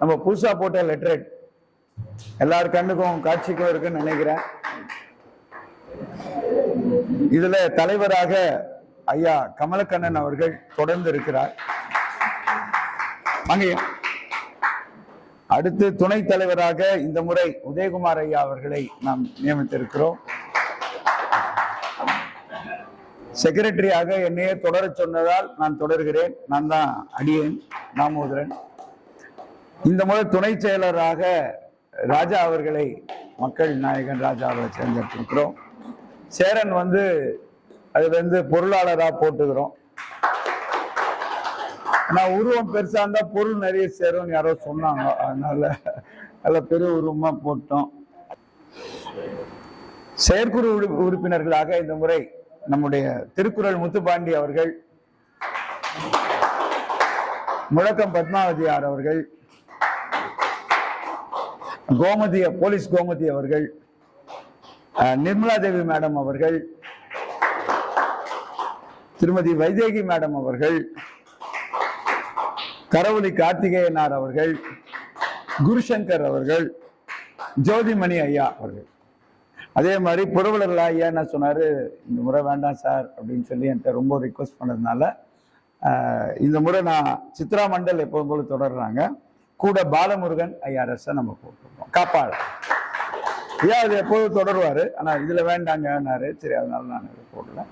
நம்ம புதுசா போட்ட லெட்டர் எல்லார் கண்ணுக்கும் காட்சிக்கும் இருக்குன்னு நினைக்கிறேன். இதுல தலைவராக ஐயா கமலக்கண்ணன் அவர்கள் தொடர்ந்து இருக்கிறார். அடுத்து துணைத் தலைவராக இந்த முறை உதயகுமார் ஐயா அவர்களை நாம் நியமித்திருக்கிறோம். செக்ரட்டரியாக என்னையே தொடர சொன்னதால் நான் தொடர்கிறேன். நான் தான் அடியேன் தாமோதரன். இந்த முறை துணை செயலராக ராஜா அவர்களை, மக்கள் நாயகன் ராஜா அவர்களை தேர்ந்தெடுத்திருக்கிறோம். சேரன் அதுல பொருளாளராக போட்டுக்கிறோம். நான் உருவம் பெருசா இருந்தா பொருள் நிறைய சேரும் யாரோ சொன்னாங்க, அதனால நல்ல பெரிய உருவமா போட்டோம். செயற்குழு உறுப்பினர்களாக இந்த முறை நம்முடைய திருக்குறள் முத்துப்பாண்டி அவர்கள், முழக்கம் பத்மாவதியார் அவர்கள், போலீஸ் கோமதி அவர்கள், நிர்மலா தேவி மேடம் அவர்கள், திருமதி வைதேகி மேடம் அவர்கள், கரவொலி கார்த்திகேயனார் அவர்கள், குருசங்கர் அவர்கள், ஜோதிமணி ஐயா அவர்கள். அதே மாதிரி புரவலர்கள் ஐயா என்ன சொன்னாரு, இந்த முறை வேண்டாம் சார் அப்படின்னு சொல்லி என்கிட்ட ரொம்ப ரிக்வஸ்ட் பண்ணதுனால இந்த முறை நான் சித்ரா மண்டல் எப்போதும் போல தொடர்றாங்க. கூட பாலமுருகன் ஐஆர்எஸ் நம்ம போட்டிருக்கோம். காப்பாள ஐயா அது எப்போதும் தொடருவாரு, ஆனா இதுல வேண்டாங்கன்னாரு. சரி, அதனால நான் போடல.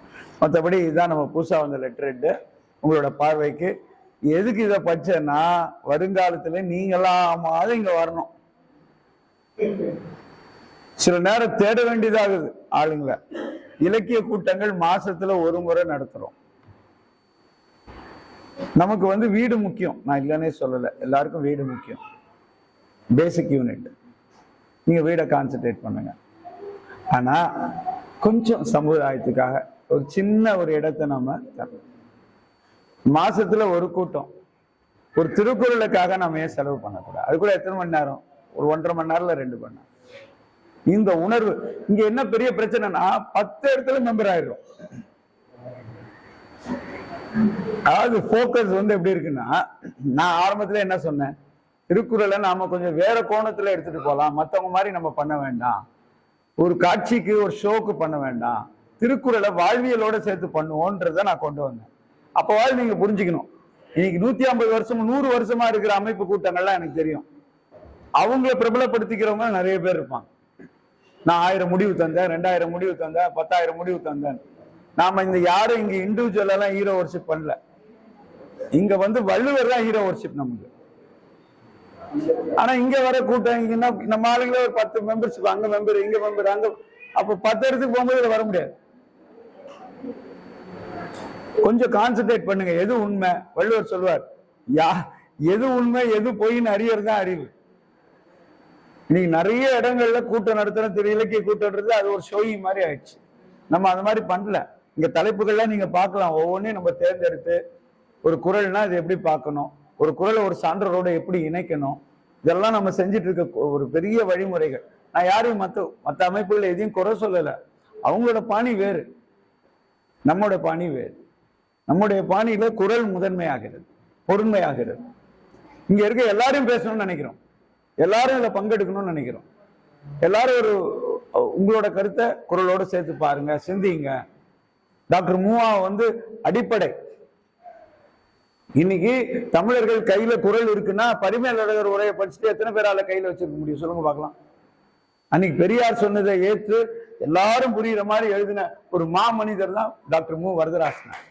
மற்றபடி இதுதான் நம்ம புதுசா வந்த லெட்டர். உங்களோட பார்வைக்கு எதுக்கு இதை படிச்சேன்னா, வருங்காலத்துல நீங்களாம் இங்க வரணும். சில நேரம் தேட வேண்டியதாகுது ஆளுங்களை. இலக்கிய கூட்டங்கள் மாசத்துல ஒரு முறை நடத்துறோம். நமக்கு வீடு முக்கியம், நான் இல்லைன்னே சொல்லல. எல்லாருக்கும் வீடு முக்கியம், பேசிக் யூனிட். நீங்க வீடை கான்சென்ட்ரேட் பண்ணுங்க. ஆனா கொஞ்சம் சமுதாயத்துக்காக ஒரு சின்ன ஒரு இடத்தை நம்ம தரணும். மாசத்துல ஒரு கூட்டம், ஒரு திருக்குறளுக்காக நம்ம ஏன் செலவு பண்ணக்கூடாது? அது கூட எத்தனை மணி நேரம்? ஒரு 1.5 மணி நேரம், 2 மணி நேரம். இந்த உணர்வு இங்க என்ன பெரிய பிரச்சனைனா, 10 இடத்துல மெம்பர் ஆயிடும். அதாவது போக்கஸ் எப்படி இருக்குன்னா, நான் ஆரம்பத்துல என்ன சொன்னேன், திருக்குறளை நாம கொஞ்சம் வேற கோணத்துல எடுத்துட்டு போலாம். மத்தவங்க மாதிரி நம்ம பண்ண வேண்டாம், ஒரு காட்சிக்கு ஒரு ஷோக்கு பண்ண வேண்டாம், திருக்குறளை வாழ்வியலோட சேர்த்து பண்ணுவோன்றத நான் கொண்டு வந்தேன். அப்பவாது நீங்க புரிஞ்சுக்கணும். இன்னைக்கு 150 வருஷம் 100 வருஷமா இருக்கிற அமைப்பு கூட்டங்கள்லாம் எனக்கு தெரியும். அவங்களை பிரபலப்படுத்திக்கிறவங்க நிறைய பேர் இருப்பாங்க. நான் 1000 முடிவு தந்தேன், 2000 முடிவு தந்தேன், 10,000 முடிவு தந்தேன். நாம இந்த யாரும் இங்க இண்டிவிஜுவல் எல்லாம் ஹீரோ வர்ஷிப் பண்ணல. இங்க வள்ளுவர் தான் ஹீரோ வர்ஷிப் நமக்கு. ஆனா இங்க வர கூட்டம் இங்கன்னா நம்ம ஆளுங்களே ஒரு 10 மெம்பர்ஷிப், அங்க மெம்பர், இங்க மெம்பர், அங்க. அப்ப 10 இடத்துக்கு போகும்போது வர முடியாது. கொஞ்சம் கான்சென்ட்ரேட் பண்ணுங்க. எது உண்மை? வள்ளுவர் சொல்வார், எது உண்மை எது பொய்ன்னு அறியறது தான் அறிவு. இன்னைக்கு நிறைய இடங்கள்ல கூட்டம் நடத்துற இலக்கிய கூட்டம்ன்றது அது ஒரு ஷோயி மாதிரி ஆயிடுச்சு. நம்ம அது மாதிரி பண்ணல. இங்க தலைப்புகள்லாம் நீங்க பார்க்கலாம். ஒவ்வொன்றையும் நம்ம தேர்ந்தெடுத்து, ஒரு குறள்னா இது எப்படி பார்க்கணும், ஒரு குறளை ஒரு சான்றரோட எப்படி இணைக்கணும், இதெல்லாம் நம்ம செஞ்சுட்டு இருக்க ஒரு பெரிய வழிமுறைகள். நான் யாரையும் மற்ற அமைப்புகள் எதையும் குறை சொல்லல. அவங்களோட பாணி வேறு, நம்மளோட பாணி வேறு. நம்முடைய பாணியில குறள் முதன்மையாகிறது, பொருண்மையாகிறது. இங்க இருக்க எல்லாரையும் பேசணும்னு நினைக்கிறோம், எல்லாரும் இதுல பங்கெடுக்கணும்னு நினைக்கிறோம். எல்லாரும் உங்களோட கருத்தை குறளோட சேர்த்து பாருங்க, சிந்திங்க. டாக்டர் மூவா அடிப்படை. இன்னைக்கு தமிழர்கள் கையில குறள் இருக்குன்னா, பரிமேலழகர் உரையை படிச்சுட்டு எத்தனை பேரால கையில வச்சிருக்க முடியும் சொல்லுங்க பார்க்கலாம். அன்னைக்கு பெரியார் சொன்னதை ஏற்று எல்லாரும் புரியுற மாதிரி எழுதின ஒரு மாமனிதர் தான் டாக்டர் மு வரதராசனார்.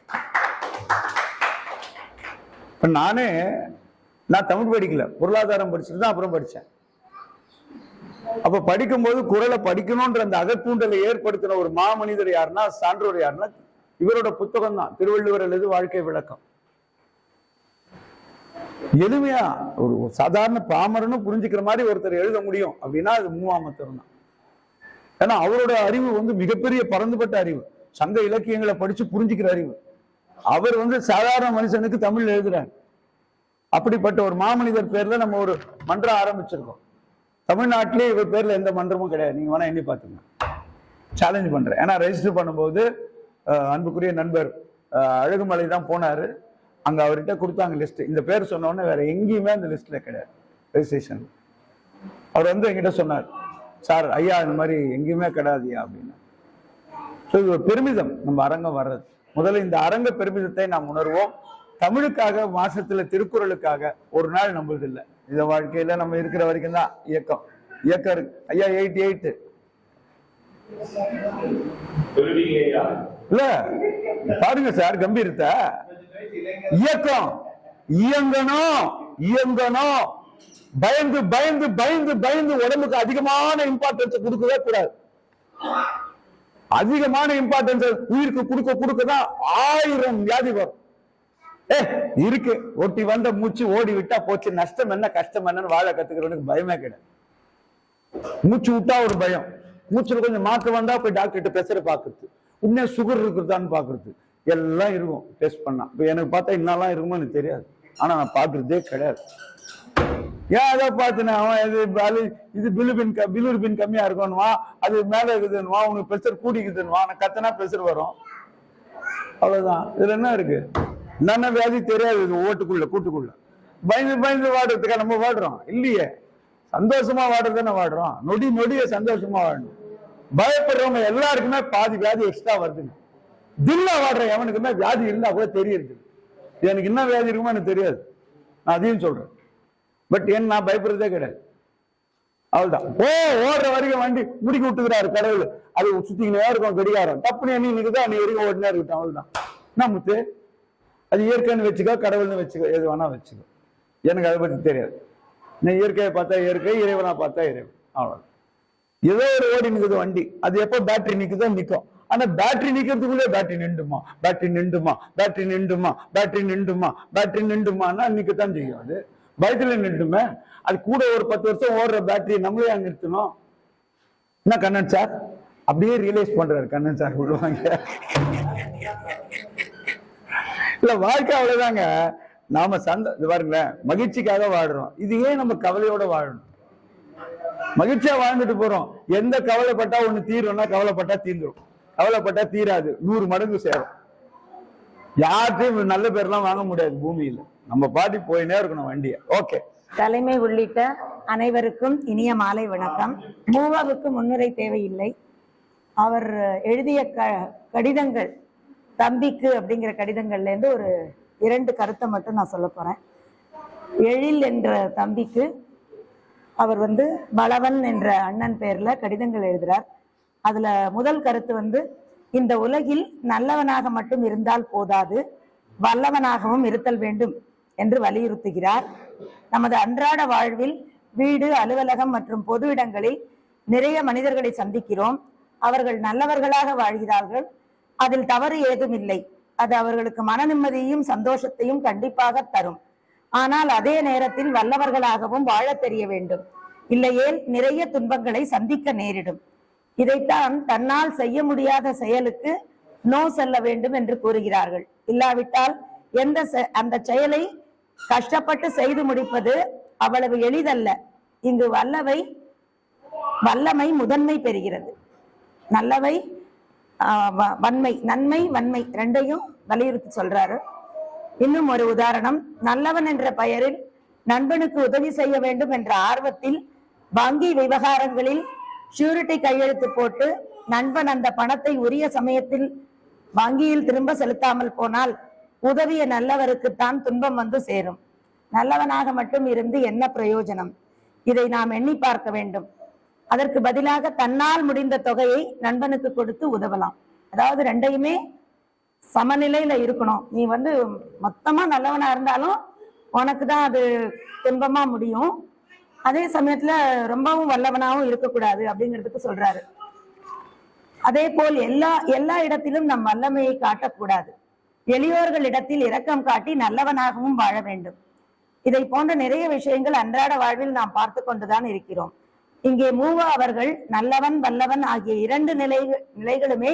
நான் தமிழ் படிக்கல, பொருளாதாரம் படிச்சுட்டு தான் அப்புறம் படிச்சேன். அப்ப படிக்கும்போது குறளை படிக்கணும்ன்ற அந்த அகத்தூண்டலை ஏற்படுத்தின ஒரு மாமனிதர் யாருன்னா, சான்றோர் யாருன்னா, இவரோட புத்தகம் தான் திருவள்ளுவர் எழுது வாழ்க்கை விளக்கம். எளிமையா ஒரு சாதாரண பாமரனும் புரிஞ்சுக்கிற மாதிரி ஒருத்தர் எழுத முடியும் அப்படின்னா அது மூவாமத்தர் தான். ஏன்னா அவரோட அறிவு மிகப்பெரிய பறந்துபட்ட அறிவு, சங்க இலக்கியங்களை படிச்சு புரிஞ்சுக்கிற அறிவு. அவர் சாதாரண மனுஷனுக்கு தமிழ் எழுதுறார். அப்படிப்பட்ட ஒரு மாமனிதர் பேர்ல நம்ம ஒரு மன்றம் ஆரம்பிச்சிருக்கோம். தமிழ்நாட்டிலே இவர் பேர்ல எந்த மன்றமும் கிடையாது. நீங்க வேணா எண்ணி பாத்துங்க, சேலஞ்ச் பண்றேன். ஏன்னா ரெஜிஸ்டர் பண்ணும்போது அன்புக்குரிய நண்பர் அழகுமலை தான் போனாரு. அங்க அவர்கிட்ட கொடுத்தாங்க லிஸ்ட். இந்த பேர் சொன்ன உடனே வேற எங்கேயுமே அந்த லிஸ்ட்ல கிடையாது. ரெஜிஸ்ட்ரேஷன். அவர் வந்து என்கிட்ட சொன்னார், சார் ஐயா இந்த மாதிரி எங்கேயுமே கிடையாதுயா அப்படின்னு. ஸோ இது ஒரு பெருமிதம் நம்ம அரங்கம் வர்றது. முதல்ல இந்த அரங்க பெருமிதத்தை நாம் உணர்வோம். தமிழுக்காக மாசத்துல திருக்குறளுக்காக ஒரு நாள் நம்மளது இல்லை. இந்த வாழ்க்கையில நம்ம இருக்கிற வரைக்கும் தான் இயக்கம் இருக்கு. ஐயா 88 இல்ல பாருங்க சார், கம்பீரத்தை இயக்கம் இயங்கணும். பயந்து பயந்து பயந்து பயந்து உடம்புக்கு அதிகமான இம்பார்ட்டன்ஸ் கொடுக்கவே கூடாது. அதிகமான இம்பார்ட்டன்ஸ் உயிருக்கு கொடுக்கதான் 1000 வியாதி வரும். இருக்கு ஒட்டி வந்த மூச்சு ஓடி விட்டா போச்சு, நஷ்டம் என்ன கஷ்டம் என்னன்னு வாழ கத்துக்கிறவனுக்கு பயமே கிடையாது. மூச்சு விட்டா ஒரு பயம், மூச்சுல கொஞ்சம் மாற்றம் வந்தா போய் டாக்டர்கிட்ட பிரஷர் பாக்குறது, உடனே சுகர் இருக்குதான்னு பாக்குறது, எல்லாம் இருக்கும் டெஸ்ட் பண்ணா. இப்ப எனக்கு பார்த்தா இன்னெல்லாம் இருக்குமோ எனக்கு தெரியாது, ஆனா நான் பாக்குறதே கிடையாது. ஏன் அதை பார்த்துனா அவன் இது பிலிருபின் கம்மியா இருக்கணுமா, அது மேல இருக்குதுன்னுவா, உனக்கு பிரஷர் கூடிக்குதுன்னுவா, நான் கத்தனா பிரஷர் வரும், அவ்வளவுதான். இதுல என்ன இருக்கு? என்னென்ன வியாதி தெரியாது. இது ஓட்டுக்குள்ள கூட்டுக்குள்ள பயந்து பயந்து வாடுறதுக்கா நம்ம வாடுறோம் இல்லையே. சந்தோஷமா வாடுறதுன்னு வாடுறோம். நொடிய சந்தோஷமா வாடணும். பயப்படுறவங்க எல்லாருக்குமே பாதி வியாதி எக்ஸ்ட்ரா வருதுங்க. தில்லா வாடுற எவனுக்குமே வியாதி இருந்தா கூட தெரியுது. எனக்கு என்ன வியாதி இருக்குமோ எனக்கு தெரியாது, நான் அதையும் சொல்றேன். பட் ஏன் நான் பயப்படுறதே கிடையாது. அவ்வளவுதான். ஓடுற வரைக்கும் வண்டி முடிக்க விட்டுக்கிறாரு கடவுள், அது சுத்திக்கினே இருக்கும் கடிகாரம், தப்புன்னு எண்ணி நிற்குதா நீ வரைக்கும் ஓடினே இருக்கட்டும், அவ்வளவுதான். என்ன முத்து, அது இயற்கைன்னு வச்சுக்கோ, கடவுள்னு வச்சுக்கோ, எது வேணா வச்சுக்கோ, எனக்கு அதை பத்தி தெரியாது. நான் இயற்கையை பார்த்தா இயற்கை, இறைவனா பார்த்தா இறைவன், அவ்வளவு. ஏதோ ஒரு ஓடி நிற்குது வண்டி, அது எப்போ பேட்டரி நிற்குதோ நிற்கும். ஆனா பேட்டரி நிக்கிறதுக்குள்ளே பேட்டரி நின்றுமான்னா நிக்கத்தான் செய்யும். அது பயத்துல நின்றுமே. அது கூட ஒரு 10 வருஷம் ஓடுற பேட்டரி நம்மளே அங்க நிறுத்தணும். என்ன கண்ணன் சார் அப்படியே ரியலைஸ் பண்றாரு. கண்ணன் சார் விடுவாங்க இல்ல, வாழ்க்கை அவ்வளவுதாங்க. நாம பாருங்களேன், மகிழ்ச்சிக்காக வாடுறோம். இது ஏன் நம்ம கவலையோட வாழணும்? மகிழ்ச்சியா வாழ்ந்துட்டு போறோம். எந்த கவலைப்பட்டா ஒண்ணு தீரும்னா கவலைப்பட்டா தீர்ந்துடும், கவலைப்பட்டா தீராது, 100 மடங்கு சேரும். யார்கிட்டையும் நல்ல பேர்லாம் வாங்க முடியாது பூமியில. நம்ம பாட்டி போயினே இருக்கணும் வண்டிய. ஓகே. தலைமை உள்ளிட்ட அனைவருக்கும் இனிய மாலை வணக்கம். மூவாவுக்கு முன்னுரை தேவையில்லை. அவர் எழுதிய கடிதங்கள், தம்பிக்கு அப்படிங்கிற கடிதங்கள்ல இருந்து ஒரு 2 கருத்தை மட்டும் நான் சொல்ல போறேன். எழில் என்ற தம்பிக்கு அவர் பலவன் என்ற அண்ணன் பேர்ல கடிதங்கள் எழுதுறார். அதுல முதல் கருத்து இந்த உலகில் நல்லவனாக மட்டும் இருந்தால் போதாது, வல்லவனாகவும் இருத்தல் வேண்டும் என்று வலியுறுத்துகிறார். நமது அன்றாட வாழ்வில் வீடு, அலுவலகம் மற்றும் பொது இடங்களில் நிறைய மனிதர்களை சந்திக்கிறோம். அவர்கள் நல்லவர்களாக வாழ்கிறார்கள், அதில் தவறு ஏதும் இல்லை. அது அவர்களுக்கு மன நிம்மதியையும் சந்தோஷத்தையும் கண்டிப்பாக தரும். ஆனால் அதே நேரத்தில் வல்லவர்களாகவும் வாழ தெரிய வேண்டும், இல்லையேல் நிறைய துன்பங்களை சந்திக்க நேரிடும். இதைத்தான் தன்னால் செய்ய முடியாத செயலுக்கு நோ சொல்ல வேண்டும் என்று கூறுகிறார்கள். இல்லாவிட்டால் அந்த செயலை கஷ்டப்பட்டு செய்து முடிப்பது அவ்வளவு எளிதல்ல. இங்கு வல்லமை முதன்மை பெறுகிறது. நல்லவை நன்மை வன்மை ரெண்டையும் வலியுறுத்தி சொல்றாரு. இன்னும் ஒரு உதாரணம், நல்லவன் என்ற பெயரில் நண்பனுக்கு உதவி செய்ய வேண்டும் என்ற ஆர்வத்தில் வங்கி விவகாரங்களில் ஷூரிட்டி கையெழுத்து போட்டு நண்பன் அந்த பணத்தை உரிய சமயத்தில் வங்கியில் திரும்ப செலுத்தாமல் போனால் உதவிய நல்லவருக்குத்தான் துன்பம் சேரும். நல்லவனாக மட்டும் இருந்து என்ன பிரயோஜனம்? இதை நாம் எண்ணி பார்க்க வேண்டும். அதற்கு பதிலாக தன்னால் முடிந்த தொகையை நண்பனுக்கு கொடுத்து உதவலாம். அதாவது ரெண்டையுமே சமநிலையில இருக்கணும். நீ மொத்தமா நல்லவனா இருந்தாலும் உனக்கு தான் அது துன்பமா முடியும். அதே சமயத்துல ரொம்பவும் வல்லவனாவும் இருக்கக்கூடாது அப்படிங்கிறதுக்கு சொல்றாரு. அதே போல் எல்லா இடத்திலும் நம் வல்லமையை காட்டக்கூடாது. எளியோர்கள் இடத்தில் இரக்கம் காட்டி நல்லவனாகவும் வாழ வேண்டும். இதை போன்ற நிறைய விஷயங்கள் அன்றாட வாழ்வில் நாம் பார்த்து கொண்டுதான் இருக்கிறோம். இங்கே மூவா அவர்கள் நல்லவன் வல்லவன் ஆகிய 2 நிலைகளுமே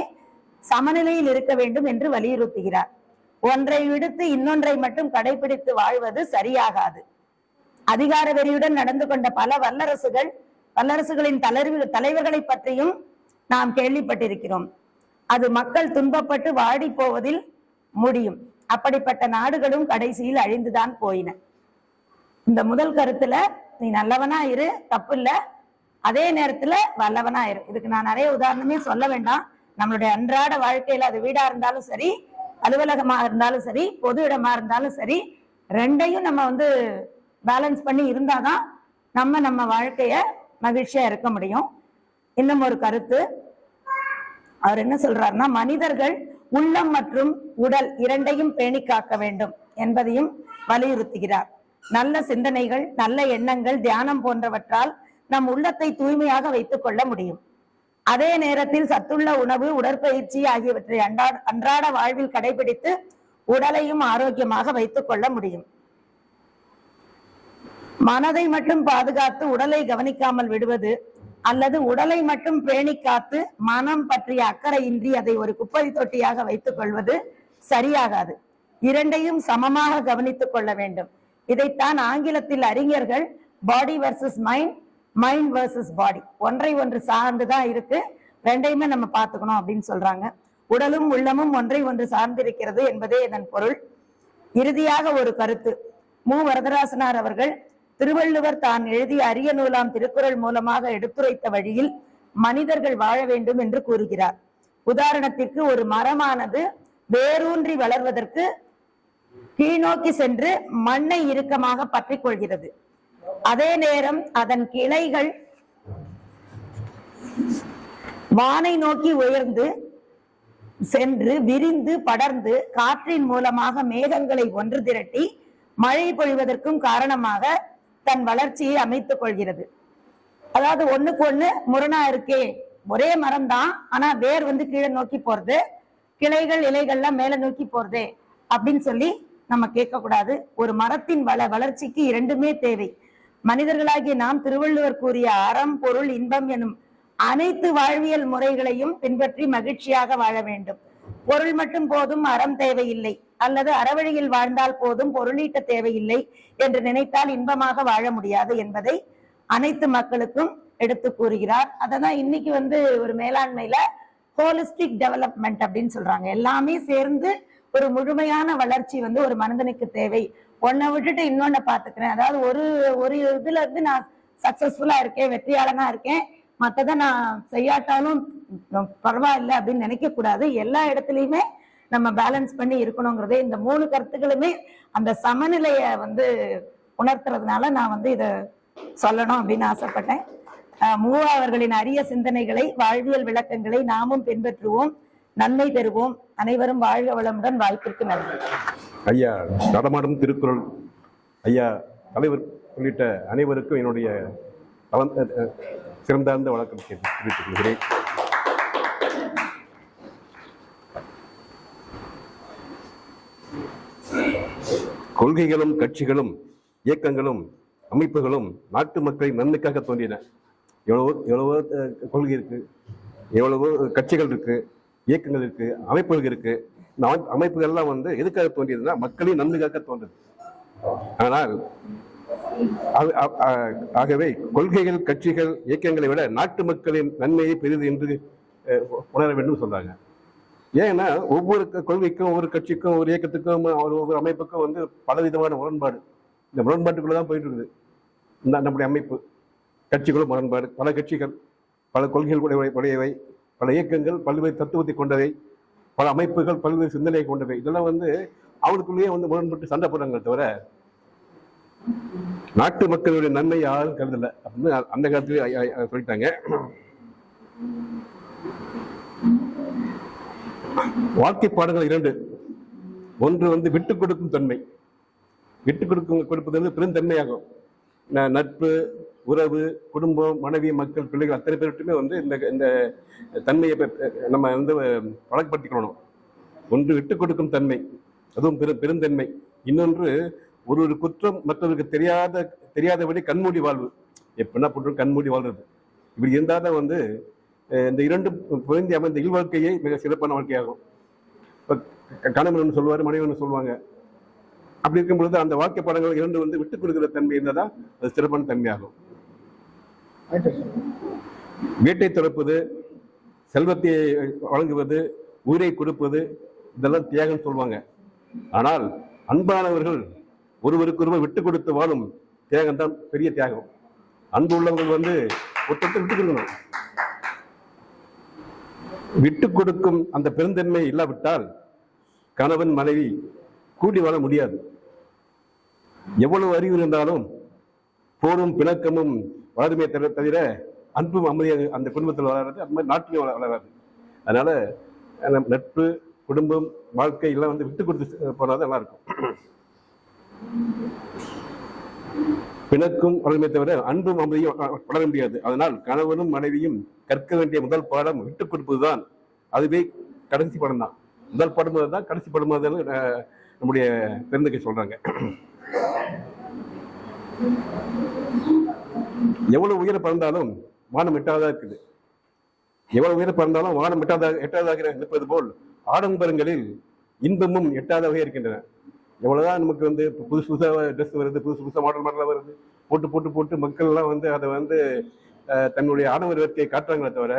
சமநிலையில் இருக்க வேண்டும் என்று வலியுறுத்துகிறார். ஒன்றை விடுத்து இன்னொன்றை மட்டும் கடைபிடித்து வாழ்வது சரியாகாது. அதிகார வெறியுடன் நடந்து கொண்ட பல வல்லரசுகளின் தலைவர்களை பற்றியும் நாம் கேள்விப்பட்டிருக்கிறோம். அது மக்கள் துன்பப்பட்டு வாடி போவதில் முடியும். அப்படிப்பட்ட நாடுகளும் கடைசியில் அழிந்துதான் போயின. இந்த முதல் கருத்துல நீ நல்லவனா இரு, தப்பு இல்ல, அதே நேரத்துல வல்லவனா இரு. இதுக்கு நான் நிறைய உதாரணமே சொல்ல வேண்டாம். நம்மளுடைய அன்றாட வாழ்க்கையில அது வீடா இருந்தாலும் சரி, அலுவலகமா இருந்தாலும் சரி, பொது இடமா இருந்தாலும் சரி, ரெண்டையும் நம்ம வந்து பேலன்ஸ் பண்ணி இருந்தாதான் நம்ம வாழ்க்கைய மகிழ்ச்சியா இருக்க முடியும். இன்னும் ஒரு கருத்து அவர் என்ன சொல்றாருன்னா, மனிதர்கள் உள்ளம் மற்றும் உடல் இரண்டையும் பேணி காக்க வேண்டும் என்பதையும் வலியுறுத்துகிறார். நல்ல சிந்தனைகள், நல்ல எண்ணங்கள், தியானம் போன்றவற்றால் நம் உள்ளத்தை தூய்மையாக வைத்துக் கொள்ள முடியும். அதே நேரத்தில் சத்துள்ள உணவு, உடற்பயிற்சி ஆகியவற்றை அன்றாட வாழ்வில் கடைபிடித்து உடலையும் ஆரோக்கியமாக வைத்துக் கொள்ள முடியும். மனதை மட்டும் பாதுகாத்து உடலை கவனிக்காமல் விடுவது அல்லது உடலை மட்டும் பேணி காத்து மனம் பற்றிய அக்கறையின்றி அதை ஒரு குப்பை தொட்டியாக வைத்துக் கொள்வது சரியாகாது. இரண்டையும் சமமாக கவனித்துக் கொள்ள வேண்டும். இதைத்தான் ஆங்கிலத்தில் அறிஞர்கள் பாடி வர்சஸ் மைண்ட், மைண்ட் வர்சஸ் பாடி, ஒன்றை ஒன்று சார்ந்துதான் இருக்கு, ரெண்டையுமே நம்ம பார்த்துக்கணும் அப்படின்னு சொல்றாங்க. உடலும் உள்ளமும் ஒன்றை ஒன்று சார்ந்திருக்கிறது என்பதே இதன் பொருள். இறுதியாக ஒரு கருத்து. மு. வரதராசனார் அவர்கள் திருவள்ளுவர் தான் எழுதிய அரிய நூலாம் திருக்குறள் மூலமாக எடுத்துரைத்த வழியில் மனிதர்கள் வாழ வேண்டும் என்று கூறுகிறார். உதாரணத்திற்கு, ஒரு மரமானது வேரூன்றி வளர்வதற்கு கீழ்நோக்கி சென்று மண்ணை இறுக்கமாக பற்றிக் கொள்கிறது. அதே நேரம் அதன் கிளைகள் வானை நோக்கி உயர்ந்து சென்று விரிந்து படர்ந்து காற்றின் மூலமாக மேகங்களை ஒன்று திரட்டி மழை பொழிவதற்கும் காரணமாக தன் வளர்ச்சியை அமைத்துக் கொள்கிறது. அதாவது ஒண்ணுக்கு ஒண்ணு முரணா இருக்கே, ஒரே மரம் தான், ஆனா வேர் வந்து கீழே நோக்கி போறது, கிளைகள் இலைகள்லாம் மேல நோக்கி போறது அப்படின்னு சொல்லி நம்ம கேட்க கூடாது. ஒரு மரத்தின் வளர்ச்சிக்கு இரண்டுமே தேவை. மனிதர்களாகிய நாம் திருவள்ளுவர் கூறிய அறம், பொருள், இன்பம் எனும் அனைத்து வாழ்வியல் முறைகளையும் பின்பற்றி மகிழ்ச்சியாக வாழ வேண்டும். பொருள் மட்டும் போதும், அறம் தேவையில்லை, அல்லது அறவழியில் வாழ்ந்தால் போதும், பொருளீட்ட தேவையில்லை என்று நினைத்தால் இன்பமாக வாழ முடியாது என்பதை அனைத்து மக்களுக்கும் எடுத்து கூறுகிறார். அததான் இன்னைக்கு வந்து ஒரு மேலாண்மையில ஹோலிஸ்டிக் டெவலப்மெண்ட் அப்படின்னு சொல்றாங்க. எல்லாமே சேர்ந்து ஒரு முழுமையான வளர்ச்சி வந்து ஒரு மனிதனுக்கு தேவை. ஒன்னை விட்டுட்டு இன்னொன்ன பாத்துக்கிறேன், அதாவது ஒரு இதுல இருந்து நான் சக்சஸ்ஃபுல்லா இருக்கேன், வெற்றியாளனா இருக்கேன், மற்றதை நான் செய்யாட்டாலும் பரவாயில்லை அப்படின்னு நினைக்க கூடாது. எல்லா இடத்துலயுமே நம்ம பேலன்ஸ் பண்ணி இருக்கணுங்கிறதே இந்த 3 கருத்துக்களுமே அந்த சமநிலைய வந்து உணர்த்துறதுனால நான் வந்து இதை சொல்லணும் அப்படின்னு ஆசைப்பட்டேன். மூவா அவர்களின் அரிய சிந்தனைகளை, வாழ்வியல் விளக்கங்களை நாமும் பின்பற்றுவோம், நன்மை பெறுவோம். அனைவரும் வாழ்க வளமுடன். வாய்ப்பிற்கு நன்றி. ஐயா நடமாடும் திருக்குறள் ஐயா தலைவர் உள்ளிட்ட அனைவருக்கும் என்னுடைய சிறந்தார்ந்த வணக்கம் தெரிவித்துக் கொள்கிறேன். கொள்கைகளும் கட்சிகளும் இயக்கங்களும் அமைப்புகளும் நாட்டு மக்களின் நன்மைக்காக தோன்றின. எவ்வளவோ கொள்கை இருக்கு, எவ்வளவோ கட்சிகள் இருக்கு, இயக்கங்கள் இருக்கு, அமைப்புகள் இருக்கு. இந்த அமைப்புகள்லாம் வந்து எதுக்காக தோன்றியதுன்னா மக்களின் நன்மைக்காக தோன்றுது. ஆனால் ஆகவே கொள்கைகள், கட்சிகள், இயக்கங்களை விட நாட்டு மக்களின் நன்மையை பெரிது என்று உணர வேண்டும் சொல்றாங்க. ஏன்னா ஒவ்வொரு கொள்கைக்கும், ஒவ்வொரு கட்சிக்கும், ஒரு இயக்கத்துக்கும், ஒவ்வொரு அமைப்புக்கும் வந்து பலவிதமான முரண்பாடு. இந்த முரண்பாட்டுக்குள்ளதான் போயிட்டு இருக்குது நம்முடைய அமைப்பு. கட்சிகளும் முரண்பாடு, பல கட்சிகள் பல கொள்கைகள் உடையவை, பல இயக்கங்கள் பல்வேறு தத்துவத்தை கொண்டவை, பல அமைப்புகள் பல்வேறு சிந்தனையை கொண்டவை. இதெல்லாம் வந்து அவங்களுக்குள்ளேயே வந்து முரண்பட்டு சண்டை போடுறாங்க தவிர நாட்டு மக்களுடைய நன்மை யாரும் கருதல அப்படின்னு அந்த காலத்திலே சொல்லிட்டாங்க. வாழ்க்கை பாடங்கள் 2. ஒன்று வந்து விட்டுக் கொடுக்கும் தன்மை. விட்டுக் கொடுப்பது வந்து பெருந்தன்மையாகும். நட்பு, உறவு, குடும்பம், மனைவி, மக்கள், பிள்ளைகள் அத்தனை பேருட்டுமே வந்து இந்த தன்மையை நம்ம வந்து வழக்கப்படுத்திக்கணும். ஒன்று விட்டுக் கொடுக்கும் தன்மை, அதுவும் பெருந்தன்மை. இன்னொன்று ஒரு குற்றம் மற்றவருக்கு தெரியாதபடி கண்மூடி வாழ்வு. எப்படின்னா போட்டு கண்மூடி வாழ்றது. இப்படி இருந்தால்தான் வந்து இந்த 2 பொருந்தி அமைந்த இல்வாழ்க்கையை மிக சிறப்பான வாழ்க்கையாகும். இப்போ கணவன் சொல்லுவார், மனைவன் சொல்லுவாங்க. அப்படி இருக்கும் பொழுது அந்த வாக்கிய பாடங்கள் 2 வந்து விட்டுக் கொடுக்கிற தன்மை இருந்தாதான் அது சிறப்பான தன்மையாகும். வீட்டை துறப்பது, செல்வத்தை வழங்குவது, உயிரை கொடுப்பது, இதெல்லாம் தியாகம் சொல்லுவாங்க. ஆனால் அன்பானவர்கள் ஒருவருக்கொருவர் விட்டுக் கொடுத்து வாழும் தியாகம் தான் பெரிய தியாகம். அன்பு உள்ளவர்கள் வந்து ஒருத்தர் விட்டு கொடுக்கணும். விட்டு கொடுக்கும் அந்த பெருந்தன்மை இல்லாவிட்டால் கணவன் மனைவி கூடி வாழ முடியாது. எவ்வளவு அறிவு இருந்தாலும் போரும் பிணக்கமும் வளருமே தவிர அன்பும் அமைதியாக அந்த குடும்பத்தில் வளராது, அது மாதிரி நாட்டிலையும் வளராது. அதனால நட்பு, குடும்பம், வாழ்க்கை எல்லாம் வந்து விட்டு கொடுத்து போனாதான் நல்லா இருக்கும். பிணக்கும் வளருமே தவிர அன்பும் அமைதியும் வளர முடியாது. அதனால் கணவனும் மனைவியும் கற்க வேண்டிய முதல் பாடம் விட்டுக் கொடுப்பதுதான். அதுவே கடைசி பாடம் தான். முதல் பாடம் தான், கடைசி பாடம் நம்முடைய பெருந்தகை சொல்றாங்க. எவ்வளவு உயர பறந்தாலும் வானம் எட்டாவதா இருக்குது. எவ்வளவு உயர பறந்தாலும் வானம் எட்டாவதாக இருப்பது போல் ஆடம்பரங்களில் இன்பமும் எட்டாவதாக இருக்கின்றன. எவ்வளவுதான் நமக்கு வந்து புதுசு புதுசாக ட்ரெஸ் வருது, புதுசு புதுசாக மாடலாக வருது, போட்டு போட்டு போட்டு மக்கள் எல்லாம் வந்து அதை வந்து தன்னுடைய ஆடம்பர வேட்கையை காட்டுறாங்களே தவிர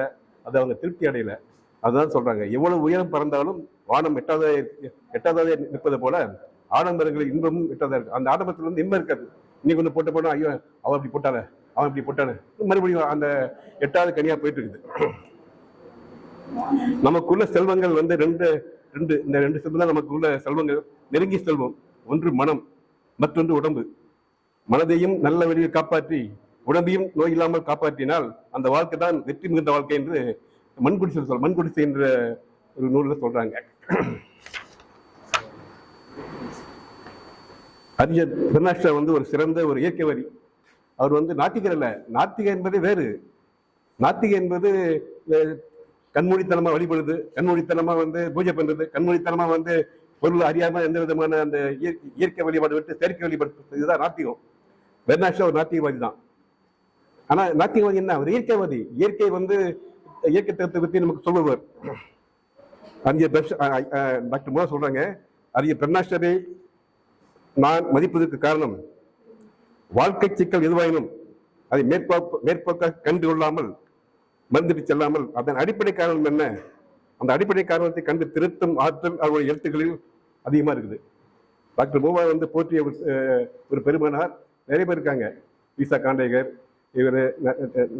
அதை அவங்க திருப்தி அடையல. அதுதான் சொல்றாங்க, எவ்வளவு உயரம் பறந்தாலும் வானம் எட்டாவதாக நிற்பது போல ஆடம்பரங்களில் இன்பமும் எட்டாவதாக இருக்கு. அந்த ஆடம்பரத்துல வந்து இன்பம் இருக்காது. இன்னைக்கு ஒன்று போட்ட போனா ஐயோ அவன் அப்படி போட்டானே, அவன் இப்படி போட்டானே, மறுபடியும் அந்த எட்டாவது கனியா போயிட்டு இருக்குது. நமக்குள்ள செல்வங்கள் வந்து இந்த ரெண்டு செல்வம் தான் நமக்குள்ள செல்வங்கள், நெருங்கிய செல்வம். ஒன்று மனம், மற்றொன்று உடம்பு. மனதையும் நல்ல வழியில் காப்பாற்றி உடம்பையும் நோய் இல்லாமல் காப்பாற்றினால் அந்த வாழ்க்கை தான் வெற்றி மிகுந்த வாழ்க்கை என்று மண்குடிசை என்ற ஒரு நூலில் சொல்றாங்க. அறிஞர் பெர்னாஷா வந்து ஒரு சிறந்த ஒரு இயற்கைவாதி. அவர் வந்து நாத்திகர் அல்ல. நாத்திகை என்பது வேறு. நாத்திகை என்பது கண்மூடித்தனமா வழிபடுது, கண்மூடித்தனமா வந்து பூஜை பண்றது, கண்மூடித்தனமா வந்து பொருள் அறியாம எந்த விதமான அந்த இயற்கை வழிபாடு விட்டு செயற்கை வழிபாடு, இதுதான் நாத்திகம். பெர்னாஷா ஒரு நாத்திகவாதி தான். ஆனா நாத்திகவாதி என்ன, அவர் இயற்கைவாதி. இயற்கை வந்து இயற்கை தத்துவத்தை பற்றி நமக்கு சொல்லுவார். அறிஞர் டாக்டர் மூலம் சொல்றாங்க, அறிஞர் பெர்னாஷரை நான் மதிப்பதற்கு காரணம் வாழ்க்கை சிக்கல் எதுவாயினும் அதை மேற்போக்காக கண்டு கொள்ளாமல் மறந்துட்டு செல்லாமல் அதன் அடிப்படை காரணம் என்ன, அந்த அடிப்படை காரணத்தை கண்டு திருத்தும் ஆற்றல் அவருடைய எழுத்துக்களில் அதிகமா இருக்குது. டாக்டர் மூவா வந்து போற்றிய ஒரு பெருமானார் நிறைய பேர் இருக்காங்க. ஈசா காண்டேகர், இவர்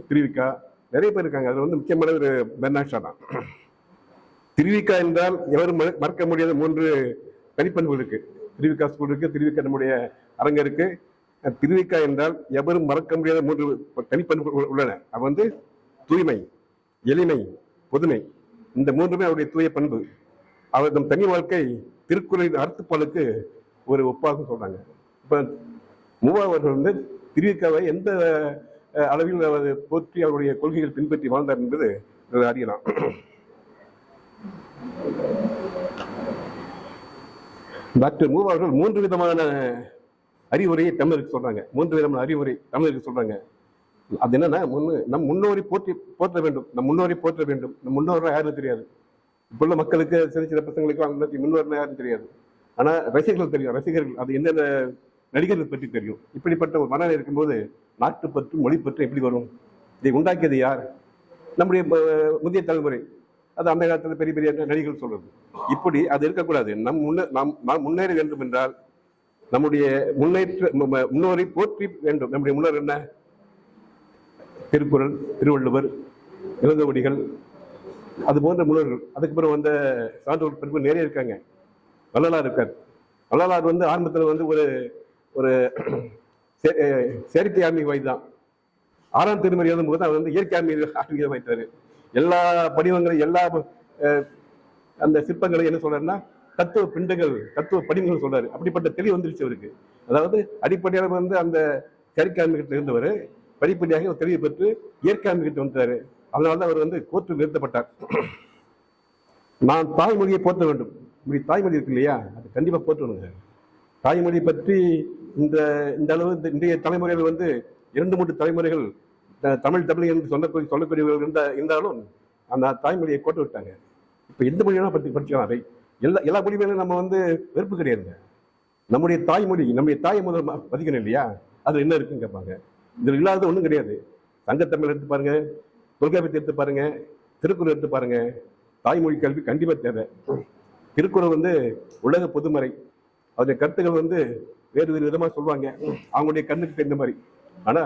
திருவிக்கா, நிறைய பேர் இருக்காங்க. அதுல வந்து முக்கியமான ஒரு பெர்னாஷா தான். திருவிக்கா என்றால் எவரும் மறக்க முடியாத 3 தனிப்பண்புகள் இருக்கு. திருவிக்கா ஸ்கூல் இருக்கு, திருவிக்கா நம்முடைய அரங்கம் இருக்கு. திருவிக்கா என்றால் எவரும் மறக்க முடியாத 3 தனிப்பண்புகள் உள்ளன. அது வந்து தூய்மை, எளிமை, பொதுமை. இந்த 3மே அவருடைய தூய பண்பு. அவர் நம் தனி வாழ்க்கை திருக்குறளின் அர்த்தப்பாலுக்கு ஒரு ஒப்பாக சொல்றாங்க. இப்ப மூவா அவர்கள் வந்து திருவிக்காவை எந்த அளவில் அவர் போற்றி அவருடைய கொள்கைகள் பின்பற்றி வாழ்ந்தார் என்பது அறியலாம். டாக்டர் மூவா அவர்கள் 3 விதமான அறிவுரையை தமிழருக்கு சொல்றாங்க. 3 விதமான அறிவுரை தமிழருக்கு சொல்றாங்க. அது என்னன்னா, நம் முன்னோரை போற்ற வேண்டும். நம் முன்னோரை போற்ற வேண்டும். நம் முன்னோர்கள் யாருன்னு தெரியாது. இப்போ உள்ள மக்களுக்கு, சில சில பசங்களுக்கு முன்னோர்கள் யாருன்னு தெரியாது. ஆனா ரசிகர்கள் தெரியும். ரசிகர்கள் அது எந்தெந்த நடிகர்கள் பற்றி தெரியும். இப்படிப்பட்ட ஒரு மனநிலை இருக்கும்போது நாட்டு பற்று, மொழி பற்று எப்படி வரும்? இதை உண்டாக்கியது யார்? நம்முடைய முந்தைய தலைமுறை. அது அந்த காலத்தில் பெரிய பெரிய நடிகர்கள் சொல்றது. இப்படி அது இருக்கக்கூடாது. நாம் முன்னேற வேண்டும் என்றால் நம்முடைய முன்னோரை போற்றி வேண்டும். நம்முடைய முன்னோர் என்ன? திருக்குறள், திருவள்ளுவர், இளங்கோவடிகள், அது போன்ற முன்னோர்கள். அதுக்கு பிறகு வந்த சான்றோர் பெருமை நிறைய இருக்காங்க. வள்ளலார் இருக்கார். வள்ளலார் வந்து ஆரம்பத்தில் வந்து ஒரு செயற்கை ஆன்மீகவாதி தான். 6ஆம் திருமுறை எழுதும் போது அவர் வந்து இயற்கை ஆன்மீகமாயிட்டாரு. எல்லா படிவங்களும், எல்லா அந்த சிற்பங்களை என்ன சொல்றாருன்னா தத்துவ பிண்டங்கள், தத்துவ படிவங்கள் சொல்றாரு. அப்படிப்பட்ட தெளிவு வந்துருச்சு அவருக்கு. அதாவது அடிப்படையாக வந்து அந்த செயற்கை ஆன்மீகத்தில் இருந்தவர் படிப்படியாக தெளிவு பெற்று இயற்கை ஆன்மீகத்தை வந்துட்டாரு. அதனாலதான் அவர் வந்து கோர்ட்டில் நிறுத்தப்பட்டார். நான் தாய்மொழியை போற்ற வேண்டும். இப்படி தாய்மொழி இருக்கு இல்லையா, அது கண்டிப்பா போற்றணுங்க. தாய்மொழி பற்றி இந்த அளவு இன்றைய தலைமுறைகள் வந்து 2-3 தலைமுறைகள் தமிழ் என்று சொல்லக்கூடியவர்கள் இருந்தாலும் அந்த தாய்மொழியை கோட்ட விட்டாங்க. இப்ப எந்த மொழியெல்லாம் படிச்சுக்கலாம். அதை எல்லா மொழிகளும் நம்ம வந்து வெறுப்பு கிடையாதுங்க. நம்முடைய தாய்மொழி, நம்முடைய தாயை முதல் மதிக்கணும் இல்லையா? அது என்ன இருக்குன்னு கேட்பாங்க. இதில் இல்லாத ஒன்றும் கிடையாது. சங்கத்தமிழ் எடுத்து பாருங்க, தொல்காப்பியத்தை எடுத்து பாருங்க, திருக்குறள் எடுத்து பாருங்க. தாய்மொழி கல்வி கண்டிப்பா தேவை. திருக்குறள் வந்து உலக பொதுமறை. அதனுடைய கருத்துக்கள் வந்து வேறு வேறு விதமா சொல்லுவாங்க, அவங்களுடைய கண்ணுக்கு தெரிந்த மாதிரி. ஆனா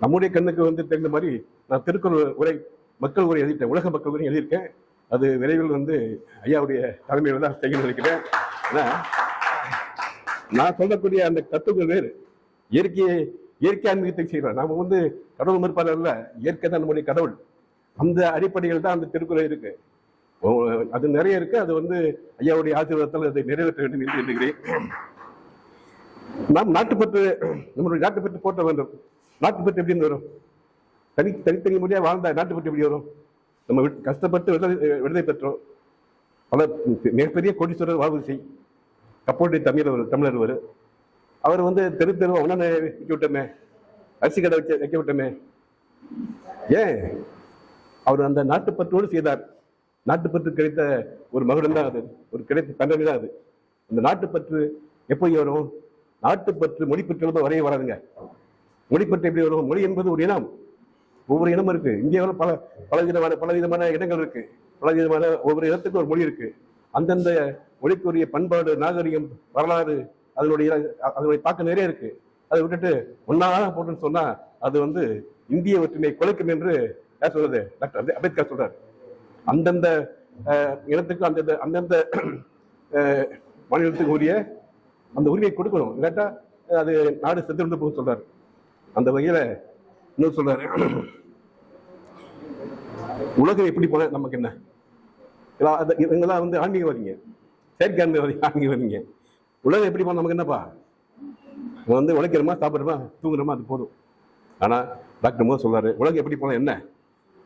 நம்முடைய கண்ணுக்கு வந்து தெரிந்த மாதிரி நான் திருக்குறள் உரை, மக்கள் உரை எழுதிட்டேன், உலக மக்கள் உரை எழுதியிருக்கேன். அது விரைவில் வந்து ஐயாவுடைய தலைமையில் தான் செய்ய நினைக்கிறேன். ஆனா நான் சொல்லக்கூடிய அந்த தத்துவங்கள் வேறு. இயற்கை ஆன்மீகத்தை செய்யறோம். நாம வந்து கடவுள் மறுப்பாளர் அல்ல, இயற்கை தான் நம்முடைய கடவுள். அந்த அடிப்படையில் தான் அந்த திருக்குறள் இருக்கு. அது நிறைய இருக்கு. அது வந்து ஐயாவுடைய ஆசீர்வாதத்தால் அதை நிறைவேற்ற வேண்டும் என்று எண்ணுகிறேன். நாம் நாட்டுப்பற்று, நம்மளுடைய நாட்டுப்பற்று போட்ட வேண்டும். நாட்டுப்பற்று எப்படின்னு வரும்? தனித்தனி முறையா வாழ்ந்த நாட்டுப்பற்று எப்படி வரும்? நம்ம கஷ்டப்பட்டு விடுதலை பெற்றோம். பல மிகப்பெரிய கோடீஸ்வரர் வாழ்வு கப்போடைய தமிழர் வரும். அவர் வந்து தெரு உணவு வைக்க விட்டோமே, அரிசி கடை வைக்க விட்டோமே. ஏன்? அவர் அந்த நாட்டுப்பற்றோடு செய்தார். நாட்டுப்பற்று கிடைத்த ஒரு மகுடம் தான் அது, ஒரு கிடைத்த தண்டனை தான் அது. அந்த நாட்டுப்பற்று எப்படி வரும்? நாட்டுப்பற்று மொழிப்பற்று வரைய வராதுங்க. மொழிப்பற்று எப்படி வரும்? மொழி என்பது ஒரு இனம், ஒவ்வொரு இனமும் இருக்கு. இந்தியாவில் பல விதமான இடங்கள் இருக்கு, பல விதமான ஒவ்வொரு இடத்துக்கும் ஒரு மொழி இருக்கு. அந்தந்த மொழிக்குரிய பண்பாடு, நாகரிகம், வரலாறு, அதனுடைய தாக்கம் நிறைய இருக்கு. அதை விட்டுட்டு ஒன்னாக போட்டுன்னு சொன்னா அது வந்து இந்திய ஒற்றுமை குலைக்கும் என்று யார் சொல்றது? டாக்டர் அம்பேத்கர் சொல்றாரு. அந்தந்த இனத்துக்கு அந்தந்த மாநிலத்துக்கு உரிய அந்த உரிமையை கொடுக்கணும். இல்லாட்டா அது நாடு செத்து போக சொல்றாரு. அந்த வகையில இன்னும் சொல்றாரு, உலகம் எப்படி போன நமக்கு என்ன? இவங்கெல்லாம் வந்து ஆன்மீகவாதிங்க, செயற்கை ஆன்மீகவாதிங்க. உலகம் எப்படி போன நமக்கு என்னப்பா? வந்து உழைக்கிறோமா, சாப்பிட்றோமா, தூங்குறோமா, அது போதும். ஆனா டாக்டர் மோகன் சொல்றாரு, உலகம் எப்படி போன என்ன?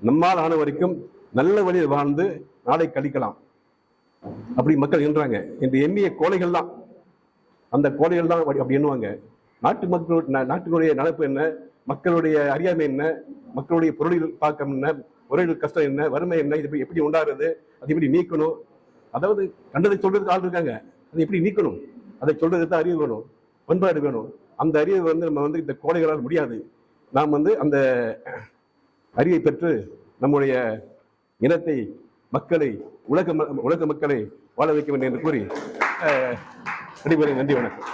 நம்மால் ஆன வரைக்கும் நல்ல வழியில் வாழ்ந்து நாளை கழிக்கலாம் அப்படி மக்கள் எண்ணுறாங்க என்று எண்ணிய கோழைகள் தான், அந்த கோழைகள் தான் அப்படி எண்ணுவாங்க. நாட்டினுடைய நடப்பு என்ன, மக்களுடைய அறியாமை என்ன, மக்களுடைய பொருளில் தாக்கம் என்ன, பொருளில் கஷ்டம் என்ன, வறுமை என்ன, இது எப்படி உண்டாகிறது, அது எப்படி நீக்கணும். அதாவது கண்டதை சொல்றதுக்கு ஆள் இருக்காங்க, அதை எப்படி நீக்கணும், அதை சொல்றதுக்கு தான் அறிவு வேணும், பண்பாடு வேணும். அந்த அறிவை வந்து நம்ம வந்து இந்த கோழைகளால் முடியாது. நாம் வந்து அந்த அறிவை பெற்று நம்முடைய இனத்தை, மக்களை, உலக மக்களை வாழ வைக்க வேண்டும் என்று கூறி விடைபெறுகிறேன். நன்றி, வணக்கம்.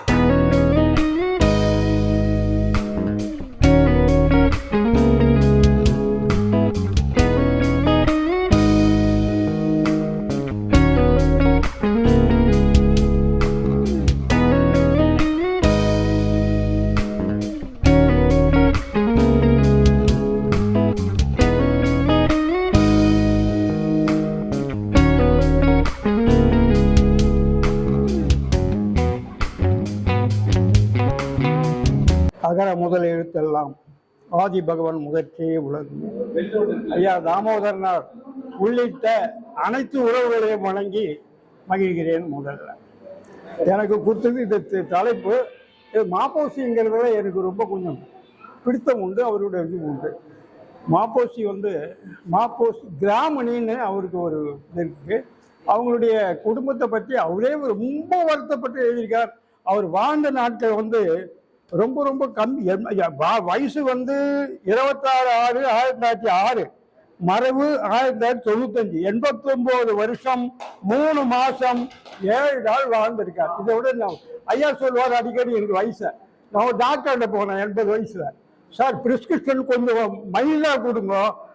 அகர முதல் எழுத்தெல்லாம் ஆதி பகவான் முதற்றே உலகு. ஐயா தாமோதரனார் உள்ளிட்ட அனைத்து உறவுகளையும் வணங்கி மகிழ்கிறேன். முதல்ல எனக்கு கொடுத்தது இந்த தலைப்பு. மாப்போசிங்கிறதுல எனக்கு ரொம்ப கொஞ்சம் பிடித்தம் உண்டு, அவருடைய இது உண்டு. மாப்போசி வந்து மாப்போசி கிராமணின்னு அவருக்கு ஒரு இது இருக்கு. அவங்களுடைய குடும்பத்தை பற்றி அவரே ரொம்ப வருத்தப்பட்டு எழுதியிருக்கார். அவர் வாழ்ந்த நாட்கள் வந்து ரொம்ப ரொம்ப கம்மி. வயசு வந்து 26/6/1906, மறைவு 1995. 89 வருஷம் 3 மாசம் 7 நாள் வாழ்ந்திருக்கார். இதை விட ஐயா சொல்லுவார் அடிக்கடி எனக்கு வயசை. நான் டாக்டர்கிட்ட போனேன் 80 வயசுல. சார் பிரிஸ்கிரிப்ஷன் கொஞ்சம் மைல்டா கொடுங்க,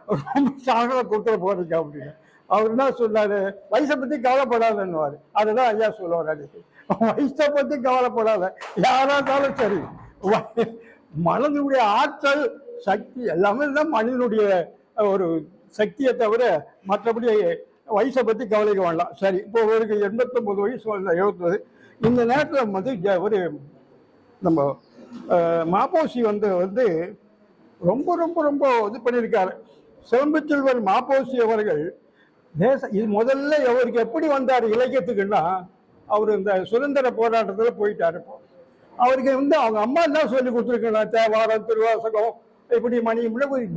ரொம்ப சாகல கொடுத்துட போறீங்க அப்படின்னு. அவர் என்ன சொன்னாரு, வயசை பத்தி கவலைப்படாதன்னுவாரு. அதுதான் ஐயா சொல்லுவார் அடிக்கடி, வயசை பத்தி கவலைப்படாத, யாரா இருந்தாலும் சரி. மனதுடைய ஆற்றல், சக்தி எல்லாமே தான் மனிதனுடைய ஒரு சக்தியை தவிர மற்றபடி வயசை பத்தி கவலைக்க வேண்டாம். சரி, இப்போ ஒரு 89 வயசு 70. இந்த நேரத்தில் வந்து ஒரு நம்ம மாப்போசி வந்து ரொம்ப ரொம்ப ரொம்ப இது பண்ணியிருக்காரு. சிலம்பு செல்வர் மாப்போசி அவர்கள் இது முதல்ல அவருக்கு எப்படி வந்தார் இலக்கியத்துக்குன்னா, அவர் இந்த சுதந்திர போராட்டத்தில் போயிட்டாரு. அவருக்கு வந்து அவங்க அம்மா தான் சொல்லி கொடுத்துருக்காங்க, தேவாரம், திருவாசகம், இப்படி மணி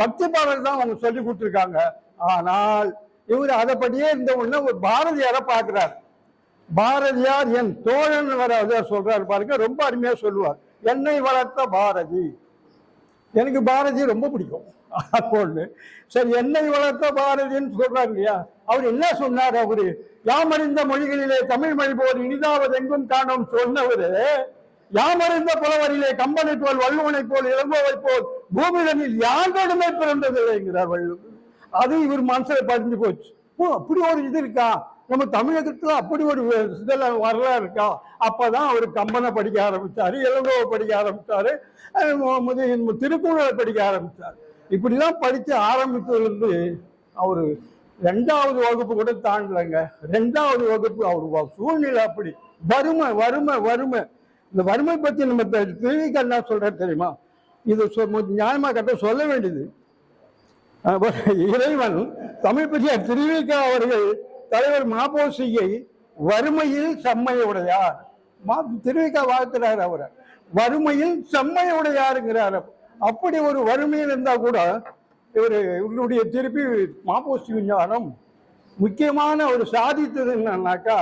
பக்தி பாடல் தான் அவங்க சொல்லி கொடுத்துருக்காங்க. ஆனால் இவர் அதைப்படியே இருந்த உடனே ஒரு பாரதியாரை பார்க்கிறார். பாரதியார் என் தோழன் வர சொல்றாரு பாருங்க, ரொம்ப அருமையா சொல்லுவார். என்னை வளர்த்த பாரதி, எனக்கு பாரதி ரொம்ப பிடிக்கும். அப்போன்னு சரி, என்னை வளர்த்த பாரதின்னு சொல்றாரு இல்லையா. அவர் என்ன சொன்னார்? அவரு யாமறிந்த மொழிகளிலே தமிழ் மொழி போல் இனிதாவது எங்கும் காணும் சொன்னவரு யாமறிந்த புலவரிலே கம்பனை போல் வள்ளுவனை போல் இளங்கோவை போல் பூமிதனில் யாண்டோடுமே பிறந்ததில்லைங்கிறார் வள்ளுவர். அது இவர் மனசுல பதிஞ்சு போச்சு. ஓ, அப்படி ஒரு இது இருக்கா நம்ம தமிழகத்துல, அப்படி ஒரு இதெல்லாம் வரலாறு இருக்கா. அப்பதான் அவர் கம்பனை படிக்க ஆரம்பிச்சாரு, இளங்கோவை படிக்க ஆரம்பிச்சாரு, திருக்குறளை படிக்க ஆரம்பிச்சாரு. இப்படிலாம் படிச்சு ஆரம்பித்தது அவரு 2வது வகுப்பு கூட தாண்டலைங்க. 2வது வகுப்பு அவர் சூழ்நிலை அப்படி. வறுமை வறுமை வறுமை. இந்த வறுமை பத்தி நம்ம திருவிக என்ன சொல்ற தெரியுமா? இது நியாயமா கட்ட சொல்ல வேண்டியது. இறைவன் தமிழ் பெரியார் திருவிக அவர்கள் தலைவர் மாபோசியை வறுமையில் செம்மையுடையார், திருவிக வாழ்த்துறாரு அவரை, வறுமையில் செம்மையுடையாருங்கிறார். அப்படி ஒரு வறுமையில் இருந்தா கூட இவருடைய திருப்பி மாபோசி விஞ்ஞானம் முக்கியமான ஒரு சாதித்தது என்னன்னாக்கா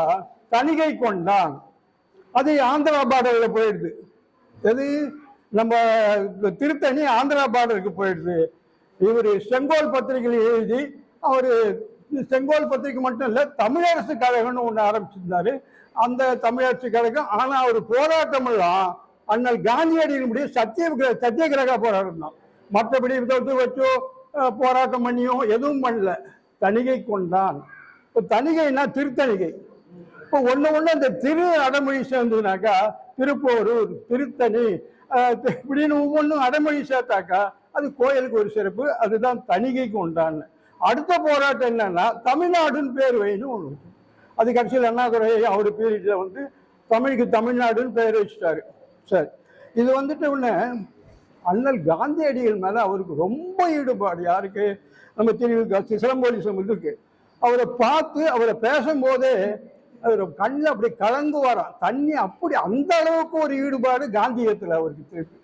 தணிகை கொண்டான். அது ஆந்திரா பார்டர்ல போயிடுது. எது நம்ம திருத்தணி ஆந்திரா பார்டருக்கு போயிடுது. இவர் செங்கோல் பத்திரிகையில் எழுதி, அவரு செங்கோல் பத்திரிகை மட்டும் இல்ல, தமிழரசு கழகம்னு ஒண்ணு ஆரம்பிச்சிருந்தாரு. அந்த தமிழரசு கழகம், ஆனா அவர் போராட்டம் எல்லாம் அண்ணல் காந்தியடியினுடைய சத்தியகிரக போராட்டம் தான். மற்றபடி வச்சோ போராட்டம் பண்ணியும் எதுவும் பண்ணல. தணிகை கொண்டான். இப்போ தணிகைன்னா திருத்தணிகை. இப்போ ஒண்ணு அந்த திரு அடைமொழி சேர்ந்ததுனாக்கா திருப்போரூர், திருத்தணி இப்படின்னு ஒவ்வொன்றும் அடைமொழி சேர்த்தாக்கா அது கோயிலுக்கு ஒரு சிறப்பு. அதுதான் தணிகை கொண்டான்னு. அடுத்த போராட்டம் என்னன்னா தமிழ்நாடுன்னு பேர் வைன்னு ஒண்ணு. அது கடைசியில் அண்ணாதுரை அவர் பீரியட்ல தமிழுக்கு தமிழ்நாடுன்னு பேர் வச்சுட்டாரு. சரி, இது உடனே அண்ணல் காந்தியடிகள் மேல அவருக்கு ரொம்ப ஈடுபாடு. யாருக்கு? நம்ம சிலம்போலிசம் இருக்கு. அவரை பார்த்து அவரை பேசும்போதே அவர் கண்ணில் அப்படி கலந்து வரான் தண்ணி. அப்படி அந்த அளவுக்கு ஒரு ஈடுபாடு காந்தியத்துல அவருக்கு திருப்பி.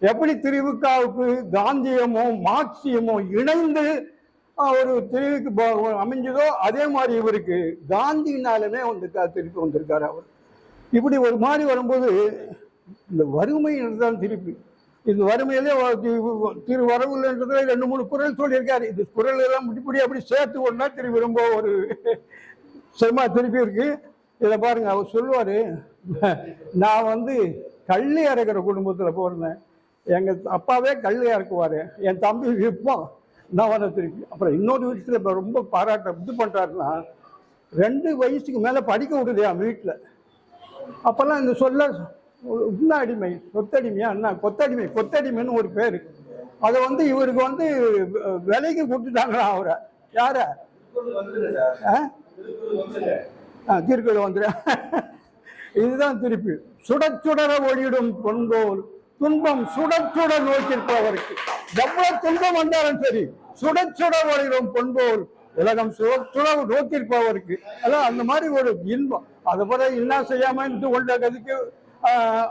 எப்படி திருவிக்காவுக்கு காந்தியமோ மார்க்சியமோ இணைந்து ஒரு திருவிக்கு அமைஞ்சதோ அதே மாதிரி இவருக்கு காந்தினாலுமே திருப்பி வந்திருக்காரு அவர். இப்படி ஒரு மாதிரி வரும்போது இந்த வறுமை தான் திருப்பி. இந்த வறுமையிலே திருவரவுன்றதுல 2-3 குரல் சொல்லியிருக்காரு. இது குரல் எல்லாம் இப்படி அப்படி சேர்த்து கொண்டா திரும்பி ரொம்ப ஒரு செம்மா திருப்பி இருக்கு. இதை பாருங்க, அவர் சொல்லுவாரு, நான் கள்ளி இறக்குற குடும்பத்துல போறேன். எங்க அப்பாவே கள்ளி இறக்குவாரு, என் தம்பி விற்பான், நான் திருப்பி. அப்புறம் இன்னொரு விஷயத்துல ரொம்ப பாராட்ட இது பண்றாருன்னா, 2 வயசுக்கு மேல படிக்க விடுதையா வீட்டுல. அப்பெல்லாம் இந்த சொல்ல உண்ணா அடிமை, சொத்தடிமையா, என்ன கொத்தடிமை, கொத்தடிமைன்னு ஒரு பேரு. அதை இவருக்கு விலைக்கு கொடுத்துட்டாங்களா அவரை. யார? திருக்குறள் வந்துடு. இதுதான் திருப்பி. சுடச்சுடர ஒளியிடும் பொன்போல் துன்பம் சுடச்சுட நோக்கிருப்பவருக்கு. எவ்வளவு துன்பம் வந்தாலும் சரி, சுடச்சுட ஒளியிடும் பொன்போல் உலகம் சுட நோக்கிருப்பவருக்கு. அதான் அந்த மாதிரி ஒரு இன்பம். அதை போல என்ன செய்யாம கொண்ட கதிக்கு.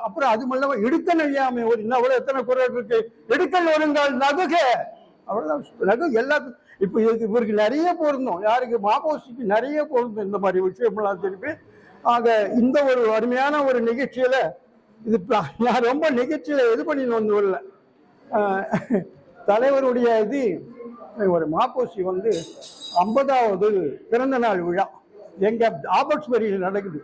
அப்புறம் அது மூலமா இடுக்கல் அழியாமை ஒரு இன்னும் எத்தனை குரல் இருக்கு. இடுக்கல் ஒருங்கால் நகுக, அவ்வளவுதான். நகு எல்லாத்துக்கும் இப்ப இவருக்கு நிறைய பொருந்தும். யாருக்கு? மாபோசிக்கு நிறைய பொருந்தும் இந்த மாதிரி விஷயம்லாம் திருப்பி. ஆக இந்த ஒரு அருமையான ஒரு நிகழ்ச்சியில இது நான் ரொம்ப நிகழ்ச்சியில இது பண்ணி வரல. தலைவருடைய இது ஒரு மாபோசி 50வது பிறந்த நாள் விழா எங்க ஆபர்ட்ஸ்பரியில் நடக்குது.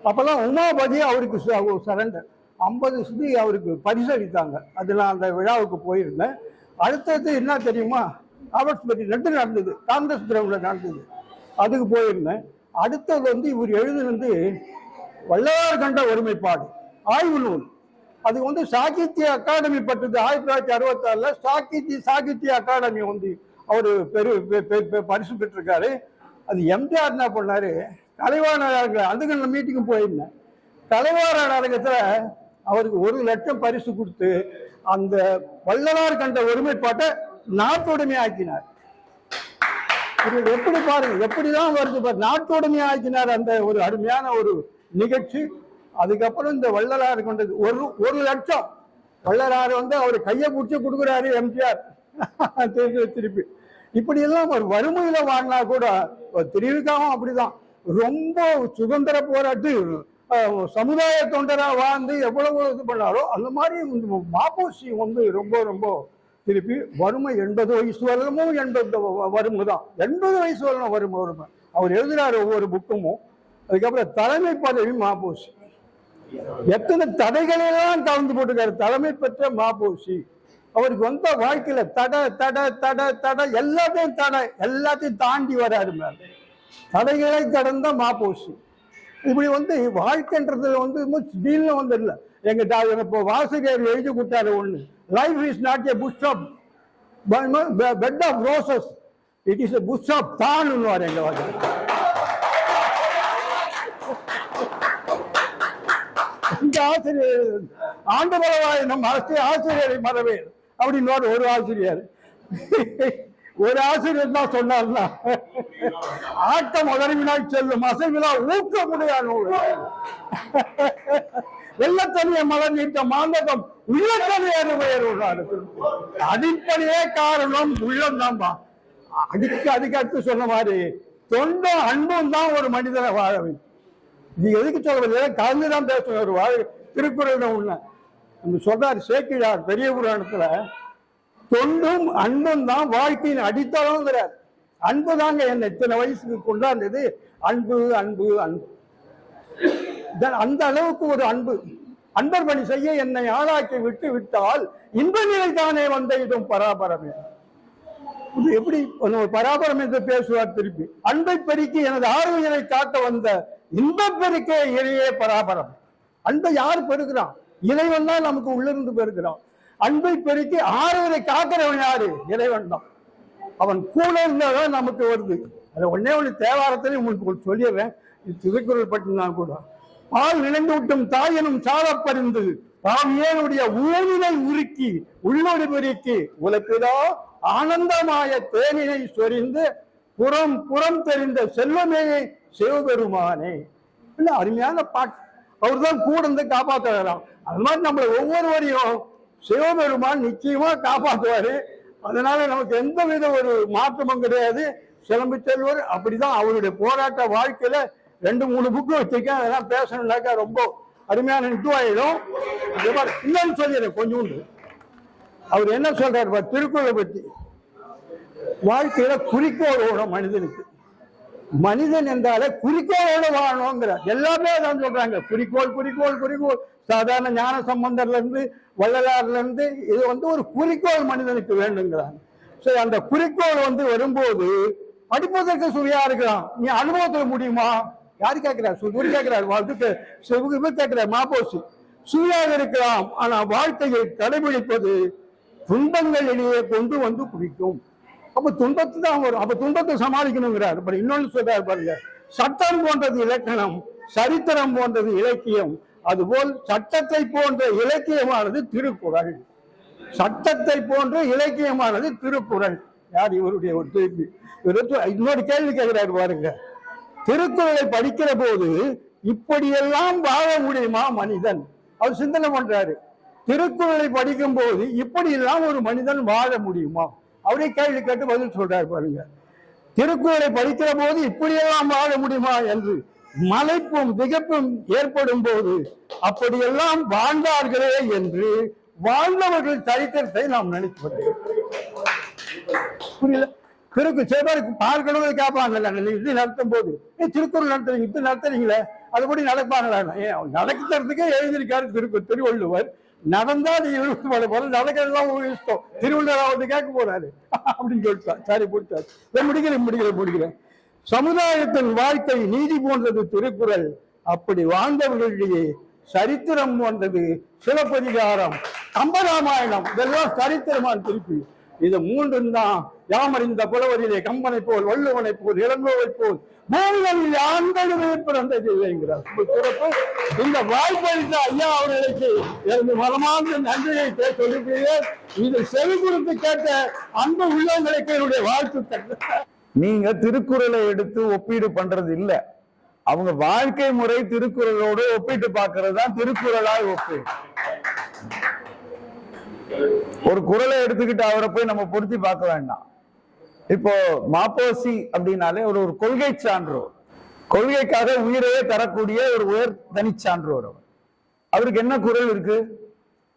அப்பெல்லாம் உமாபதி அவருக்கு சரண்டர் 50 அவருக்கு பரிசு அளித்தாங்க. அது நான் அந்த விழாவுக்கு போயிருந்தேன். அடுத்தது என்ன தெரியுமா? ஆபர்ட்ஸ்பரி 2 நடந்தது, காங்கிரஸ் கிரவுண்ட்ல நடந்தது, அதுக்கு போயிருந்தேன். அடுத்தது இவர் எழுதுனது வள்ளலார் கண்ட ஒருமைப்பாடு ஆய்வு நூல். அது சாகித்ய அகாடமி பட்டது 1966 சாகித்ய அகாடமி அவரு பரிசு பெற்றிருக்காரு. அது எம்ஜிஆர் என்ன பண்ணாரு, கலைவாண அதுக்கு மீட்டிங்கு போயிருந்தேன். கலைவாண நாடகத்துல அவருக்கு 1 லட்சம் பரிசு கொடுத்து அந்த வள்ளலார் கண்ட ஒருமைப்பாட்டை நாட்டுடைமை ஆக்கினார். எப்படி பாருங்க, எப்படிதான் வருது பாரு, நாட்டுடைமை ஆக்கினார். அந்த ஒரு அருமையான ஒரு நிகழ்ச்சி. அதுக்கப்புறம் இந்த வள்ளலார் கொண்டது 1 லட்சம். வள்ளலார் அவர் கையை பிடிச்சி கொடுக்குறாரு எம்ஜிஆர் திருப்பி. இப்படி எல்லாம் ஒரு வறுமையில வாழ்னா கூட திருவிக்காவும் அப்படிதான். ரொம்ப சுதந்திர போராட்டு சமுதாய தொண்டரா வாழ்ந்து எவ்வளவு இது பண்ணாரோ அந்த மாதிரி மாபோசி ரொம்ப ரொம்ப திருப்பி வறுமை 80 வயசு வரலும் 80 வறுமை தான். 80 வயசு வரலும் வறுமை. அவர் எழுதுறாரு ஒவ்வொரு புக்கும். அதுக்கப்புறம் தலைமை பதவி மாபோசி. எத்தனை தடைகளெல்லாம் கலந்து போட்டுக்காரு தலைமை பெற்ற மாபோசி. அவருக்கு வந்த வாழ்க்கையில தடை தடை தடை தடை எல்லாத்தையும் தாண்டி வராரு மேல. தடைகளை கடந்த மாபோசி. இப்படி வாழ்க்கைன்றதுல திடீர்னு இல்ல. எங்க இப்போ வாசகர் எழுதி கொடுத்தாரு ஒண்ணு, life is not a bush of bed of roses, it is a bush of தான் எங்க வாசகர். இந்த ஆசிரியர் ஆண்டு மரவாய் நம் ஆசிரியரை மறவேன் அப்படின்னு ஒரு ஆசிரியர் தான் சொன்னார்னா, ஆட்டம் உதறிவினால் செல்லும் அசைவிழா ஊக்கமுடைய நூல், வெள்ளத்தனிய மலர் நீட்ட மாந்தகம் உள்ளத்தனியார். அடிப்படையே காரணம் உள்ளம் தான்பா. அதுக்கு சொன்ன மாதிரி தொண்டும் அன்பும் தான் ஒரு மனிதனை வாழ வைக்கும். இது எதுக்கு சொல்றது, கலந்துதான் பேசுற ஒரு திருக்குறள் உண்மை சொல்றாரு சேக்கிழார் பெரிய புராணத்துல. தொண்டும் அன்பும் தான் வாழ்க்கையின் அடித்தளம்ங்கிறார். அன்பு தாங்க என்ன இத்தனை வயசுக்கு கொண்டாந்தது, அன்பு அன்பு அன்பு. அந்த அளவுக்கு ஒரு அன்பு. அன்பர் பணி செய்ய என்னை ஆளாக்கி விட்டு விட்டால் இன்ப நிலை தானே வந்திடும் பராபரமே. இது எப்படி பராபரம் என்று பேசுவார் திருப்பி. அன்பை பெருக்கி எனது ஆர்வங்களை காட்ட வந்த இன்ப பெருக்கே இறையே பராபரம். அன்பை யார் பெருக்கிறான்? இறைவன் தான் நமக்கு உள்ளிருந்து பெருக்கிறான். அன்பை பெருக்கி ஆறுவதை காக்கிறவன் யாரு? இறைவன் தான். அவன் கூட இருந்தாதான் நமக்கு வருது. அதை ஒன்னே தேவாரத்திலே உங்களுக்கு சொல்லிடுறேன். திருக்குறள் பற்றி நான் கூட, பால் நினைந்து விட்டும் தாயனும் சாலப்பறிந்து பாவியனுடைய உழவினை உருக்கி உள்ளோடு பெருக்கி உலப்பிதா ஆனந்தமாய தேனினை சொரிந்து புறம் புறம் தெரிந்த செல்வமேயை சிவபெருமானே. அருமையான பாட்டு. அவர் தான் கூட இருந்து காப்பாற்றுறாராம். அது மாதிரி நம்மளை ஒவ்வொருவரையும் சிவபெருமான் நிச்சயமா காப்பாற்றுவாரு. அதனால நமக்கு எந்த வித ஒரு மாற்றமும் கிடையாது. சிலம்பு செல்வர் அப்படிதான். அவருடைய போராட்ட வாழ்க்கையில 2-3 புக்கு வச்சிருக்கேன். அதெல்லாம் பேசணும்னாக்கா ரொம்ப அருமையான இதுவாயிடும். இன்னொன்னு சொல்லிடுறேன் கொஞ்சோண்டு. அவர் என்ன சொல்றாரு திருக்குறளை பற்றி, வாழ்க்கையில குறிக்கோளோட மனிதனுக்கு, மனிதன் என்றாலே குறிக்கோளோட வாழணுங்கிறார். எல்லாமே அதான் சொல்றாங்க, குறிக்கோள் குறிக்கோள் குறிக்கோள். சாதாரண ஞான சம்பந்தர்ல இருந்து வள்ளலார்ல இருந்து இது ஒரு குறிக்கோள் மனிதனுக்கு வேண்டுங்கிறாங்க. சரி, அந்த குறிக்கோள் வரும்போது படிப்பதற்கு சுவையா இருக்கலாம். நீ அனுபவத்துல முடியுமா? யாரு கேட்கிறார்? சுவர் கேட்கிறார். கேட்கிறார் மாபோசி. சுவையாக இருக்கலாம், ஆனா வாழ்க்கையை கடைபிடிப்பது துன்பங்கள் இடையே கொண்டு குடிக்கும். அப்ப துன்பத்து தான் வரும். அப்ப துன்பத்தை சமாளிக்கணுங்கிறார். இன்னொன்னு சொல்றாரு பாருங்க, சட்டம் போன்றது இலக்கணம், சரித்திரம் போன்றது இலக்கியம், அதுபோல் சட்டத்தை போன்ற இலக்கியமானது திருக்குறள். சட்டத்தை போன்ற இலக்கியமானது திருக்குறள். யார் இவருடைய ஒரு திருப்பி இன்னொரு கேள்வி கேட்கிறாரு பாருங்க. திருக்குறளை படிக்கிற போது இப்படியெல்லாம் வாழ முடியுமா மனிதன்? அவர் சிந்தனை பண்றாரு. திருக்குறளை படிக்கும் போது இப்படி எல்லாம் ஒரு மனிதன் வாழ முடியுமா? அவரே கேள்வி கேட்டு பதில் சொல்றாரு பாருங்க. திருக்குறளை படிக்கிற போது இப்படியெல்லாம் வாழ முடியுமா என்று மலைப்பும் திகைப்பும் ஏற்படும் போது அப்படியெல்லாம் வாழ்ந்தார்களே என்று வாழ்ந்தவர்கள் சரித்திரத்தை நாம் நினைத்து புரியல. சிலருக்கு பார்க்கணும் கேட்பாங்கல்ல, இது நடத்தும் போது திருக்குறள் நடத்துறீங்க, இது நடத்துறீங்களே, அதுபடி நடப்பாங்களா? நடக்கிறதுக்கே எழுதியிருக்காரு திருவள்ளுவர். நடந்தா நீங்க நடக்கிறதுலாம் இஷ்டம். திருவள்ளுவர் கேட்க போறாரு அப்படின்னு சொல்லிட்டார். சரி போட்டார். முடிக்கிறேன். சமுதாயத்தின் வாழ்க்கை நீதி போன்றது திருக்குறள். அப்படி வாழ்ந்தவர்களிடையே சரித்திரம் போன்றது சிலப்பதிகாரம், கம்பராமாயணம். இதெல்லாம் சரித்திரமான திருப்பி. இது மூன்றும் தான் யாமறிந்த புலவரிலே கம்பனை போல் வள்ளுவனை போல் இளங்கோவை போல் மூலிகளில் ஆண்களுமே பிறந்தது இல்லைங்கிறார். இந்த வாய்ப்பளித்த ஐயா அவர்களுக்கு எனது மனமார்ந்த நன்றியை சொல்லுகிறேன். இதை செவி கொடுத்து கேட்ட அன்பு உள்ளவங்களுக்கு என்னுடைய வாழ்த்துக்கள். நீங்க திருக்குறளை எடுத்து ஒப்பீடு பண்றது இல்ல, அவங்க வாழ்க்கை முறை திருக்குறளோடு ஒப்பிட்டு பார்க்கறது தான் திருக்குறளாய் ஒப்பீடு. ஒரு குறளை எடுத்துக்கிட்டு அவரை போய் நம்ம பொருத்தி பார்க்க வேண்டாம். இப்போ மாப்போசி அப்படின்னாலே ஒரு கொள்கை சான்றோர், கொள்கைக்காக உயிரையே தரக்கூடிய ஒரு உயர் தனி சான்றோர். அவருக்கு என்ன குறள் இருக்கு?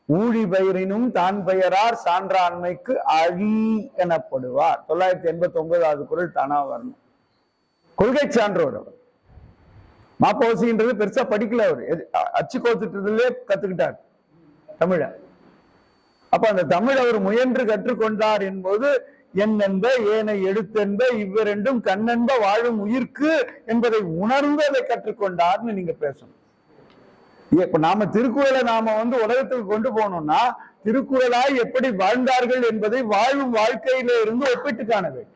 ஊழி பயிரினும் தான் பெயரார் சான்றாண்மைக்கு அழி எனப்படுவார். 989வது குறள் தானா வரணும். கொள்கை சான்றோர் அவர். மாப்போசின்றது பெருசா படிக்கல, அவர் அச்சு கோத்துட்டதுலயே கத்துக்கிட்டார் தமிழ. அப்ப அந்த தமிழ் அவர் முயன்று கற்றுக்கொண்டார் என்பது என்னென்ப ஏனை எடுத்தென்ப இவ்விரண்டும் கண்ணென்ப வாழும் உயிர்க்கு என்பதை உணர்ந்து அதை கற்றுக்கொண்டார்னு நீங்க பேசணும். இப்ப நாம திருக்குறளை நாம உலகத்துக்கு கொண்டு போகணும்னா திருக்குறளாய் எப்படி வாழ்ந்தார்கள் என்பதை வாழும் வாழ்க்கையில இருந்து ஒப்பிட்டு காண வேண்டும்.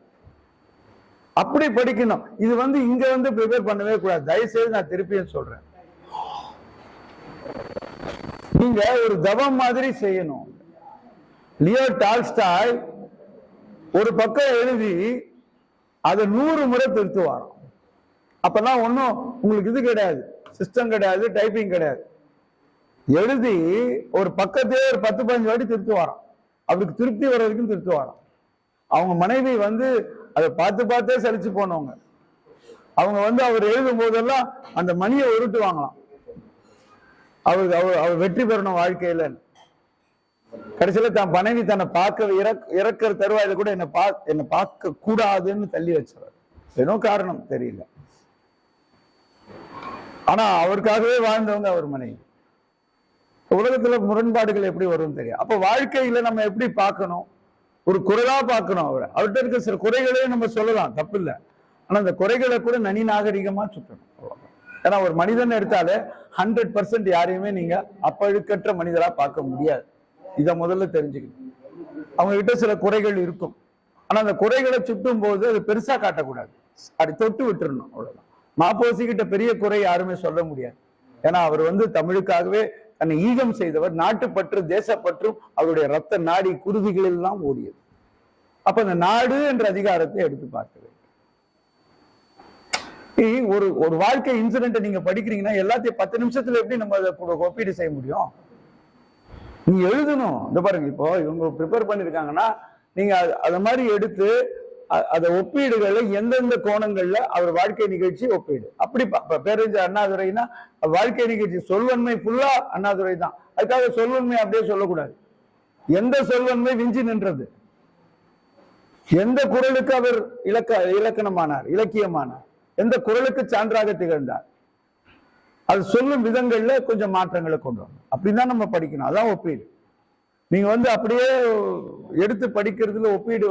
அப்படி படிக்கணும். இது இங்க ப்ரிப்பேர் பண்ணவே கூடாது. தயவுசெய்து நான் திருப்பியும் சொல்றேன், நீங்க ஒரு தவம் மாதிரி செய்யணும். லியோ டால்ஸ்டாய் ஒரு பக்கம் எழுதி அதை 100 முறை திருத்துவாராம். அப்பெல்லாம் ஒன்னும் உங்களுக்கு இது கிடையாது, சிஸ்டம் கிடையாது, டைப்பிங் கிடையாது. எழுதி ஒரு பக்கத்தையே ஒரு 10-15 வாட்டி திருத்துவாராம். அவருக்கு திருப்தி வர வரைக்கும் திருத்துவாராம். அவங்க மனைவி அதை பார்த்தே சலிச்சு போனவங்க. அவங்க அவர் எழுதும் போதெல்லாம் அந்த மணியை உருட்டுவாங்களாம், அவர் வெற்றி பெறணும் வாழ்க்கையில. கடைசியில தான் மனைவி தன்னை பார்க்க இறக்கிற தருவாயில கூட என்ன பார்க்க கூடாதுன்னு தள்ளி வச்சவர். ஏனோ காரணம் தெரியல, ஆனா அவருக்காகவே வாழ்ந்தவங்க அவர் மனைவி. உலகத்துல முரண்பாடுகள் எப்படி வரும் தெரியும். அப்ப வாழ்க்கையில நம்ம எப்படி பார்க்கணும், ஒரு குறையா பார்க்கணும். அவர்கிட்ட இருக்க சில குறைகளே நம்ம சொல்லலாம், தப்பு இல்லை. ஆனா அந்த குறைகளை கூட நனி நாகரிகமா சுற்றணும். ஏன்னா ஒரு மனிதன் எடுத்தாலே 100% யாரையுமே நீங்க அப்பழுக்கற்ற மனிதரா பார்க்க முடியாது. இதை முதல்ல தெரிஞ்சுக்கணும். அவங்க கிட்ட சில குறைகள் இருக்கும், ஆனா அந்த குறைகளை சுட்டும் போது அது பெருசா காட்டக்கூடாது, அப்படி தொட்டு விட்டுறணும், அவ்வளவுதான். மாப்போசி கிட்ட பெரிய குறை யாருமே சொல்ல முடியாது. ஏன்னா அவர் தமிழுக்காகவே தன்னை ஈகம் செய்தவர். நாட்டுப்பற்று தேசப்பற்றும் அவருடைய ரத்த நாடி குருதிகளில் எல்லாம் ஓடியது. அப்ப அந்த நாடு என்ற அதிகாரத்தை எடுத்து பார்க்க வேண்டும். ஒரு வாழ்க்கை இன்சிடென்ட் நீங்க படிக்கிறீங்கன்னா எல்லாத்தையும் 10 நிமிஷத்துல எப்படி நம்ம அதை ஒப்பீடு செய்ய முடியும்? நீங்க எழுதணும். இந்த பாருங்க, இப்போ இவங்க ப்ரிப்பேர் பண்ணிருக்காங்கன்னா நீங்க அத மாதிரி எடுத்து அத ஒப்பீடுகளை எந்தெந்த கோணங்கள்ல அவர் வாழ்க்கை நிகழ்ச்சி ஒப்பீடு அப்படி பேரறிஞர் அண்ணாதுரைனா வாழ்க்கை நிகழ்ச்சி சொல்வன்மை ஃபுல்லா அண்ணாதுரை தான். அதுக்காக சொல்வன்மை அப்படியே சொல்லக்கூடாது. எந்த சொல்வன்மை விஞ்சி நின்றது, எந்த குரலுக்கு அவர் இலக்கணமானார், இலக்கியமானார், எந்த குரலுக்கு சான்றாக திகழ்ந்தார், அது சொல்லும் விதங்கள்ல கொஞ்சம் மாற்றங்களை கொண்டு வரணும். அப்படிதான் நம்ம படிக்கணும். அதான் ஒப்பீடு. நீங்க அப்படியே எடுத்து படிக்கிறதுல ஒப்பீடு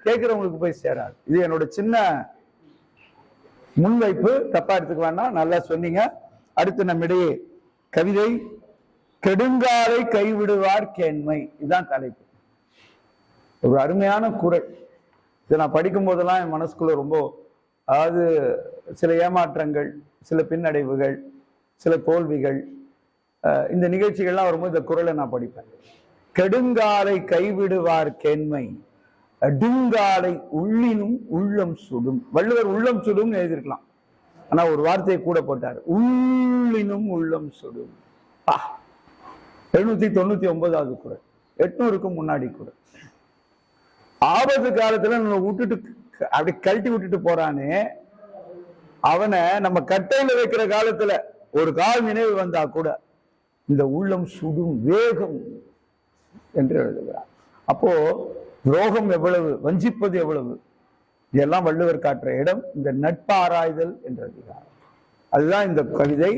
கேட்கிறவங்களுக்கு போய் சேராது. இது என்னோட சின்ன முன்வைப்பு, தப்பா எடுத்துக்க வேண்டாம். நல்லா சொன்னீங்க. அடுத்து நம்மிடையே கவிதை கெடுங்காலை கைவிடுவார் கேண்மை, இதுதான் தலைப்பு. ஒரு அருமையான குறள். இதை நான் படிக்கும் போதெல்லாம் என் மனசுக்குள்ள ரொம்ப, அதாவது சில ஏமாற்றங்கள், சில பின்னடைவுகள், சில தோல்விகள், இந்த நிகழ்ச்சிகள்லாம் வரும்போது இந்த குறளை நான் படிப்பேன். கெடுங்காலை கைவிடுவார் கேண்மை அடுங்காலை உள்ளினும் உள்ளம் சுடும். வள்ளுவர் உள்ளம் சுடும் எழுதியிருக்கலாம், ஆனா ஒரு வார்த்தையை கூட போட்டார், உள்ளினும் உள்ளம் சுடும். 799வது குறள், 800க்கு முன்னாடி குறள். ஆபத்து காலத்துல நம்ம விட்டுட்டு அப்படி கழட்டி விட்டுட்டு போறானே, அவனை நம்ம கட்டையில வைக்கிற காலத்துல ஒரு கால் நினைவு வந்தா கூட இந்த உள்ளம் சுடும் வேகம் என்று எழுதுகிறார். அப்போ துரோகம் எவ்வளவு, வஞ்சிப்பது எவ்வளவு, இதெல்லாம் வள்ளுவர் காட்டுற இடம் இந்த நட்பாராய்தல் என்ற அதிகாரம். அதுதான் இந்த கவிதை.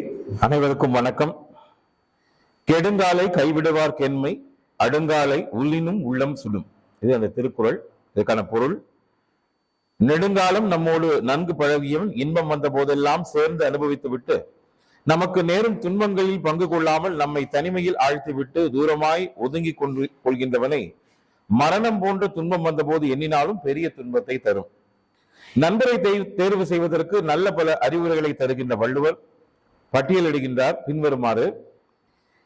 அனைவருக்கும் வணக்கம். கெடுங்காலை கைவிடுவார் கேண்மை அடுங்காலை உள்ளினும் உள்ளம் சுடும். இது அந்த திருக்குறள். இதுக்கான பொருள்: நெடுங்காலம் நம்மோடு நன்கு பழகியவன் இன்பம் வந்த போதெல்லாம் சேர்ந்து அனுபவித்து விட்டு நமக்கு நேரும் துன்பங்களில் பங்கு கொள்ளாமல் நம்மை தனிமையில் ஆழ்த்திவிட்டு தூரமாய் ஒதுங்கி கொள்கின்றவனை மரணம் போன்ற துன்பம் வந்த போது எண்ணினாலும் பெரிய துன்பத்தை தரும். நண்பரை தேர்வு செய்வதற்கு நல்ல பல அறிவுரைகளை தருகின்ற வள்ளுவர் பட்டியலிடுகின்றார் பின்வருமாறு.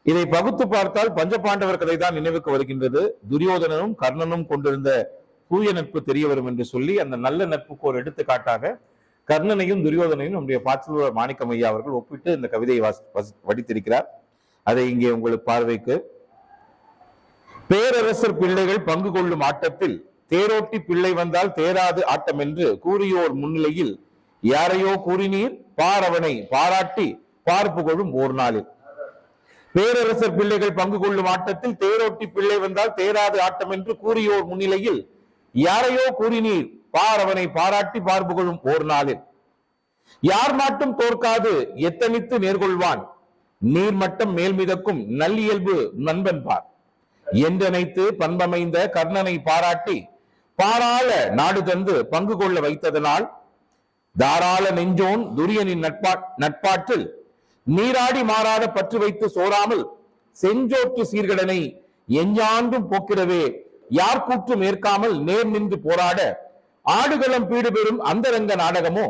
இதை பகுத்து பார்த்தால் பஞ்சபாண்டவர் கதை தான் நினைவுக்கு வருகின்றது. துரியோதனனும் கர்ணனும் கொண்டிருந்த தூய நட்பு தெரிய வரும் என்று சொல்லி அந்த நல்ல நட்புக்கு ஒரு எடுத்துக்காட்டாக கர்ணனையும் துரியோதனையும் நம்முடைய பாச்சலூர் மாணிக்கம் ஐயா அவர்கள் ஒப்பிட்டு இந்த கவிதையை வடித்திருக்கிறார். அதை இங்கே உங்களுக்கு பார்வைக்கு. பேரரசர் பிள்ளைகள் பங்கு கொள்ளும் ஆட்டத்தில் தேரோட்டி பிள்ளை வந்தால் தேராது ஆட்டம் என்று கூறியோர் முன்னிலையில் யாரையோ கூறினீர் பார் அவனை பாராட்டி பார்ப்பு கொள்ளும் ஓர் நாளில். பேரரசர் பிள்ளைகள் பங்கு கொள்ளும் ஆட்டத்தில் தேரோட்டி பிள்ளை வந்தால் தேராது ஆட்டம் என்று கூறியோர் முன்னிலையில் யாரையோ கூறினீர் பார் அவனை பாராட்டி பார்ப்பு கொள்ளும் ஓர் நாளில். யார் மாட்டும் தோற்காது எத்தனித்து நேர்கொள்வான், நீர்மட்டம் மேல் மிதக்கும் நல்லியல்பு நண்பன் பார் என்றனைத்து பண்பமைந்த கர்ணனை பாராட்டி பாராள நாடு தந்து பங்கு கொள்ள வைத்ததனால் தாராள நெஞ்சோன் துரியனின் நட்பாற்றில் நீராடி மாறாத பற்று வைத்து சோறாமல் செஞ்சோற்று சீர்கடனை எஞ்ஞாண்டும் போக்கிடவே யார் கூற்று மேற்காமல் நேர் நின்று போராட ஆடுகளம் பீடுபெறும் அந்தரங்க நாடகமோ,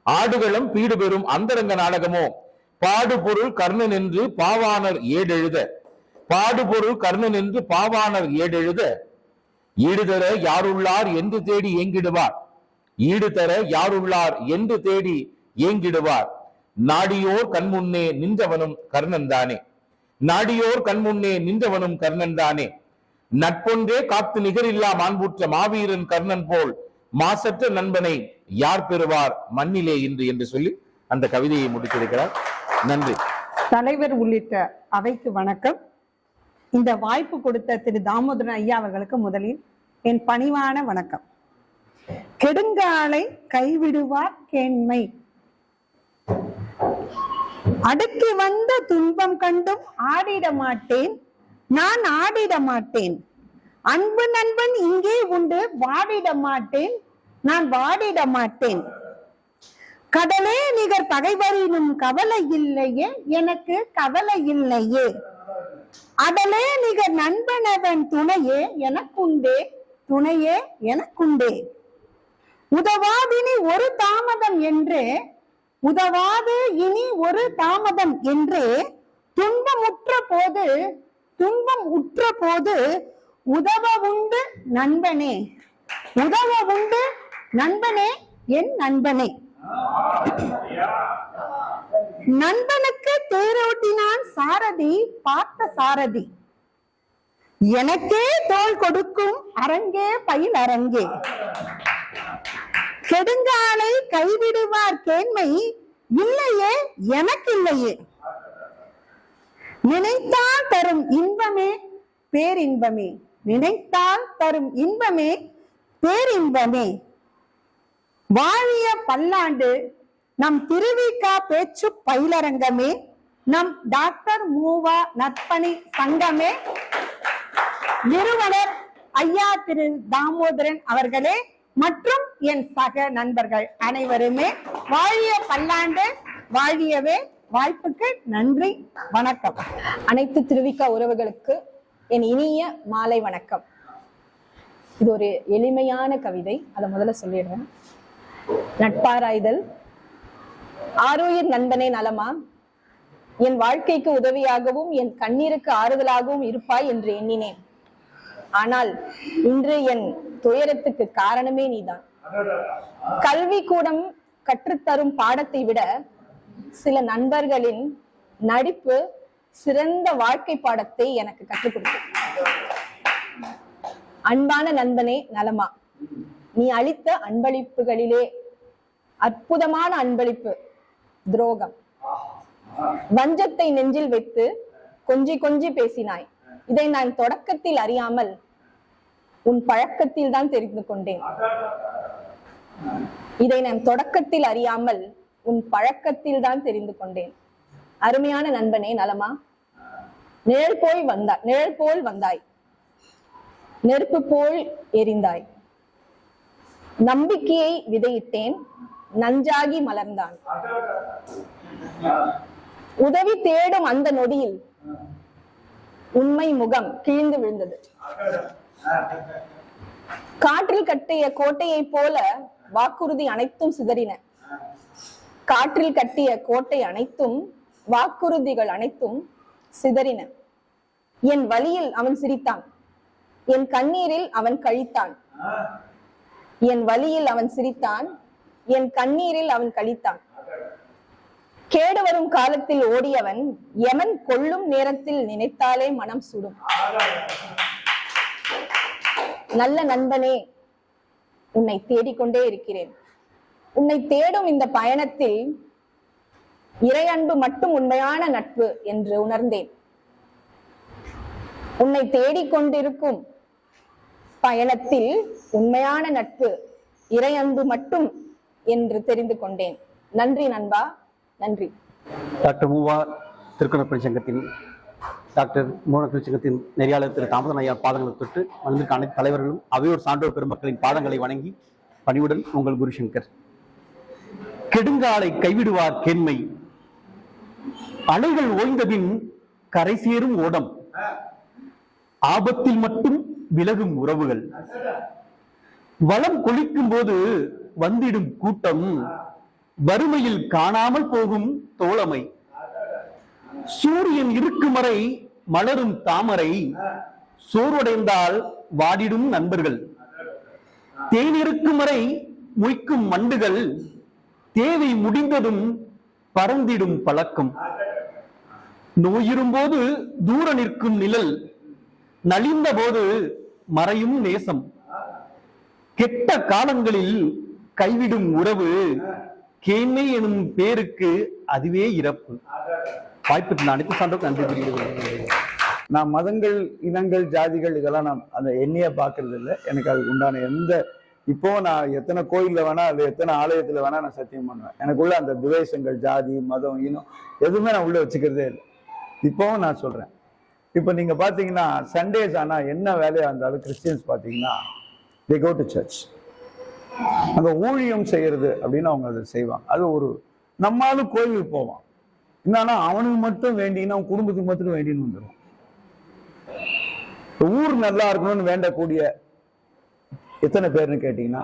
ஆடுகளம் பீடுபெறும் அந்தரங்க நாடகமோ பாடுபொருள் கர்ணன் என்று பாவாணர் ஏடெழுத, பாடுபொருள் கர்ணன் என்று பாவாணர் ஏடெழுத ஈடுதர யாருள்ளார் என்று தேடி ஏங்கிடுவார், ஈடுதர யாருள்ளார் என்று தேடி ஏங்கிடுவார். நாடியோர் கண்முன்னே நின்றவனும் கர்ணன் தானே, நாடியோர் கண்முன்னே நின்றவனும் கர்ணன் தானே. நட்பொன்றே காத்து நிகரில்லா மாண்புற்ற மாவீரன் கர்ணன் போல் மாசற்ற நண்பனை யார் பெறுவார் மண்ணிலே இன்று என்று சொல்லி அந்த கவிதையை முடித்திருக்கிறார். நன்றி. தலைவர் உள்ளிட்ட அவைக்கு வணக்கம். இந்த வாய்ப்பு கொடுத்த திரு தாமோதரன் ஐயா அவர்களுக்கு முதலில் என் பணிவான வணக்கம். கெடுங்காலை கைவிடுவார் கேண்மை, அடுக்கி வந்த துன்பம் கண்டும் ஆடிட மாட்டேன், நான் ஆடிட மாட்டேன். அன்பு நண்பன் இங்கே உண்டு, வாடிட மாட்டேன், நான் வாடிட மாட்டேன். கடலே நிகர் பகைவரினும் கவலை இல்லையே, எனக்கு கவலை இல்லையே. அடலே நிகர் நண்பனவன் துணையே எனக்குண்டே, துணையே எனக்குண்டே. உதவாதினி ஒரு தாமதம் என்றே, உதவாது இனி ஒரு தாமதம் என்றே துன்பம் உற்ற போது உதவ உண்டு நண்பனே, உதவ உண்டு நண்பனே, என் நண்பனே. நண்பனுக்கு தேரோட்டினான் சாரதி, பார்த்த சாரதி. எனக்கே தோள் கொடுக்கும் அரங்கே பயில் அரங்கே. கெடுங்காலை கைவிடுவார் கேண்மை இல்லையே எனக்கில்லையே. நினைத்தால் தரும் இன்பமே பேரின்பமே, நினைத்தால் தரும் இன்பமே பேரின்பமே. வாழிய பல்லாண்டு நம் திருவிகா பேச்சு பயிலரங்கமே, நம் டாக்டர் மூவா நற்பணி சங்கமே, நிறுவனர் ஐயா திரு தாமோதரன் அவர்களே மற்றும் என் சக நண்பர்கள் அனைவருமே வாழிய பல்லாண்டு வாழியவே. வாய்ப்புக்கு நன்றி, வணக்கம். அனைத்து திருவிக்கா உறவுகளுக்கு என் இனிய மாலை வணக்கம். இது ஒரு எளிமையான கவிதை, அதை முதல்ல சொல்லிடுறேன். நட்பாராய்தல். ஆரோயர் நண்பனே நலமா, என் வாழ்க்கைக்கு உதவியாகவும் என் கண்ணீருக்கு ஆறுதலாகவும் இருப்பாய் என்று எண்ணினேன். ஆனால் இன்று என் துயரத்துக்கு காரணமே நீதான். கல்வி கூடம் கற்றுத்தரும் பாடத்தை விட சில நண்பர்களின் நடிப்பு சிறந்த வாழ்க்கை பாடத்தை எனக்கு கற்றுக் கொடுத்தது. அன்பான நண்பனே நலமா, நீ அளித்த அன்பளிப்புகளிலே அற்புதமான அன்பளிப்பு துரோகம். வஞ்சத்தை நெஞ்சில் வைத்து கொஞ்சி கொஞ்சி பேசினாய். இதை நான் தொடக்கத்தில் அறியாமல் உன் பழக்கத்தில் தான் தெரிந்து கொண்டேன். இதை நான் தொடக்கத்தில் அறியாமல் உன் பழக்கத்தில் தான் தெரிந்து கொண்டேன். அருமையான நண்பனே நலமா, நிழல் போல் வந்தாய், நெருப்பு போல் எரிந்தாய். நம்பிக்கையை விதையிட்டேன், நஞ்சாகி மலர்ந்தான். உதவி தேடும் அந்த நொடியில் உண்மை முகம் கிழிந்து விழுந்தது. காற்றில் கட்டிய கோட்டையை போல வாக்குறுதி அனைத்தும் சிதறின. காற்றில் கட்டிய கோட்டை அனைத்தும் வாக்குறுதிகள் அனைத்தும் சிதறின. என் வலியில் அவன் சிரித்தான், என் கண்ணீரில் அவன் கழித்தான். என் வலியில் அவன் சிரித்தான், என் கண்ணீரில் அவன் கழித்தான். கேடு வரும் காலத்தில் ஓடியவன் எமன் கொள்ளும் நேரத்தில் நினைத்தாலே மனம் சுடும். நல்ல நண்பனே, உன்னை தேடிக்கொண்டே இருக்கிறேன். உன்னை தேடும் இந்த பயணத்தில் இறை அன்பு மட்டும் உண்மையான நட்பு என்று உணர்ந்தேன். உன்னை தேடிக்கொண்டிருக்கும் பயணத்தில் உண்மையான நட்பு இறை அன்பு மட்டும் என்று தெரிந்து கொண்டேன். நன்றி நண்பா, நன்றி. டாக்டர் மூவா திருக்குறள் சங்கத்தின் டாக்டர் மூவா சங்கத்தின் நெறியாளர் திரு தாமோதரன் ஐயா பாதங்களை தொட்டு வந்திருக்க அனைத்து தலைவர்களும் அவையோர் சான்றோர் பெருமக்களின் பாதங்களை வணங்கி பணிவுடன் உங்கள் குருசங்கர். கெடுங்காலை கைவிடுவார் கேண்மை, அலைகள் ஓய்ந்தபின் கரை சேரும் ஓடம், ஆபத்தில் மட்டும் விலகும் உறவுகள், வளம் கொளிக்கும் போது வந்திடும் கூட்டம், வறுமையில் காணாமல் போகும் தோழமை, சூரியன் இருக்கும் வரை மலரும் தாமரை, சோர்வடைந்தால் வாடிடும் நண்பர்கள், தேன் இருக்கும் வரை மொய்க்கும் மண்டுகள், தேவை முடிந்ததும் பறந்திடும் பழக்கம், நோயிரும்போது தூர நிற்கும் நிழல், நலிந்த போது மறையும் நேசம், கெட்ட காலங்களில் கைவிடும் உறவு, கேண்மை எனும் பேருக்கு அதுவே இறப்பு. வாய்ப்புக்கு நான் அனைத்து சான்றோம் நன்றி தெரிவிக்கிறேன். நான் மதங்கள், இனங்கள், ஜாதிகள் இதெல்லாம் நான் அந்த எண்ணிய பார்க்கறது இல்லை. எனக்கு அதுக்கு உண்டான எந்த, இப்போ நான் எத்தனை கோயில்ல வேணா அது எத்தனை ஆலயத்துல வேணா நான் சத்தியம் பண்ணுவேன். எனக்குள்ள அந்த துவேஷங்கள், ஜாதி, மதம், இனம் எதுவுமே நான் உள்ள வச்சுக்கிறதே இல்லை. இப்போவும் நான் சொல்றேன். இப்போ நீங்க பாத்தீங்கன்னா சண்டேஸ் ஆனா என்ன வேலையா இருந்தாலும் கிறிஸ்டியன்ஸ் பாத்தீங்கன்னா they go to church. அங்க ஊழியம் செய்யறது அப்படின்னு அவங்க அதை செய்வாங்க. அது ஒரு நம்மளும் கோயிலுக்கு போவான். என்னன்னா அவனுக்கு மட்டும் வேண்டினா அவன் குடும்பத்துக்கு மட்டும் வேண்டின்னு வந்துடும். ஊர் நல்லா இருக்கணும்னு வேண்டக்கூடிய எத்தனை பேர்னு கேட்டீங்கன்னா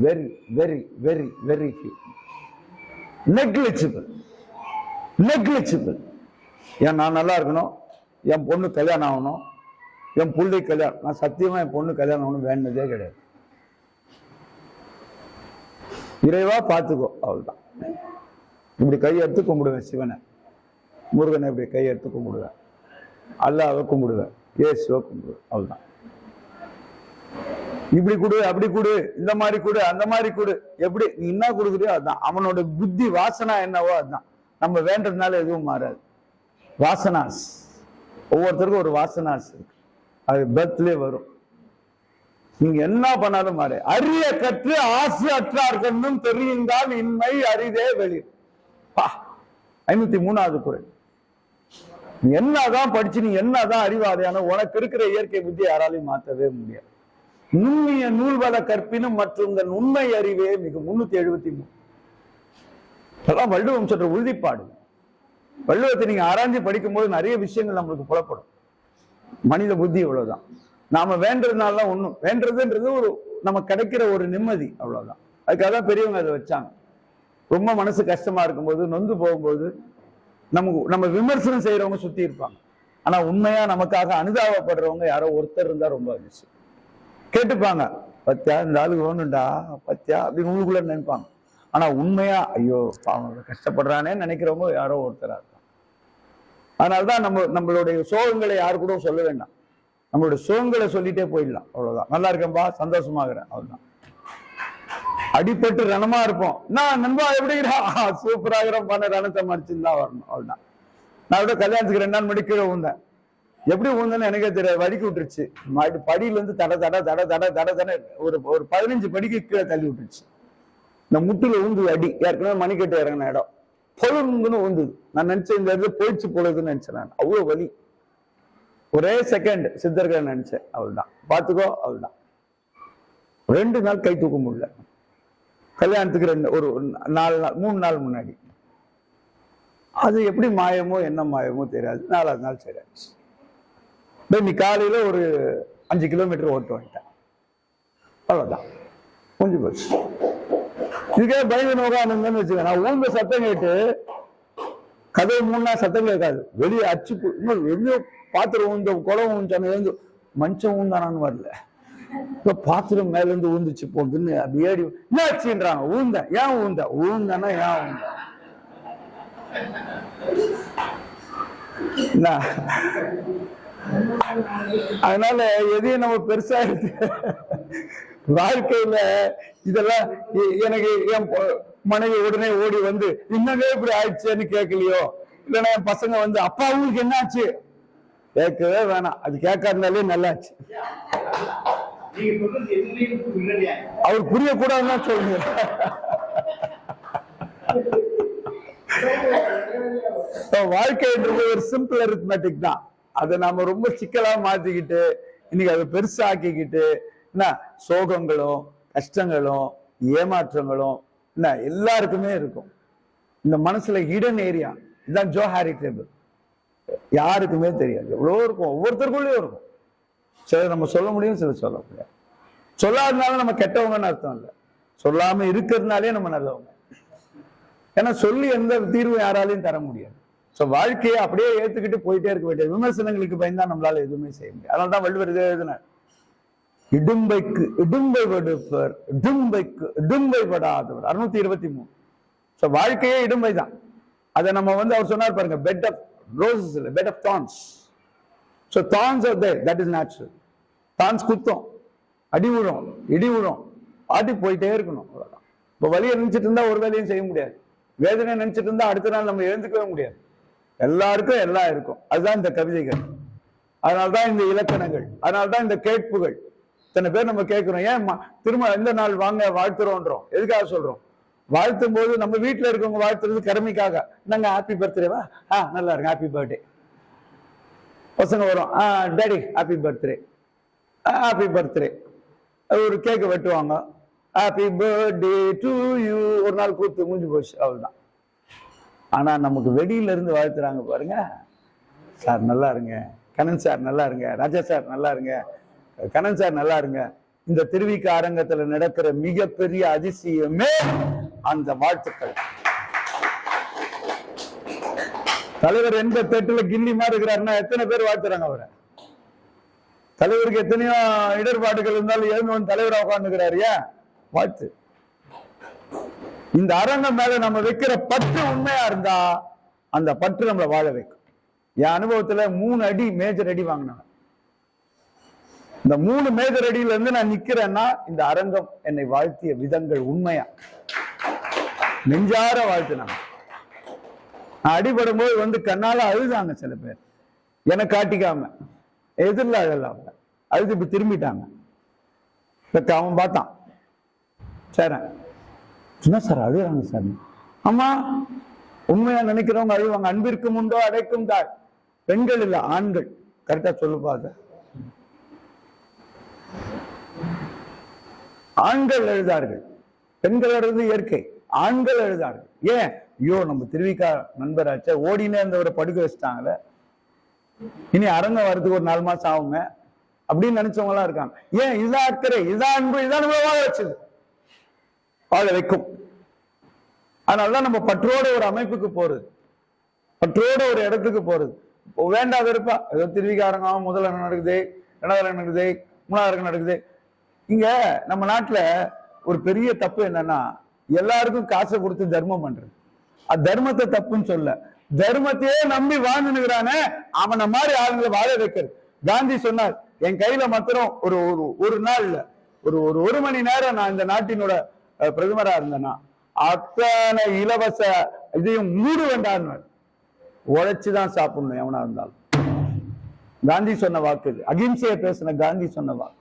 very very very very few. Negligible. ஏன் நான் நல்லா இருக்கணும், என் பொண்ணு கல்யாணம் ஆகணும், என் பிள்ளை கல்யாணம், நான் சத்தியமா என் பொண்ணு கல்யாணம் ஆகணும் வேண்டதே கிடையாது. இறைவா பார்த்துக்கோ, அவ்வளவுதான். இப்படி கையெடுத்து கும்பிடுவேன் சிவனை, முருகனை இப்படி கையெடுத்து கும்பிடுவேன், அல்லாவை கும்பிடுவேன், இயேசுவை கும்பிடுவேன், அவ்வளவுதான். இப்படி கொடு, அப்படி கொடு, இந்த மாதிரி கொடு, அந்த மாதிரி கொடு, எப்படி நீ என்ன கொடுக்குறியோ அதுதான். அவனோட புத்தி வாசனா என்னவோ அதுதான். நம்ம வேண்டதுனால எதுவும் மாறாது. வாசனாஸ், ஒவ்வொருத்தருக்கும் ஒரு வாசனாஸ் இருக்கு, அது பர்த்லே வரும். நீங்க என்ன பண்ணாலும் மாறு. அரிய கற்று ஆசை அற்றார்கண்ணும் தெரிந்தால் இன்மை அரிதே வெளிர். 53வது குறள். நீ என்னதான் படிச்சு, நீ என்னதான் அறிவாதையான, உனக்கு இருக்கிற இயற்கை புத்தி யாராலையும் மாற்றவே முடியாது. நுண்ணிய நூல்வள கற்பினும் மற்றும் உண்மை அறிவே மிக 373. இதெல்லாம் வள்ளுவம் சொல்ற உறுதிப்பாடு. வள்ளுவத்தை நீங்க ஆராய்ச்சி படிக்கும் போது நிறைய விஷயங்கள் நம்மளுக்கு புலப்படும். மனித புத்தி இவ்வளவுதான். நாம வேண்டதுனால ஒண்ணும், வேண்டதுன்றது ஒரு நமக்கு கிடைக்கிற ஒரு நிம்மதி, அவ்வளவுதான். அதுக்காக தான் பெரியவங்க அதை வச்சாங்க. ரொம்ப மனசு கஷ்டமா இருக்கும்போது, நொந்து போகும்போது நம்ம விமர்சனம் செய்யறவங்க சுத்தி இருப்பாங்க. ஆனா உண்மையா நமக்காக அனுதாபப்படுறவங்க யாரோ ஒருத்தர் இருந்தா ரொம்ப அதிர்ச்சி. கேட்டுப்பாங்க, பத்தியா இந்த ஆளுக்கு வேணும்டா, பத்தியா அப்படின்னு உங்களுக்குள்ள நினைப்பாங்க. ஆனா உண்மையா ஐயோ பாவம் கஷ்டப்படுறானே நினைக்கிறவங்க யாரோ ஒருத்தரா இருப்பாங்க. அதனாலதான் நம்மளுடைய சோகங்களை யாரு கூட சொல்ல வேண்டாம். நம்மளுடைய சோகங்களை சொல்லிட்டே போயிடலாம், அவ்வளவுதான். நல்லா இருக்கேன்பா, சந்தோஷமாகிறேன், அவ்வளவுதான். அடிப்பட்டு ரணமா இருப்போம், நான் நண்பா எப்படிங்கிறா, சூப்பராகிறோம் பண்ண ரணத்தை மறைச்சுன்னு தான் வரணும், அவ்வளவுதான். நான் விட கல்யாணத்துக்கு 2 நாள் முன்னாடி கீழே ஊந்தேன். எப்படி ஊந்தேன்னு எனக்கே தெரியாது, வடிக்கி விட்டுருச்சு. படியில இருந்து தட தட தட தட தட தட ஒரு 15 படிக்கு கீழே தள்ளி விட்டுருச்சு. இந்த முட்டுல ஊந்து அடி, ஏற்கனவே மணிக்கட்டு இறங்கின இடம் பொழுங்குன்னு ஊந்துது. நான் நினைச்சேன் இந்த இடத்துல போயிடுச்சு போலதுன்னு நினைச்சேன். நான் அவ்வளவு வலி. ஒரே செகண்ட் சித்தர்கள் நினைச்சேன், அவள்தான் பாத்துக்கோ, அவள்தான். 2 நாள் கை தூக்க முடியல. கல்யாணத்துக்கு 3 நாள் முன்னாடி. அது எப்படி மாயமோ என்ன மாயமோ தெரியாது. 4வது நாள் சரியாச்சு. நீ காலையில ஒரு 5 கிலோமீட்டர் ஓட்டு வந்துட்டேன், அவ்வளவுதான், முடிஞ்சு போச்சு. இதுக்கே பயந்து நோக்கானுங்கன்னு வச்சுக்க. நான் ஊர்ந்த சத்தம் கேட்டு கதவு 3 நாள் சத்தம் கேட்காது. வெளியே அச்சு இன்னும் எங்கேயோ பாத்திரம் ஊந்த, குளம் ஊஞ்சானு எழுந்து, மஞ்சம் ஊந்தானான்னு வரல, பாத்திரம் மேல இருந்து ஊந்துச்சு போகுதுன்னு அப்படி ஏடி என்ன ஆச்சுன்றாங்க. ஊந்த ஏன் ஊந்தனா ஏன் ஊந்த. அதனால எதையும் நம்ம பெருசா எடுத்து வாழ்க்கையில இதெல்லாம் எனக்கு என் மனைவி உடனே ஓடி வந்து இன்னவே இப்படி ஆயிடுச்சேன்னு கேட்கலையோ, இல்லைன்னா என் பசங்க வந்து அப்பா உங்களுக்கு என்ன ஆச்சு கேட்கவே வேணாம். அது கேட்காதனாலே நல்லாச்சு. அவர் புரியக்கூடாதுன்னா சொல்லுங்க. வாழ்க்கைன்றது ஒரு சிம்பிள் அரித்மெட்டிக் தான். அதை நாம ரொம்ப சிக்கலா மாத்திக்கிட்டு இன்னைக்கு அதை பெருசாக்கிக்கிட்டு என்ன சோகங்களும் கஷ்டங்களும் ஏமாற்றங்களும் என்ன எல்லாருக்குமே இருக்கும். இந்த மனசுல ஹிடன் ஏரியா இதுதான் ஜோஹாரி டேபிள். யாருக்குமே தெரியாது, எவ்வளோ இருக்கும், ஒவ்வொருத்தருக்குள்ளேயும் இருக்கும். சில நம்ம சொல்ல முடியும், சில சொல்ல முடியாது. சொல்லாதனால நம்ம கெட்டவங்கன்னு அர்த்தம் இல்லை, சொல்லாம இருக்கிறதுனாலே நம்ம நல்லவங்க. ஏன்னா சொல்லி எந்த தீர்வு யாராலையும் தர முடியாது. ஸோ வாழ்க்கையை அப்படியே ஏத்துக்கிட்டு போயிட்டே இருக்க வேண்டிய, விமர்சனங்களுக்கு பயந்தா நம்மளால எதுவுமே செய்ய முடியாது. அதனால்தான் வள்ளுவர் இதை எழுதினார், இடும்பைக்கு இடும்பை வடுப்பர் இடும்பைக்கு இடும்பை படாதவர். 623. ஸோ வாழ்க்கையே இடும்பை தான். அதை நம்ம அவர் சொன்னார் பாருங்க, பெட் ஆஃப் ரோசஸ் இல்லை, bed of thorns. So thorns are there, that is natural. Thorns குத்தம், அடி விழும், இடி விழும், ஆட்டி போயிட்டே இருக்கணும், அவ்வளவுதான். இப்போ வலியை நினைச்சிட்டு இருந்தா ஒரு வேலையும் செய்ய முடியாது, வேதனை நினைச்சிட்டு இருந்தா அடுத்த நாள் நம்ம எழுந்துக்கவே முடியாது. எல்லாருக்கும் எல்லாம் இருக்கும். அதுதான் இந்த கவிதைகள், அதனால்தான் இந்த இலக்கணங்கள், அதனால்தான் இந்த கேட்புகள். இத்தனை பேர் நம்ம கேட்கிறோம், ஏன் திரும்ப எந்த நாள் வாங்க வாழ்த்துறோன்றோம். எதுக்காக சொல்றோம்? வாழ்த்தும் போது நம்ம வீட்டுல இருக்கவங்க வாழ்த்துறது கடமைக்காக. நாங்க ஹாப்பி பர்த்டேவா, நல்லா இருக்கு, ஹாப்பி பர்த்டே. பசங்க வரும், daddy happy birthday, happy birthday. ஒரு கேக்கு வெட்டுவாங்க, ஹாப்பி பர்த்டே டு யூ. ஒரு நாள் கூத்து முடிஞ்சு போச்சு, அவ்வளவுதான். ஆனா நமக்கு வெளியில இருந்து வாழ்த்துறாங்க பாருங்க, சார் நல்லா இருங்க, கண்ணன் சார் நல்லா இருங்க, ராஜா சார் நல்லா இருங்க, கண்ணன் சார் நல்லா இருங்க. இந்த திருவிக்க அரங்கத்துல நடக்கிற மிகப்பெரிய அதிசயமே அந்த வாழ்த்துக்கள். தலைவர் 88ல கில்லி மாதிரி இருக்கிறாருன்னா எத்தனை பேர் வாழ்த்துறாங்க அவரை? தலைவருக்கு எத்தனையோ இடர்பாடுகள் இருந்தாலும் எழுந்து தலைவரா உட்கார்ந்துக்கிறாரு, ஏன்? வாழ்த்து. இந்த அரங்கம் மேல நம்ம வைக்கிற பற்று உண்மையா இருந்தா அந்த பற்று நம்மளை வாழ வைக்கும். என் அனுபவத்துல 3 அடி மேஜர் அடி வாங்கினாங்க. இந்த 3 மேஜர் அடியில இருந்து நான் நிக்கிறேன்னா இந்த அரங்கம் என்னை வாழ்த்திய விதங்கள் உண்மையா நெஞ்சார வாழ்த்தினாங்க. நான் அடிபடும் போது கண்ணால அழுதாங்க சில பேர், எனக்கு காட்டிக்காம எதிரில் அழலாம், அழுது இப்ப திரும்பிட்டாங்க. அவன் பார்த்தான், சரி என்ன சார் அழுகிறாங்க சார்? ஆமா, உண்மையா நினைக்கிறவங்க அழுவாங்க. அன்பிற்கும் உண்டோ அடைக்கும் தாய், பெண்கள் இல்ல ஆண்கள். கரெக்டா சொல்லுப்பாங்க, ஆண்கள் எழுதார்கள், பெண்கள் எழுது இயற்கை, ஆண்கள் எழுதார்கள். ஏன்? ஐயோ நம்ம திருவிக்கா நண்பராச்ச ஓடினே இருந்தவரை படுக்க வச்சுட்டாங்களே, இனி அரங்கம் வரதுக்கு ஒரு 4 மாசம் ஆகுங்க அப்படின்னு நினைச்சவங்க எல்லாம் இருக்காங்க. ஏன்? இதுதான் அக்கறை, இதுதான் அன்பு, இதுதான் வாழ வச்சது, வாழ வைக்கும். அதனாலதான் நம்ம பற்றோட ஒரு அமைப்புக்கு போறது, பற்றோட ஒரு இடத்துக்கு போறது. வேண்டாத இருப்பா, ஏதோ திருவிக்காரங்க முதல் அரங்கம் நடக்குது, 2வது அரங்கம் நடக்குது, 3வது அரங்கம் நடக்குது. இங்க நம்ம நாட்டுல ஒரு பெரிய தப்பு என்னன்னா, எல்லாருக்கும் காசை கொடுத்து தர்மம் பண்றது. அது தர்மத்தை தப்புன்னு சொல்ல, தர்மத்தையே நம்பி வாழ்ந்துக்கிறானே அவனை மாதிரி ஆளுங்களை வாழ வைக்கிறது. காந்தி சொன்னார், என் கையில மாத்திரம் ஒரு நாள்ல ஒரு மணி நேரம் நான் இந்த நாட்டினோட பிரதமரா இருந்தேன்னா அத்தனை இலவச இதையும் மூடு வேண்டான்னு, உழைச்சுதான் சாப்பிடணும் எவனா இருந்தாலும். காந்தி சொன்ன வாக்கு இது, அகிம்சையை பேசின காந்தி சொன்ன வாக்கு.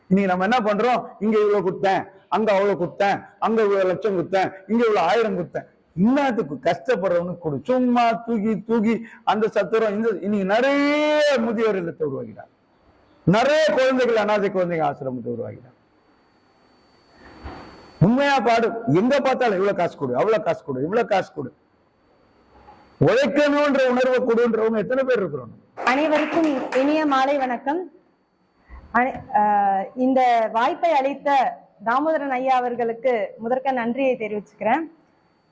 இன்னைக்கு நம்ம என்ன பண்றோம்? இங்க இவ்வளவு குத்தேன், அங்க அவ்வளவு குத்தேன், அங்க இவ்வளவு லட்சம் குத்தேன், இங்க இவ்வளவு 1000 குத்தேன். இன்னத்துக்கு கஷ்டப்படுறவனுக்கு கொடு. சும்மா தூக்கி அந்த சத்துரம். இன்னைக்கு நிறைய முதியோர் இல்லத்தை உருவாக்கிட்டாங்க, நிறைய குழந்தைகள் அனாதை குழந்தைங்க ஆசிரமத்தை உருவாக்கிட்டாங்க. உண்மையா பாடு, எங்க பார்த்தாலும் இவ்வளவு காசு கொடு, அவ்வளவு காசு கொடு, இவ்வளவு காசு கொடு. உழைக்கணும்ன்ற உணர்வை கொடுன்றவங்க எத்தனை பேர் இருக்கிறோம்? அனைவருக்கும் இனிய மாலை வணக்கம். இந்த வாய்ப்பை அளித்த தாமோதரன் ஐயா அவர்களுக்கு முதற்க நன்றியை தெரிவிச்சுக்கிறேன்.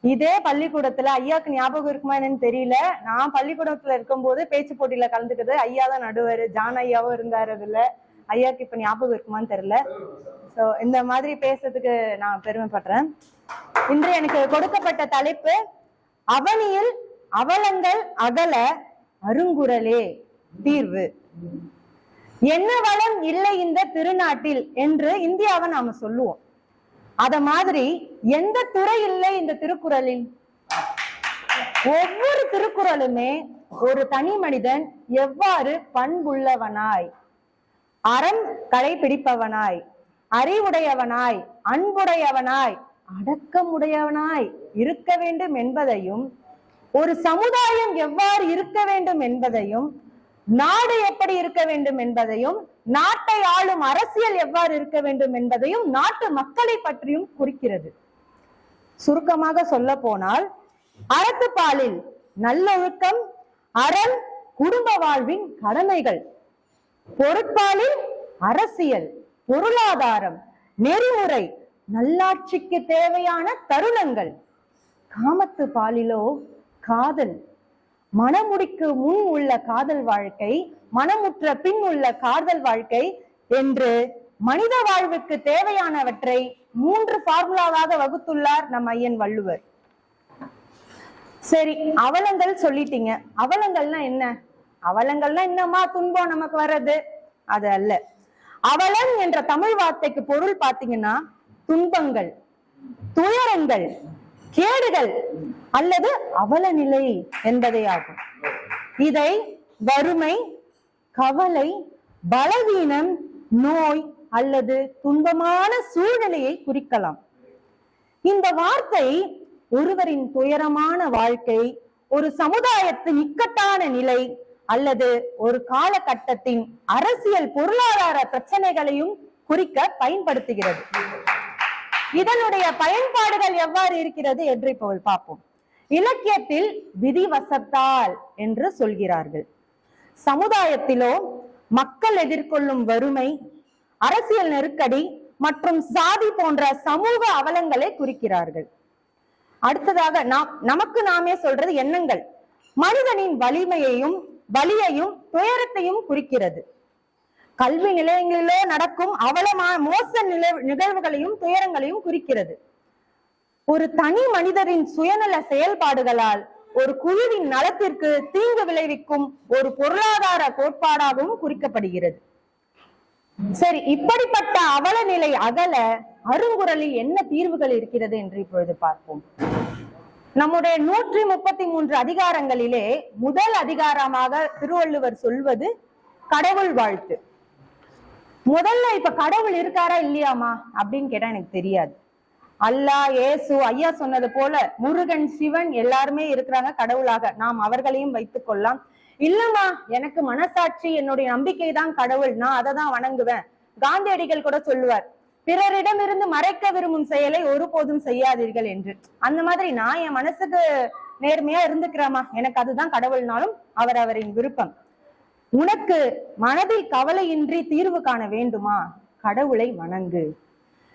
இதே பள்ளிக்கூடத்துல ஐயாக்கு ஞாபகம் இருக்குமா என்னன்னு தெரியல, நான் பள்ளிக்கூடத்துல இருக்கும் போது பேச்சு போட்டியில கலந்துக்கிறது ஐயா தான் நடுவர், ஜான் ஐயாவும் இருந்தாரு. அதுல ஐயாக்கு இப்ப ஞாபகம் இருக்குமான்னு தெரியல. சோ இந்த மாதிரி பேசுறதுக்கு நான் பெருமைப்படுறேன். இன்று எனக்கு கொடுக்கப்பட்ட தலைப்பு, அவனியில் அவலங்கள் அகல அருங்குரலே தீர்வு. என்ன வளம் இல்லை இந்த திருநாட்டில் என்று இந்தியாவை நாம சொல்லுவோம். அத மாதிரி எந்த துறை இல்லை இந்த திருக்குறளில்? ஒவ்வொரு திருக்குறளுமே ஒரு தனி மனிதன் எவ்வாறு பண்புள்ளவனாய், அறம் கடைபிடிப்பவனாய், அறிவுடையவனாய், அன்புடையவனாய், அடக்கமுடையவனாய் இருக்க வேண்டும் என்பதையும், ஒரு சமுதாயம் எவ்வாறு இருக்க வேண்டும் என்பதையும், நாடு எப்படி இருக்க வேண்டும் என்பதையும், நாட்டை ஆளும் அரசியல் எவ்வாறு இருக்க வேண்டும் என்பதையும், நாட்டு மக்களை பற்றியும் குறிக்கிறது. சுருக்கமாக சொல்ல போனால், அறத்துப்பாலில் நல்லொழுக்கம், அறம், குடும்ப வாழ்வின் கடமைகள்; பொருட்பாலில் அரசியல், பொருளாதாரம், நெறிமுறை, நல்லாட்சிக்கு தேவையான தருணங்கள்; காமத்து பாலிலோ காதல், மணமுடிக்கு முன் உள்ள காதல் வாழ்க்கை, மணமுற்ற பின் உள்ள காதல் வாழ்க்கை என்று மனித வாழ்வுக்கு தேவையானவற்றை 3 ஃபார்முலாவாக வகுத்துள்ளார் நம் ஐயன் வள்ளுவர். சரி, அவலங்கள் சொல்லிட்டீங்க. அவலங்கள்னா என்ன? அவலங்கள்னா என்னமா துன்பம் நமக்கு வர்றது? அது அல்ல. அவலம் என்ற தமிழ் வார்த்தைக்கு பொருள் பாத்தீங்கன்னா துன்பங்கள், துயரங்கள், கேடுகள் அல்லது அவல நிலை என்பதே ஆகும். இதை வறுமை, கவலை, பலவீனம், நோய் அல்லது துன்பமான சூழ்நிலையை குறிக்கலாம். இந்த வார்த்தை ஒருவரின் துயரமான வாழ்க்கை, ஒரு சமுதாயத்தின் இக்கட்டான நிலை அல்லது ஒரு காலகட்டத்தின் அரசியல் பொருளாதார பிரச்சனைகளையும் குறிக்க பயன்படுத்துகிறது. இதனுடைய பயன்பாடுகள் எவ்வாறு இருக்கிறது என்று இப்போது பார்ப்போம். இலக்கியத்தில் விதிவசத்தால் என்று சொல்கிறார்கள். சமுதாயத்திலோ மக்கள் எதிர்கொள்ளும் வறுமை, அரசியல் நெருக்கடி மற்றும் சாதி போன்ற சமூக அவலங்களை குறிக்கிறார்கள். அடுத்ததாக நமக்கு நாமே சொல்றது எண்ணங்கள் மனிதனின் வலிமையையும் வலியையும் துயரத்தையும் குறிக்கிறது. கல்வி நிலையங்களிலோ நடக்கும் மோச நிகழ்வுகளையும் துயரங்களையும் குறிக்கிறது. ஒரு தனி மனிதரின் சுயநல செயல்பாடுகளால் ஒரு குழுவின் நலத்திற்கு தீங்கு விளைவிக்கும் ஒரு பொருளாதார கோட்பாடாகவும் குறிக்கப்படுகிறது. சரி, இப்படிப்பட்ட அவல நிலை அகல அருங்குறளில் என்ன தீர்வுகள் இருக்கிறது என்று இப்பொழுது பார்ப்போம். நம்முடைய 133 அதிகாரங்களிலே முதல் அதிகாரமாக திருவள்ளுவர் சொல்வது கடவுள் வாழ்த்து. முதல்ல இப்ப கடவுள் இருக்காரா இல்லையாமா அப்படின்னு கேட்டா எனக்கு தெரியாது. அல்லாஹ், இயேசு, ஐயா சொன்னது போல முருகன், சிவன் எல்லாருமே இருக்கிறாங்க கடவுளாக. நாம் அவர்களையும் வைத்துக் கொள்ளலாம். இல்லம்மா, எனக்கு மனசாட்சி, என்னுடைய நம்பிக்கை தான் கடவுள், நான் அதை தான் வணங்குவேன். காந்தியடிகள் கூட சொல்லுவார், பிறரிடமிருந்து மறைக்க விரும்பும் செயலை ஒருபோதும் செய்யாதீர்கள் என்று. அந்த மாதிரி நான் என் மனசுக்கு நேர்மையா இருந்துக்கிறேமா, எனக்கு அதுதான் கடவுள்னாலும் அவரவரின் விருப்பம். உனக்கு மனதில் கவலையின்றி தீர்வு காண வேண்டுமா, கடவுளை வணங்கு.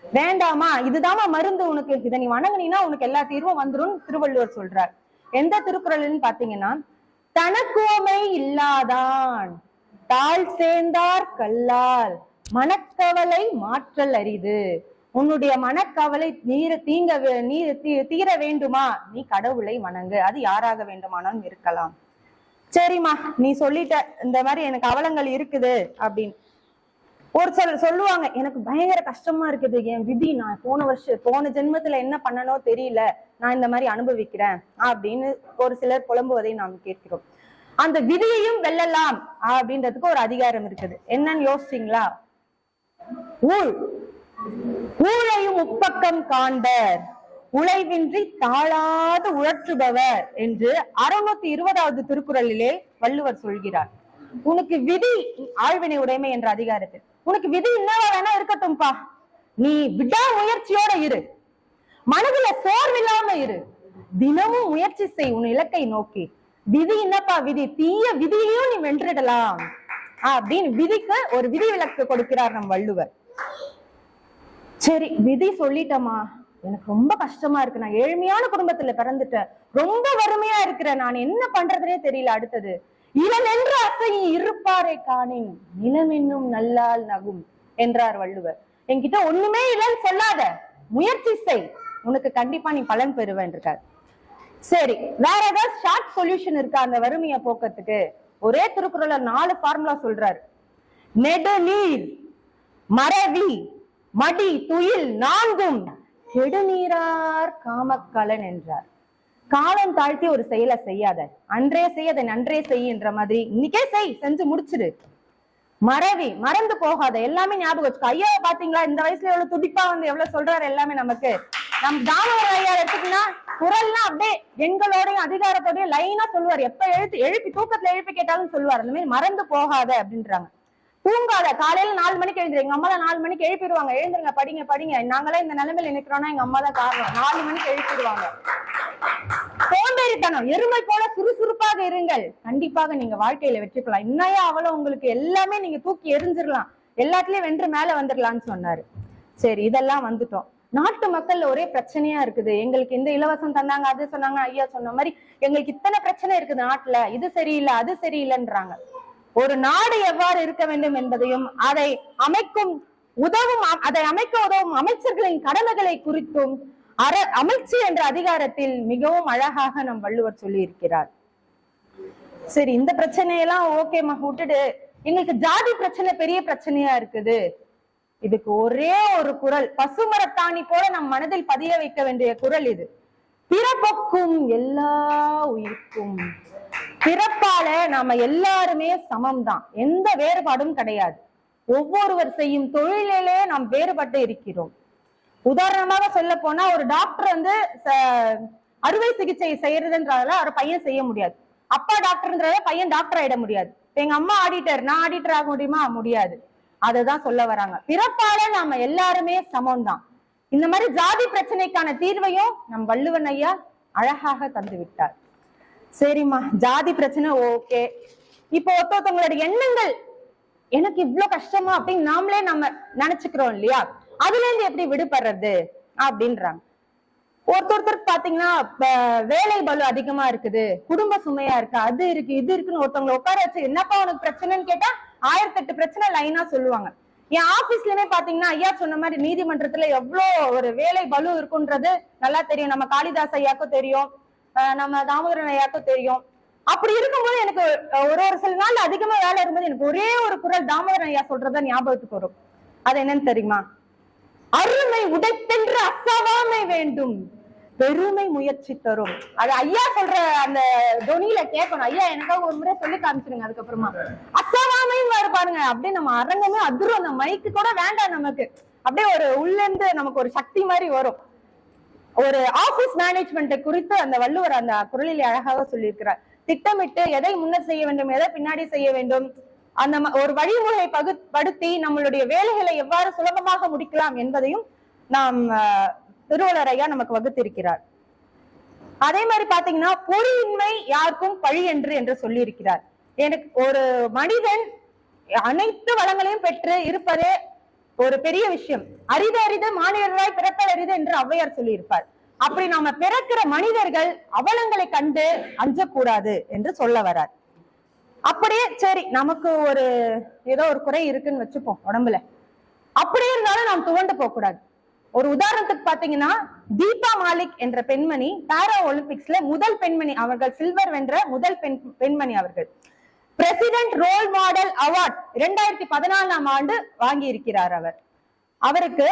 வேண்டாமா, இதுதாமா மருந்து உனக்கு, இதை நீ வணங்குனீன்னா உனக்கு எல்லா தீர்வும் வந்துரும் திருவள்ளுவர் சொல்றார். எந்த திருக்குறள்னு பாத்தீங்கன்னா, தனக்குவமை இல்லாதான் தாழ் சேர்ந்தார் கல்லால் மனக்கவலை மாற்றல் அரிது. உன்னுடைய மனக்கவலை தீர வேண்டுமா, நீ கடவுளை வணங்கு. அது யாராக வேண்டுமானாலும் இருக்கலாம். சரிம்மா, நீ சொல்லிட்ட இந்த மாதிரி எனக்கு அவலங்கள் இருக்குது அப்படின்னு. ஒரு சொல்லுவாங்க, எனக்கு பயங்கர கஷ்டமா இருக்குது, என் விதி, நான் போன ஜென்மத்துல என்ன பண்ணனோ தெரியல, நான் இந்த மாதிரி அனுபவிக்கிறேன் அப்படின்னு ஒரு சிலர் புலம்புவதை நாம் கேட்கிறோம். அந்த விதியையும் வெல்லலாம் அப்படின்றதுக்கு ஒரு அதிகாரம் இருக்குது. என்னன்னு யோசிச்சீங்களா? ஊழையும் உப்பக்கம் காண்பர், உழைவின்றி தாழாது உழற்றுபவர் என்று 620வது திருக்குறளிலே வள்ளுவர் சொல்கிறார். உனக்கு விதி ஆழ்வினை உடைமை என்ற அதிகாரத்தில் உனக்கு விதி என்னவா வேணா இருக்கட்டும்பா, நீ விடா முயற்சியோட இரு, மனதுல சோர்வில்லாம இரு, தினமும் முயற்சி செய் உன் இலக்கை நோக்கி. விதி என்னப்பா விதி, தீய விதியையும் நீ வென்றிடலாம் அப்படின்னு விதிக்கு ஒரு விதி விலக்கு கொடுக்கிறார் நம் வள்ளுவர். சரி, விதி சொல்லிட்டமா, எனக்கு ரொம்ப கஷ்டமா இருக்கு, நான் ஏழ்மையான குடும்பத்துல பிறந்துட்டேன், ரொம்ப வறுமையா இருக்கிறேன், நான் என்ன பண்றதுனே தெரியல. அடுத்தது, இளமென்று அசையி இருப்பாரை காணின் நிலம் என்னும் நல்லால் நகும் என்றார் வள்ளுவர். என்கிட்ட ஒண்ணுமே இல்லைன்னு சொல்லாத, முயற்சி செய், உனக்கு கண்டிப்பா நீ பலன் பெறுவேன்றார். சரி, வேற ஏதாவது ஷார்ட் சொல்யூஷன் இருக்கா அந்த வறுமையை போக்குறதுக்கு? ஒரே திருக்குறள்ல 4 ஃபார்முலா சொல்றாரு. நெடுநீர், மறவி, மடி, துயில் 4ம் கெடுநீரார் காமக்கலன் என்றார். காலம் தாழ்த்தி ஒரு செயலை செய்யாத, அன்றே செய்ய அதை நன்றே செய்யன்ற மாதிரி இன்னைக்கே செஞ்சு முடிச்சிடு. மறவி, மறந்து போகாத, எல்லாமே ஞாபகம் வச்சுக்கோ. ஐயா பாத்தீங்களா, இந்த வயசுல எவ்வளவு துடிப்பா வந்து எவ்வளவு சொல்றாரு எல்லாமே நமக்கு. நம்ம தாமோதர ஐயா எடுத்துக்கினா குரல்லாம் அப்படியே எங்களோடய அதிகாரத்தோடய லைனா சொல்லுவார். எப்ப எழுப்பி தூக்கத்துல எழுப்பி கேட்டாலும் சொல்லுவார். அந்த மாதிரி மறந்து போகாத அப்படின்றாங்க. தூங்காத, காலையில 4 மணிக்கு எழுந்துரு. எங்க அம்மா தான் 4 மணிக்கு எழுப்பிடுவாங்க. எழுந்துருங்க, படிங்க படிங்க. நாங்களே இந்த நிலைமையில நிக்கிறோம்னா எங்க அம்மா தான் காரணம். 4 மணிக்கு எழுப்பிடுவாங்க. சோம்பேறித்தனம், எருமை போல சுறுசுறுப்பாக இருங்கள். கண்டிப்பாக நீங்க வாழ்க்கையில வெற்றி பெறலாம். இன்னையா அவ்வளவு உங்களுக்கு எல்லாமே நீங்க தூக்கி எரிஞ்சிடலாம், எல்லாத்துலயும் வென்று மேல வந்துடலாம்னு சொன்னாரு. சரி, இதெல்லாம் வந்துட்டோம். நாட்டு மக்கள்ல ஒரே பிரச்சனையா இருக்குது. எங்களுக்கு இந்த இலவசம் தந்தாங்க, அது சொன்னாங்க, ஐயா சொன்ன மாதிரி எங்களுக்கு இத்தனை பிரச்சனை இருக்குது நாட்டுல. இது சரியில்லை, அது சரியில்லைன்றாங்க. ஒரு நாடு எவ்வாறு இருக்க வேண்டும் என்பதையும் அதை அமைக்க உதவும் அமைச்சர்களின் கடமைகளை குறித்தும் அமைச்சு என்ற அதிகாரத்தில் மிகவும் அழகாக நம் வள்ளுவர் சொல்லி இருக்கிறார். சரி, இந்த பிரச்சனையெல்லாம் ஓகேமா விட்டுடு, எங்களுக்கு ஜாதி பிரச்சனை பெரிய பிரச்சனையா இருக்குது. இதுக்கு ஒரே ஒரு குரல், பசுமரத்தாணி போல நம் மனதில் பதிய வைக்க வேண்டிய குரல் இது. பிறப்புக்கும் எல்லா உயிர்க்கும். பிறப்பால நாம எல்லாருமே சமம் தான், எந்த வேறுபாடும் கிடையாது. ஒவ்வொருவர் செய்யும் தொழிலிலே நாம் வேறுபட்டு இருக்கிறோம். உதாரணமாக சொல்ல போனா, ஒரு டாக்டர் வந்து அறுவை சிகிச்சை செய்யறதுன்றதால ஒரு பையன் செய்ய முடியாது. அப்பா டாக்டர்ன்றத பையன் டாக்டர் ஆயிட முடியாது. எங்க அம்மா ஆடிட்டர், நான் ஆடிட்டர் ஆக முடியுமா? முடியாது. அததான் சொல்ல வராங்க. பிறப்பால நாம எல்லாருமே சமம் தான். இந்த மாதிரி ஜாதி பிரச்சனைக்கான தீர்வையும் நம் வள்ளுவன் ஐயா அழகாக தந்து விட்டார். சரிம்மா, ஜாதி பிரச்சனை ஓகே. இப்போ ஒருத்தவங்களோட எண்ணங்கள், எனக்கு இவ்வளவு கஷ்டமா அப்படின்னு நாமளே நம்ம நினைச்சுக்கிறோம் இல்லையா? அதுல இருந்து எப்படி விடுபடுறது அப்படின்றாங்க. ஒருத்தருக்கு பாத்தீங்கன்னா வேலை பளு அதிகமா இருக்குது, குடும்ப சுமையா இருக்கு, அது இருக்கு, இது இருக்குன்னு ஒருத்தவங்களை உட்கார வச்சு என்னப்பா உனக்கு பிரச்சனைன்னு கேட்டா 1008 பிரச்சனை லைனா சொல்லுவாங்க. என் ஆபீஸ்லயுமே பாத்தீங்கன்னா ஐயா சொன்ன மாதிரி நீதிமன்றத்துல எவ்வளவு ஒரு வேலை பளு இருக்குன்றது நல்லா தெரியும். நம்ம காளிதாஸ் ஐயாக்கும் தெரியும், நம்ம தாமோதரன் ஐயாக்கும் தெரியும். அப்படி இருக்கும்போது எனக்கு ஒரு சில நாள் அதிகமா வேலை இருக்கும்போது எனக்கு ஒரே ஒரு குரல் தாமோதரன் ஐயா சொல்றத ஞாபகத்துக்கு வரும். அது என்னன்னு தெரியுமா? அருமை உடைத்தென்று அசவாமை வேண்டும், பெருமை முயற்சி தரும். அது ஐயா சொல்ற அந்த தொனியில கேட்கணும். ஐயா எனக்காக ஒரு முறை சொல்லி காமிச்சிருங்க. அதுக்கப்புறமா அசவாமைன்னு பாருங்க, அப்படியே நம்ம அரங்கமே அதிரும். அந்த மைக்கு கூட வேண்டாம் நமக்கு, அப்படியே ஒரு உள்ள இருந்து நமக்கு ஒரு சக்தி மாதிரி வரும். ஒரு ஆபீஸ் மேனேஜ்மெண்ட் குறித்து அந்த வள்ளுவர் அந்த குரலில் அழகாக சொல்லியிருக்கிறார். திட்டமிட்டு எதை முன்னர் செய்ய வேண்டும், எதை பின்னாடி செய்ய வேண்டும், அந்த ஒரு வழிமுறை படுத்தி நம்மளுடைய வேலைகளை எவ்வாறு சுலபமாக முடிக்கலாம் என்பதையும் நாம் திருவள்ளுவர் ஐயா நமக்கு வகுத்திருக்கிறார். அதே மாதிரி பாத்தீங்கன்னா, பொறியின்மை யாருக்கும் பழி என்று சொல்லி இருக்கிறார். எனக்கு ஒரு மனிதன் அனைத்து வளங்களையும் பெற்று இருப்பதே ஒரு பெரிய விஷயம். அரிது அரிது மானிடராய் பிறத்தல் அரிது என்று ஔவையார் சொல்லி இருப்பார். அப்படி நாம பிறக்கிற மனிதர்கள் அவலங்களை கண்டு அஞ்சக்கூடாது என்று சொல்ல வரார். அப்படியே சரி, நமக்கு ஒரு ஏதோ ஒரு குறை இருக்குன்னு வச்சுப்போம் உடம்புல, அப்படியே இருந்தாலும் நாம் துவண்டு போக கூடாது. ஒரு உதாரணத்துக்கு பாத்தீங்கன்னா, தீபா மாலிக் என்ற பெண்மணி பாரா ஒலிம்பிக்ஸ்ல முதல் பெண்மணி, அவர்கள் சில்வர் வென்ற முதல் பெண்மணி. அவர்கள் பிரசிடென்ட் ரோல் மாடல் அவார்ட் 2014ஆம் ஆண்டு வாங்கி இருக்கிறார். அவருக்கு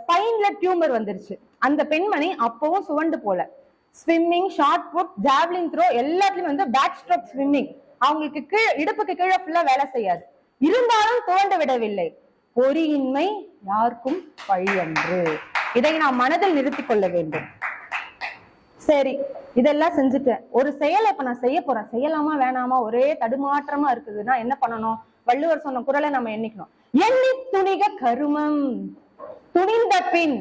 ஸ்பைன்ல டியூமர் வந்துருச்சு. அந்த பெண்மணி அப்பவும் சுவண்டு போல. Swimming, shot put, javelin throw எல்லாத்துலயும் வந்து பேக் ஸ்ட்ரோக் ஸ்விம்மிங், அவங்களுக்கு இடுப்புக்கு கீழே ஃபுல்லா வேலை செய்யாது. இருந்தாலும் துவண்டு விடவில்லை. பொறியின்மை யாருக்கும் பழியன்று, இதை நாம் மனதில் நிறுத்திக் கொள்ள வேண்டும். சரி, இதெல்லாம் செஞ்சுட்டேன். ஒரு செயலை இப்ப நான் செய்ய போறேன், செய்யலாமா வேணாமா ஒரே தடுமாற்றமா இருக்குதுன்னா என்ன பண்ணணும்? வள்ளுவர் சொன்ன குறளை நம்ம எண்ணிக்கணும். எண்ணி துணிக கருமம், துணிந்த பின்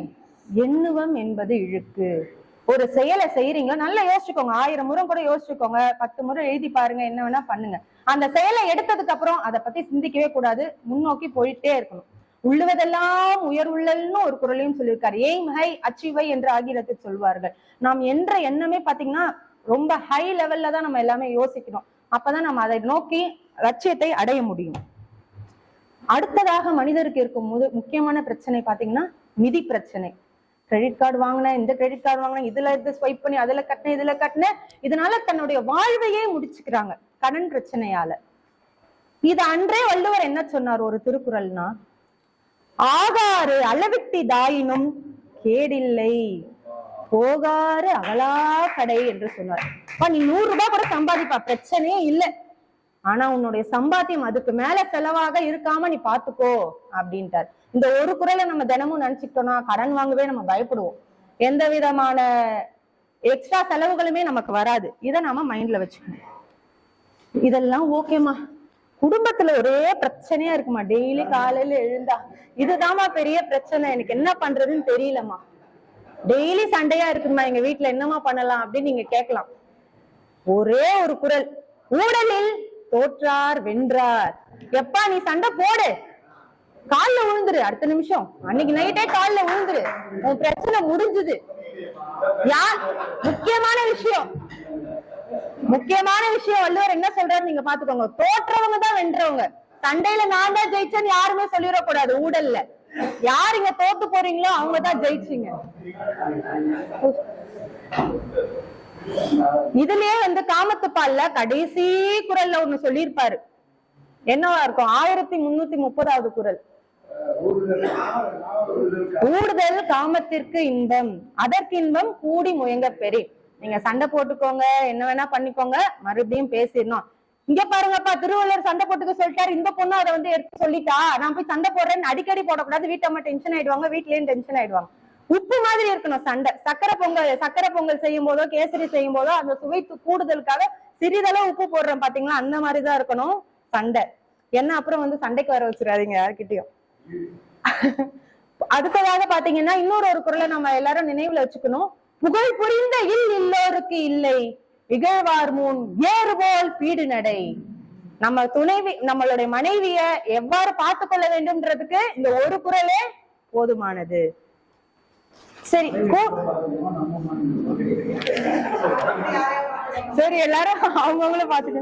எண்ணுவம் என்பது இழுக்கு. ஒரு செயலை செய்யறீங்க, நல்லா யோசிச்சுக்கோங்க. 1000 முறை கூட யோசிச்சுக்கோங்க, 10 முறை எழுதி பாருங்க, என்ன வேணா பண்ணுங்க. அந்த செயலை எடுத்ததுக்கு அப்புறம் அதை பத்தி சிந்திக்கவே கூடாது, முன்னோக்கி போயிட்டே இருக்கணும். உள்ளுவதெல்லாம் உயர்வுள்ளல்னு ஒரு குறளையும் சொல்லியிருக்காரு. எய்ம் ஹை அச்சீவ் ஹை என்று ஆங்கிலத்தில் சொல்வார்கள். நாம் என்ற எண்ணமே பாத்தீங்கன்னா ரொம்ப ஹை லெவல்ல தான் நம்ம எல்லாமே யோசிக்கணும். அப்பதான் நம்ம அதை நோக்கி லட்சியத்தை அடைய முடியும். அடுத்ததாக மனிதருக்கு இருக்கும் முக்கியமான பிரச்சனை பாத்தீங்கன்னா நிதி பிரச்சனை. கிரெடிட் கார்டு வாங்கினேன், இந்த கிரெடிட் கார்டு வாங்கினேன், இதுல இருந்து ஸ்வைப் பண்ணி அதுல கட்டினேன், இதுல கட்டினேன், இதனால தன்னுடைய வாழ்வையே முடிச்சுக்கிறாங்க கடன் பிரச்சனையால. இது அன்றே வள்ளுவர் என்ன சொன்னார் ஒரு திருக்குறள்னா, ஆகாறு அளவிட்டி தாயினும் கேடில்லை, போகாறு அகலா கடை என்று சொன்னார். நீ 100 ரூபாய் கூட சம்பாதிப்பா, பிரச்சனையே இல்லை. ஆனா உன்னுடைய சம்பாத்தியம் அதுக்கு மேல செலவாக இருக்காம நீ பாத்துக்கோ அப்படின்ட்டார். இந்த ஒரு குறளை நம்ம தினமும் நினைச்சுக்கிட்டோம்னா கடன் வாங்கவே நம்ம பயப்படுவோம். எந்த விதமான எக்ஸ்ட்ரா செலவுகளுமே நமக்கு வராது. இதை நாம மைண்ட்ல வச்சுக்கணும். இதெல்லாம் ஓகேமா. குடும்பத்துல ஒரே பிரச்சனையா இருக்குமா, டெய்லி காலையில எழுந்தா இதுதாம்மா பெரிய பிரச்சனை, எனக்கு என்ன பண்றதுன்னு தெரியலம்மா, டெய்லி சண்டையா இருக்குமா, எங்க வீட்டுல என்னமா பண்ணலாம் அப்படின்னு நீங்க கேட்கலாம். ஒரே ஒரு குரல், ஊடலில் தோற்றார் வென்றார். எப்பா நீ சண்டை போடு, கால்ல விழுந்துரு, அடுத்த நிமிஷம் அன்னைக்கு நைட்டே கால்ல விழுந்துரு, உன் பிரச்சனை முடிஞ்சுது. யார் முக்கியமான விஷயம் வள்ளுவர் என்ன சொல்றாரு நீங்க பாத்துக்கோங்க. தோற்றவங்க தான் வென்றவங்க. சண்டையில நான் தான் ஜெயிச்சேன்னு யாருமே சொல்லிடக்கூடாது. ஊடல்ல யார் இங்க தோத்து போறீங்களோ அவங்க தான் ஜெயிச்சீங்க. இதுலயே காமத்துப்பால்ல கடைசி குரல்ல ஒண்ணு சொல்லியிருப்பாரு. என்னவா இருக்கும்? 1330வது குரல். ஊடுதல் காமத்திற்கு இன்பம், அதற்கு இன்பம் கூடி முயங்க பெரி. நீங்க சண்டை போட்டுக்கோங்க, என்ன வேணா பண்ணிக்கோங்க, மறுபடியும் பேசிடணும். இங்க பாருங்கப்பா, திருவள்ளுவர் சண்டை போட்டுக்க சொல்லிட்டாரு, இந்த பொண்ணு அதை எடுத்து சொல்லிட்டா, நான் போய் சண்டை போடுறேன்னு அடிக்கடி போடக்கூடாது. வீட்டம்மா டென்ஷன் ஆயிடுவாங்க, வீட்லயும் டென்ஷன் ஆயிடுவாங்க. உப்பு மாதிரி இருக்கணும் சண்டை. சக்கரை பொங்கல் செய்யும் போதோ கேசரி செய்யும் போதோ அந்த சுவை கூடுதலுக்காக சிறிதளவு உப்பு போடுறோம் பாத்தீங்களா, அந்த மாதிரிதான் இருக்கணும் சண்டை. என்ன அப்புறம் சண்டைக்கு வர வச்சிடாதீங்க யார்கிட்டயும். அடுத்ததாக பாத்தீங்கன்னா இன்னொரு குரலை நம்ம எல்லாரும் நினைவுல வச்சுக்கணும். புகழ் புரிந்த இல்லோருக்கு இல்லை, இகழ்வார் முன் ஏறுபோல் பீடு நடை. நம்ம துணைவி, நம்மளுடைய மனைவிய எவ்வாறு பார்த்து கொள்ள வேண்டும்ன்றதுக்கு இந்த ஒரு குரலே போதுமானது. சரி சரி, எல்லாரும் அவங்கவுங்களும் பாத்துக்க.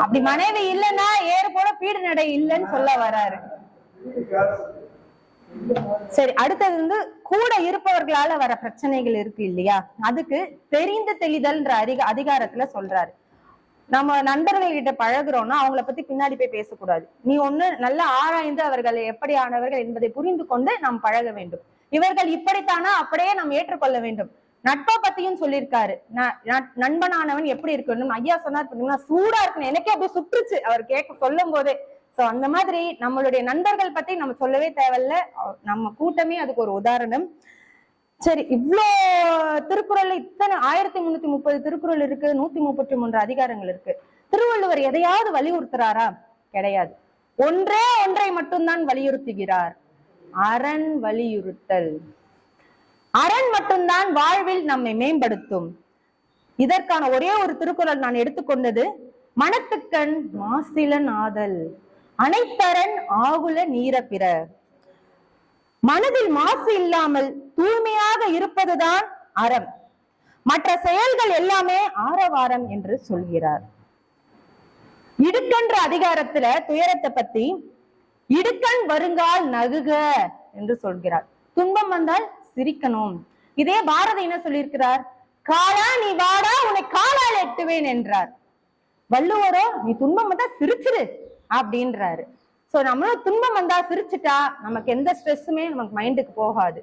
அப்படி மனைவி இல்லைன்னா ஏறு போல பீடு நடை இல்லைன்னு சொல்ல வராரு. சரி, அடுத்தது கூட இருப்பவர்களால வர பிரச்சனைகள் இருக்கு இல்லையா, அதுக்கு தெரிந்து தெளிதல்ன்ற அதிகாரத்துல சொல்றாரு. நம்ம நண்பர்கள் கிட்ட பழகுறோம்னா அவங்கள பத்தி பின்னாடி போய் பேசக்கூடாது. நீ ஒண்ணு நல்லா ஆராய்ந்து அவர்கள் எப்படியானவர்கள் என்பதை புரிந்து கொண்டு நாம் பழக வேண்டும். இவர்கள் இப்படித்தானா அப்படியே நாம் ஏற்றுக்கொள்ள வேண்டும். நட்பை பத்தியும் சொல்லியிருக்காரு. நண்பனானவன் எப்படி இருக்கணும் ஐயா சொன்னார் பாத்தீங்கன்னா, சூடா இருக்கணும். எனக்கே அப்படியே சுற்றுச்சு அவர் சொல்லும் போதே. சோ அந்த மாதிரி நம்மளுடைய நண்பர்கள் பத்தி நம்ம சொல்லவே தேவையில்ல, நம்ம கூட்டமே அதுக்கு ஒரு உதாரணம். சரி, இவ்வளோ திருக்குறள், இத்தனை 1330 திருக்குறள் இருக்கு, 133 அதிகாரங்கள் இருக்கு. திருவள்ளுவர் எதையாவது வலியுறுத்துறாரா? கிடையாது. ஒன்றை மட்டும்தான் வலியுறுத்துகிறார், அரண் வலியுறுத்தல். அரண் மட்டும்தான் வாழ்வில் நம்மை மேம்படுத்தும். இதற்கான ஒரே ஒரு திருக்குறள் நான் எடுத்துக்கொண்டது, மனத்துக்கண் மாசிலன் ஆதல், அனைத்தரன் ஆகுல நீர பிற. மனதில் மாசு இல்லாமல் தூய்மையாக இருப்பதுதான் அறம், மற்ற செயல்கள் எல்லாமே ஆரவாரம் என்று சொல்கிறார். இடுக்கன்ற அதிகாரத்துல துயரத்தை பத்தி, இடுக்கண் வருங்கால் நகுக என்று சொல்கிறார். துன்பம் வந்தால் சிரிக்கணும். இதே பாரதி என்ன சொல்லியிருக்கிறார்? காலா நீ வாடா, உன்னை காலால் எட்டுவேன் என்றார். வள்ளுவரோ நீ துன்பம் வந்தா சிரிச்சிரு அப்படின்றாரு. சோ நம்மளும் துன்பம் வந்தா சிரிச்சுட்டா நமக்கு எந்த ஸ்ட்ரெஸ்ஸுமே நமக்கு மைண்டுக்கு போகாது.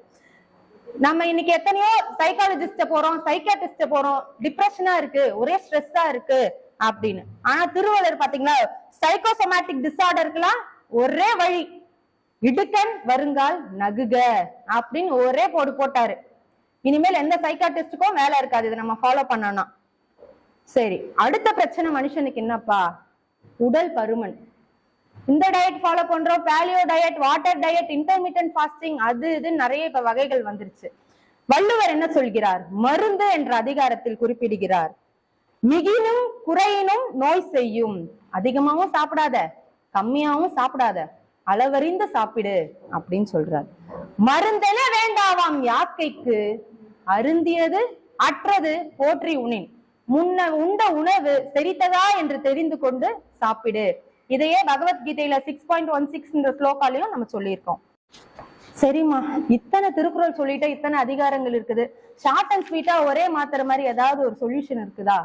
நம்ம இன்னைக்கு எத்தனையோ சைக்காலஜிஸ்ட போறோம், சைக்காட்ரிஸ்ட போறோம், டிப்ரெஷனா இருக்கு, ஒரே ஸ்ட்ரெஸ்ஸா இருக்கு அப்படின்னு. ஆனா திருவள்ளுவர் பாத்தீங்களா, சைக்கோசோமேட்டிக் டிசார்டருக்குலாம் ஒரே வழி, இடுக்கண் வருங்கால் நகுக அப்படின்னு ஒரே போட்டாரு. இனிமேல் எந்த சைக்காட்ரிஸ்டுக்கும் வேலை இருக்காது இதை நம்ம ஃபாலோ பண்ணோம்னா. சரி, அடுத்த பிரச்சனை மனுஷனுக்கு என்னப்பா? உடல் பருமன். இந்த டயட் ஃபாலோ பண்றோம், paleo diet, water diet, intermittent fasting, அது இது நிறைய இப்ப வகைகள் வந்துருச்சு. வள்ளுவர் என்ன சொல்கிறார்? மருந்து என்ற அதிகாரத்தில் குறிப்பிடுகிறார், மிகினும் குறையினும் நோய் செய்யும். அதிகமாவும் சாப்பிடாத, கம்மியாவும் சாப்பிடாத, அளவறிந்து சாப்பிடு அப்படின்னு சொல்றார். மருந்தென வேண்டாவாம் யாக்கைக்கு, அருந்தியது அற்றது போற்றி உணின். முன்ன உண்ட உணவு செரித்ததா என்று தெரிந்து கொண்டு சாப்பிடு. இதையே பகவத்கீதையில 6.16 ஸ்லோகாலையும் நம்ம சொல்லியிருக்கோம். சரிம்மா, இத்தனை திருக்குறள் சொல்லிட்டு இத்தனை அதிகாரங்கள் இருக்குது, ஷார்ட் அண்ட் ஸ்வீட்டா ஒரே மாத்திர மாதிரி ஏதாவது ஒரு சொல்யூஷன் இருக்குதா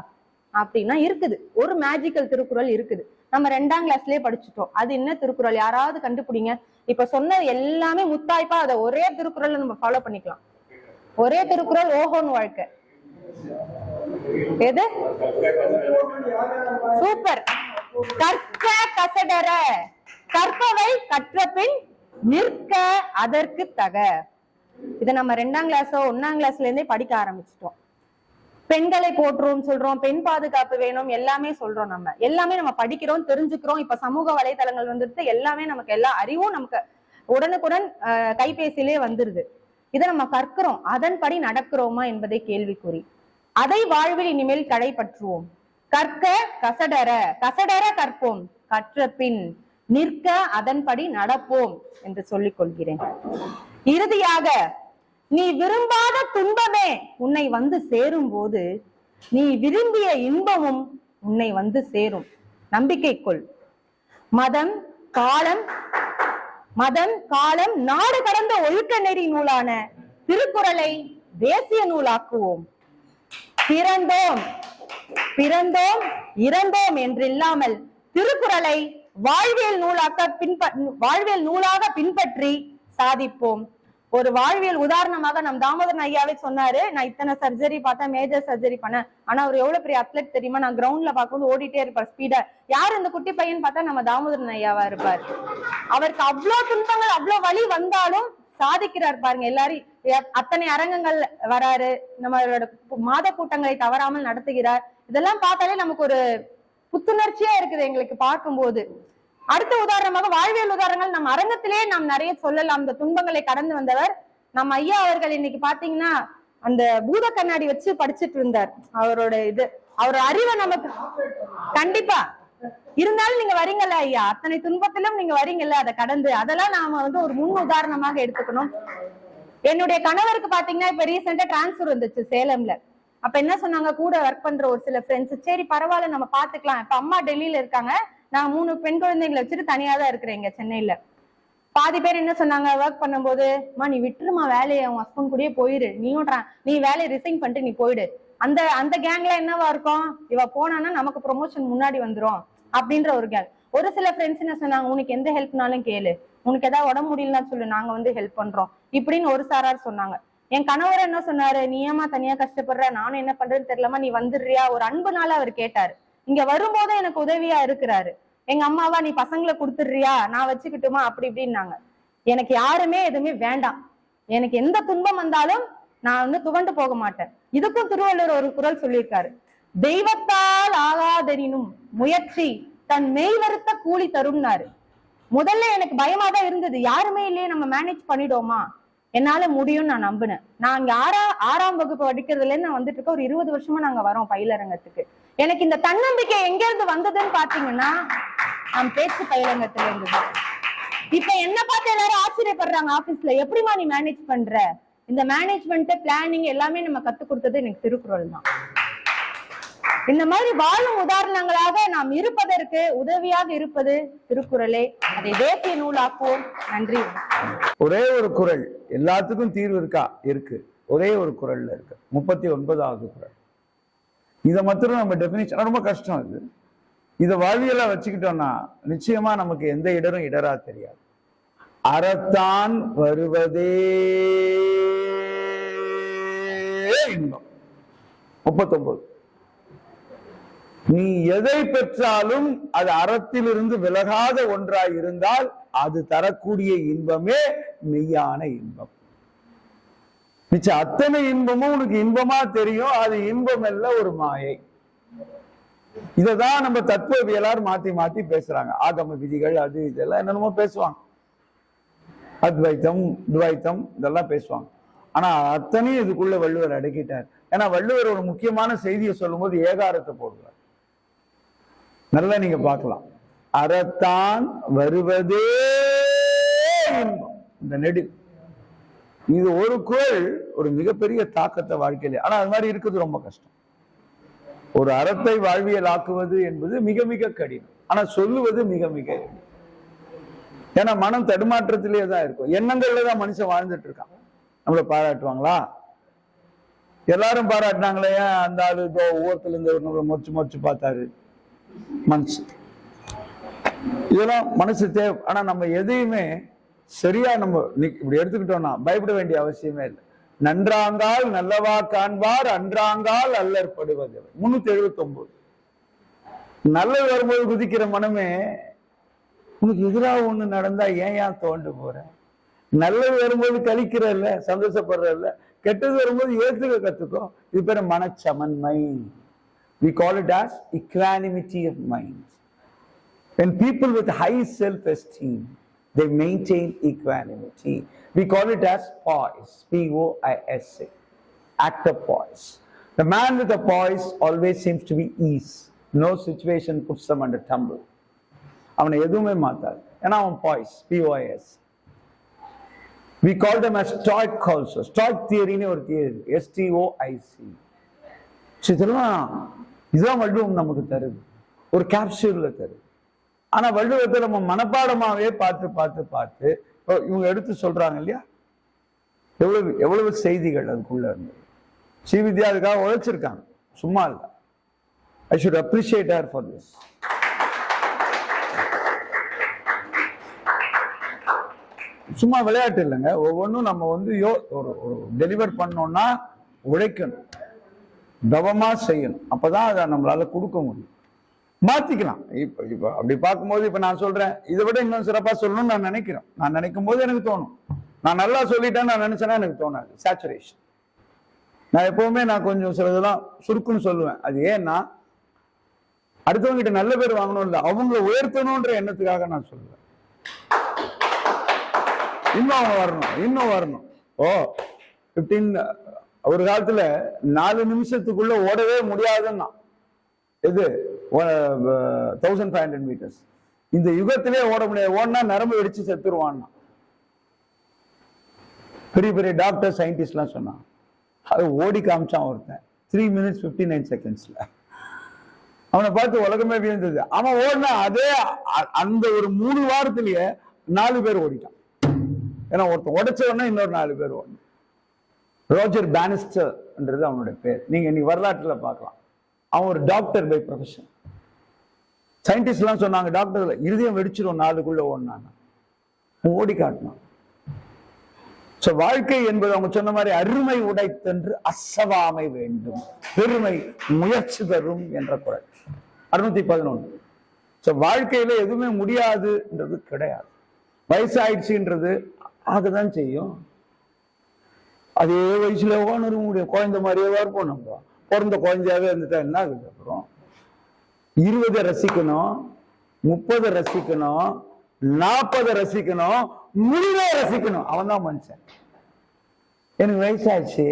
அப்படின்னா இருக்குது. ஒரு மேஜிக்கல் திருக்குறள் இருக்குது, நம்ம 2ஆம் கிளாஸ்லயே படிச்சுட்டோம். அது என்ன திருக்குறள்? யாராவது கண்டுபிடிங்க. இப்ப சொன்னது எல்லாமே முத்தாய்ப்பா அதை ஒரே திருக்குறள் நம்ம ஃபாலோ பண்ணிக்கலாம். ஒரே திருக்குறள், ஓஹோன்னு வாழ்க்கை. எது? சூப்பர். கற்க கசடர, கற்பவை கற்ற பின் நிற்க அதற்கு தக. இதை நம்ம 2ஆம் கிளாஸோ 1ஆம் கிளாஸ்ல இருந்தே படிக்க ஆரம்பிச்சிட்டோம். பெண்களை போற்றுவோம் சொல்றோம், பெண் பாதுகாப்பு வேணும், எல்லாமே சொல்றோம். நம்ம எல்லாமே நம்ம படிக்கிறோம், தெரிஞ்சுக்கிறோம். இப்ப சமூக வலைதளங்கள் வந்துட்டு எல்லாமே நமக்கு எல்லா அறிவும் நமக்கு உடனுக்குடன் கைபேசியிலே வந்துருது. இதை நம்ம கற்கிறோம், அதன்படி நடக்கிறோமா என்பதை கேள்விக்குறி. அதை வாழ்வில் இனிமேல் கடைபற்றுவோம். கற்க கசடர, கசடர கற்போம், கற்ற பின் நிற்க அதன்படி நடப்போம் என்று சொல்லிக் கொள்கிறேன். இறுதியாக, நீ விரும்பாத துன்பமே உன்னை வந்து சேரும் போது நீ விரும்பிய இன்பமும் உன்னை வந்து சேரும். நம்பிக்கை கொள். மதம் காலம் நாடு கடந்த ஒழுக்க நெறி நூலான திருக்குறளை தேசிய நூலாக்குவோம். பிறந்தோம் இறந்தோம் என்றில்லாமல் திருக்குறளை வாழ்வியல் நூலாக பின்பற்றி சாதிப்போம். ஒரு வாழ்வியல் உதாரணமாக நம் தாமோதரன் ஐயாவே சொன்னாரு, நான் இத்தனை சர்ஜரி பார்த்தேன், மேஜர் சர்ஜரி பண்ணேன். ஆனா அவர் எவ்வளவு பெரிய அத்லெட் தெரியுமா? நான் கிரவுண்ட்ல பார்க்கும்போது ஓடிட்டே இருப்பார் ஸ்பீடா. யார் இந்த குட்டி பையன் பார்த்தா நம்ம தாமோதரன் ஐயாவா இருப்பார். அவருக்கு அவ்வளவு துன்பங்கள் அவ்வளவு வலி வந்தாலும் சாதிக்கிறார் பாருங்க. எல்லாரும் அத்தனை அரங்கங்கள் வராரு, நம்மளோட மாத கூட்டங்களை தவறாமல் நடத்துகிறார். இதெல்லாம் பார்த்தாலே நமக்கு ஒரு புத்துணர்ச்சியா இருக்குது எங்களுக்கு பார்க்கும்போது. அடுத்த உதாரணமாக வாழ்வியல் உதாரணங்கள் நம் அரங்கத்திலேயே நாம் நிறைய சொல்லலாம். இந்த துன்பங்களை கடந்து வந்தவர் நம்ம ஐயா அவர்கள். இன்னைக்கு பாத்தீங்கன்னா அந்த பூத கண்ணாடி வச்சு படிச்சுட்டு இருந்தார். அவரோட அறிவை நமக்கு கண்டிப்பா இருந்தாலும் நீங்க வரீங்கல்ல ஐயா, அத்தனை துன்பத்திலும் நீங்க வரீங்கல்ல, அதை கடந்து, அதெல்லாம் நாம ஒரு முன் உதாரணமாக எடுத்துக்கணும். என்னுடைய கணவருக்கு பாத்தீங்கன்னா இப்ப ரீசெண்டா டிரான்ஸ்பர் வந்துச்சு சேலம்ல. அப்ப என்ன சொன்னாங்க, கூட ஒர்க் பண்ற ஒரு சில ஃப்ரெண்ட்ஸ், சரி பரவாயில்ல நம்ம பாத்துக்கலாம், இப்ப அம்மா டெல்லியில இருக்காங்க, நான் 3 பெண் குழந்தைங்களை வச்சுட்டு தனியா தான் இருக்கிறேன் இங்க சென்னையில. பாதி பேர் என்ன சொன்னாங்க, ஒர்க் பண்ணும்போது, நீ விட்டுருமா வேலையை, உன் ஹஸ்பண்ட் கூடயே போயிடு, நீ வேலையை ரிசைன் பண்ணிட்டு நீ போயிடு. அந்த கேங்ல என்னவா இருக்கும், இவ போனான்னா நமக்கு ப்ரொமோஷன் முன்னாடி வந்துரும் அப்படின்ற ஒரு கேங். ஒரு சில ஃப்ரெண்ட்ஸ் என்ன சொன்னாங்க, உனக்கு எந்த ஹெல்ப்னாலும் கேளு, உனக்கு ஏதாவது உடம்பு முடியலன்னா சொல்லு, நாங்க ஹெல்ப் பண்றோம் இப்படின்னு ஒரு சாரார் சொன்னாங்க. என் கணவர் என்ன சொன்னாரு, நீ ஏமா தனியா கஷ்டப்படுற, நானும் என்ன பண்றேன்னு தெரியலமா, நீ வந்துடுறியா, ஒரு அன்புனால அவர் கேட்டாரு. இங்க வரும்போது எனக்கு உதவியா இருக்கிறாரு. எங்க அம்மாவா, நீ பசங்களை கொடுத்துடுறியா, நான் வச்சுக்கிட்டுமா, அப்படி இப்படின்னாங்க. எனக்கு யாருமே எதுவுமே வேண்டாம், எனக்கு எந்த துன்பம் வந்தாலும் நான் துவண்டு போக மாட்டேன். இதுக்கும் திருவள்ளுவர் ஒரு குறள் சொல்லியிருக்காரு, தெய்வத்தால் ஆகாதெனினும் முயற்சி தன் மெய் வருத்த கூலி தரும்னாரு. முதல்ல எனக்கு பயமா தான் இருந்தது, யாருமே இல்லையே, நம்ம மேனேஜ் பண்ணிடுவோமா, என்னால முடியும் நான் நம்பினேன். நான் இங்க 6ஆம் வகுப்பு படிக்கிறதுல இருந்து நான் வந்துட்டு இருக்க, ஒரு 20 வருஷமா நாங்க வரோம் பயிலரங்கத்துக்கு. எனக்கு இந்த தன்னம்பிக்கை எங்க இருந்து வந்ததுன்னு பாத்தீங்கன்னா, நம் பேச்சு பயிலரங்கத்துல இருந்தது. இப்ப என்ன பார்த்து எல்லாரும் ஆச்சரியப்படுறாங்க ஆபீஸ்ல, எப்படிமா நீ மேனேஜ் பண்ற? இந்த மேனேஜ்மெண்ட் பிளானிங் எல்லாமே நம்ம கத்து கொடுத்தது எனக்கு திருக்குறள் தான். இந்த மாதிரி வாழும் உதாரணங்களாக நாம் இருப்பதற்கு உதவியாக இருப்பது திருக்குறளே. அதை தேசிய நூலாக்குவோம். நன்றி. ஒரே ஒரு குறள் எல்லாத்துக்கும் தீர்வு இருக்கு. ஒரே ஒரு குறள்ல இருக்கு, 39வது குறள். இதை மாத்திரம் நம்ம டெபினிஷன் ரொம்ப கஷ்டம். இதை வாழ்வியலா வச்சுக்கிட்டோம்னா நிச்சயமா நமக்கு எந்த இடரும் இடரா தெரியாது. அறத்தான் வருவதே இன்பம். 39. நீ எதை பெற்றாலும் அது அறத்திலிருந்து விலகாத ஒன்றாய் இருந்தால் அது தரக்கூடிய இன்பமே மெய்யான இன்பம். நிச்சயம் அத்தனை இன்பமும் உனக்கு இன்பமா தெரியும், அது இன்பம் அல்ல, ஒரு மாயை. இததான் நம்ம தத்துவவியலார் மாத்தி மாத்தி பேசுறாங்க. ஆகம விதிகள் அது இதெல்லாம் என்னென்னமோ பேசுவாங்க, அத்வைத்தம் துவைத்தம் இதெல்லாம் பேசுவாங்க. ஆனா அத்தனையும் இதுக்குள்ள வள்ளுவர் அடக்கிட்டார். ஏன்னா வள்ளுவர் ஒரு முக்கியமான செய்தியை சொல்லும் போது ஏகாரத்தை போடுவார். நல்லா நீங்க பார்க்கலாம், அறத்தான் வருவதே இன்பம். இந்த நெடு இது ஒரு குறள் ஒரு மிகப்பெரிய தாக்கத்தை வாழ்க்கையில. ஆனா அது மாதிரி இருக்குது ரொம்ப கஷ்டம். ஒரு அறத்தை வாழ்வியல் ஆக்குவது என்பது மிக மிக கடினம். ஆனா சொல்லுவது மிக மிக, ஏன்னா மனம் தடுமாற்றத்திலே தான் இருக்கும். எண்ணங்கள்ல தான் மனுஷன் வாழ்ந்துட்டு இருக்கான். நம்மளை பாராட்டுவாங்களா? எல்லாரும் பாராட்டினாங்களே, அந்த ஆளு ஒவ்வொருத்துல இருந்து நம்மளை மொச்சு பார்த்தாரு மனசு. இதெல்லாம் மனசு தேவை. ஆனா நம்ம எதையுமே சரியா நம்ம இப்படி எடுத்துக்கிட்டோம்னா பயப்பட வேண்டிய அவசியமே இல்லை. நன்றாங்கால் நல்லவா காண்பார், அன்றாங்கால் அல்லற்படுவது. 379. நல்லது வரும்போது குதிக்கிற மனமே உனக்கு எதிராக ஒண்ணு நடந்தா ஏன் தோண்டு போற? நல்லது வரும்போது கழிக்கிறல்ல, சந்தோஷப்படுறல்ல, கெட்டது வரும்போது ஏத்துக்க கத்துக்கோ. இது பேர் மனச்சமன்மை. We call it as equanimity of mind. When people with high self-esteem, they maintain equanimity. We call it as poise, P-O-I-S-E, active poise. The man with a poise always seems to be ease. No situation puts them under tumble. அவனை எதுவுமே மாத்தாது, ஏன்னா அவன் poise, P-O-I-S. We call them as Stoic also. Stoic theory னு ஒரு theory, S-T-O-I-C. இதுதான் வள்ளுவம் நமக்கு தருது, ஒரு கேப்சூல்ல தருது. ஆனா வள்ளுவத்தை நம்ம மனப்பாடமாவே பார்த்து பார்த்து பார்த்து இவங்க எடுத்து சொல்றாங்க இல்லையா, எவ்வளவு செய்திகள் அதுக்குள்ள இருந்து. ஸ்ரீவித்யா அதுக்காக உழைச்சிருக்காங்க, சும்மா இல்ல. I should appreciate her for this. சும்மா விளையாட்டு இல்லைங்க, ஒவ்வொன்றும் நம்ம வந்து ஒரு டெலிவர் பண்ணோம்னா உழைக்கணும், தவமா செய்யணும், அப்பதான் அதை நம்மளால கொடுக்க முடியும். மாத்திக்கலாம். இப்ப அப்படி பார்க்கும்போது இப்ப நான் சொல்றேன், இதை விட இன்னும் சிறப்பா சொல்லணும்னு நான் நினைக்கிறேன். நான் நினைக்கும் போது எனக்கு தோணும், நான் நல்லா சொல்லிட்டேன்னு நான் நினைச்சேன்னா எனக்கு தோணாது. சேச்சுரேஷன். நான் எப்பவுமே கொஞ்சம் சிலதெல்லாம் சுருக்குன்னு சொல்லுவேன். அது ஏன்னா அடுத்தவங்க கிட்ட நல்ல பேர் வாங்கணும் இல்ல, அவங்கள உயர்த்தணும்ன்ற எண்ணத்துக்காக நான் சொல்லுவேன். இன்னும் வரணும். 15 ஒரு காலத்துல 4 நிமிஷத்துக்குள்ள ஓடவே முடியாதுன்னா எது 1500 meters. இந்த யுகத்திலே ஓட முடியாது, ஓடனா நரம்பு வெடிச்சு செத்துருவான்னா. பெரிய பெரிய டாக்டர் சயின்டிஸ்ட் எல்லாம் சொன்னான். அது ஓடி காமிச்சான் ஒருத்தன் 3 minutes 59 secondsல. அவனை பார்த்து உலகமே வியந்தது. அவன் ஓடினா அதே அந்த ஒரு 3 வாரத்திலேயே 4 பேர் ஓடிட்டான். ஏன்னா ஒருத்தன் உடைச்ச உடனே இன்னொரு 4 பேர் ஓடணும். ரோஜர் பானிஸ்டர்ன்றது அவனுடைய பேர். நீங்க இன்னைக்கு வரலாற்றுல பார்க்கலாம். அவன் ஒரு டாக்டர் பை ப்ரொஃபஷன். சயின்டிஸ்ட் எல்லாம் சொன்னாங்க, டாக்டர் இருதயம் வெடிச்சிடும் 4க்குள்ள ஓடினாங்க, ஓடி காட்டினான். வாழ்க்கை என்பது அவங்க சொன்ன மாதிரி அருமை உடைத்தென்று அசவாமை வேண்டும், பெருமை முயற்சி தரும் என்ற குறள் 611. வாழ்க்கையில எதுவுமே முடியாதுன்றது கிடையாது. வயசாயிடுச்சுன்றது ஆகதான் செய்யும். அதே வயசுல உணர முடியும், குழந்தை மாதிரியே இருப்போம். நம்ம பிறந்த குழந்தையாவே இருந்துட்டா என்ன ஆகுது? அப்புறம் 20 ரசிக்கணும், 30 ரசிக்கணும், 40 ரசிக்கணும், முடிவே ரசிக்கணும். அவன் தான் மனுஷன். எனக்கு வயசாச்சு,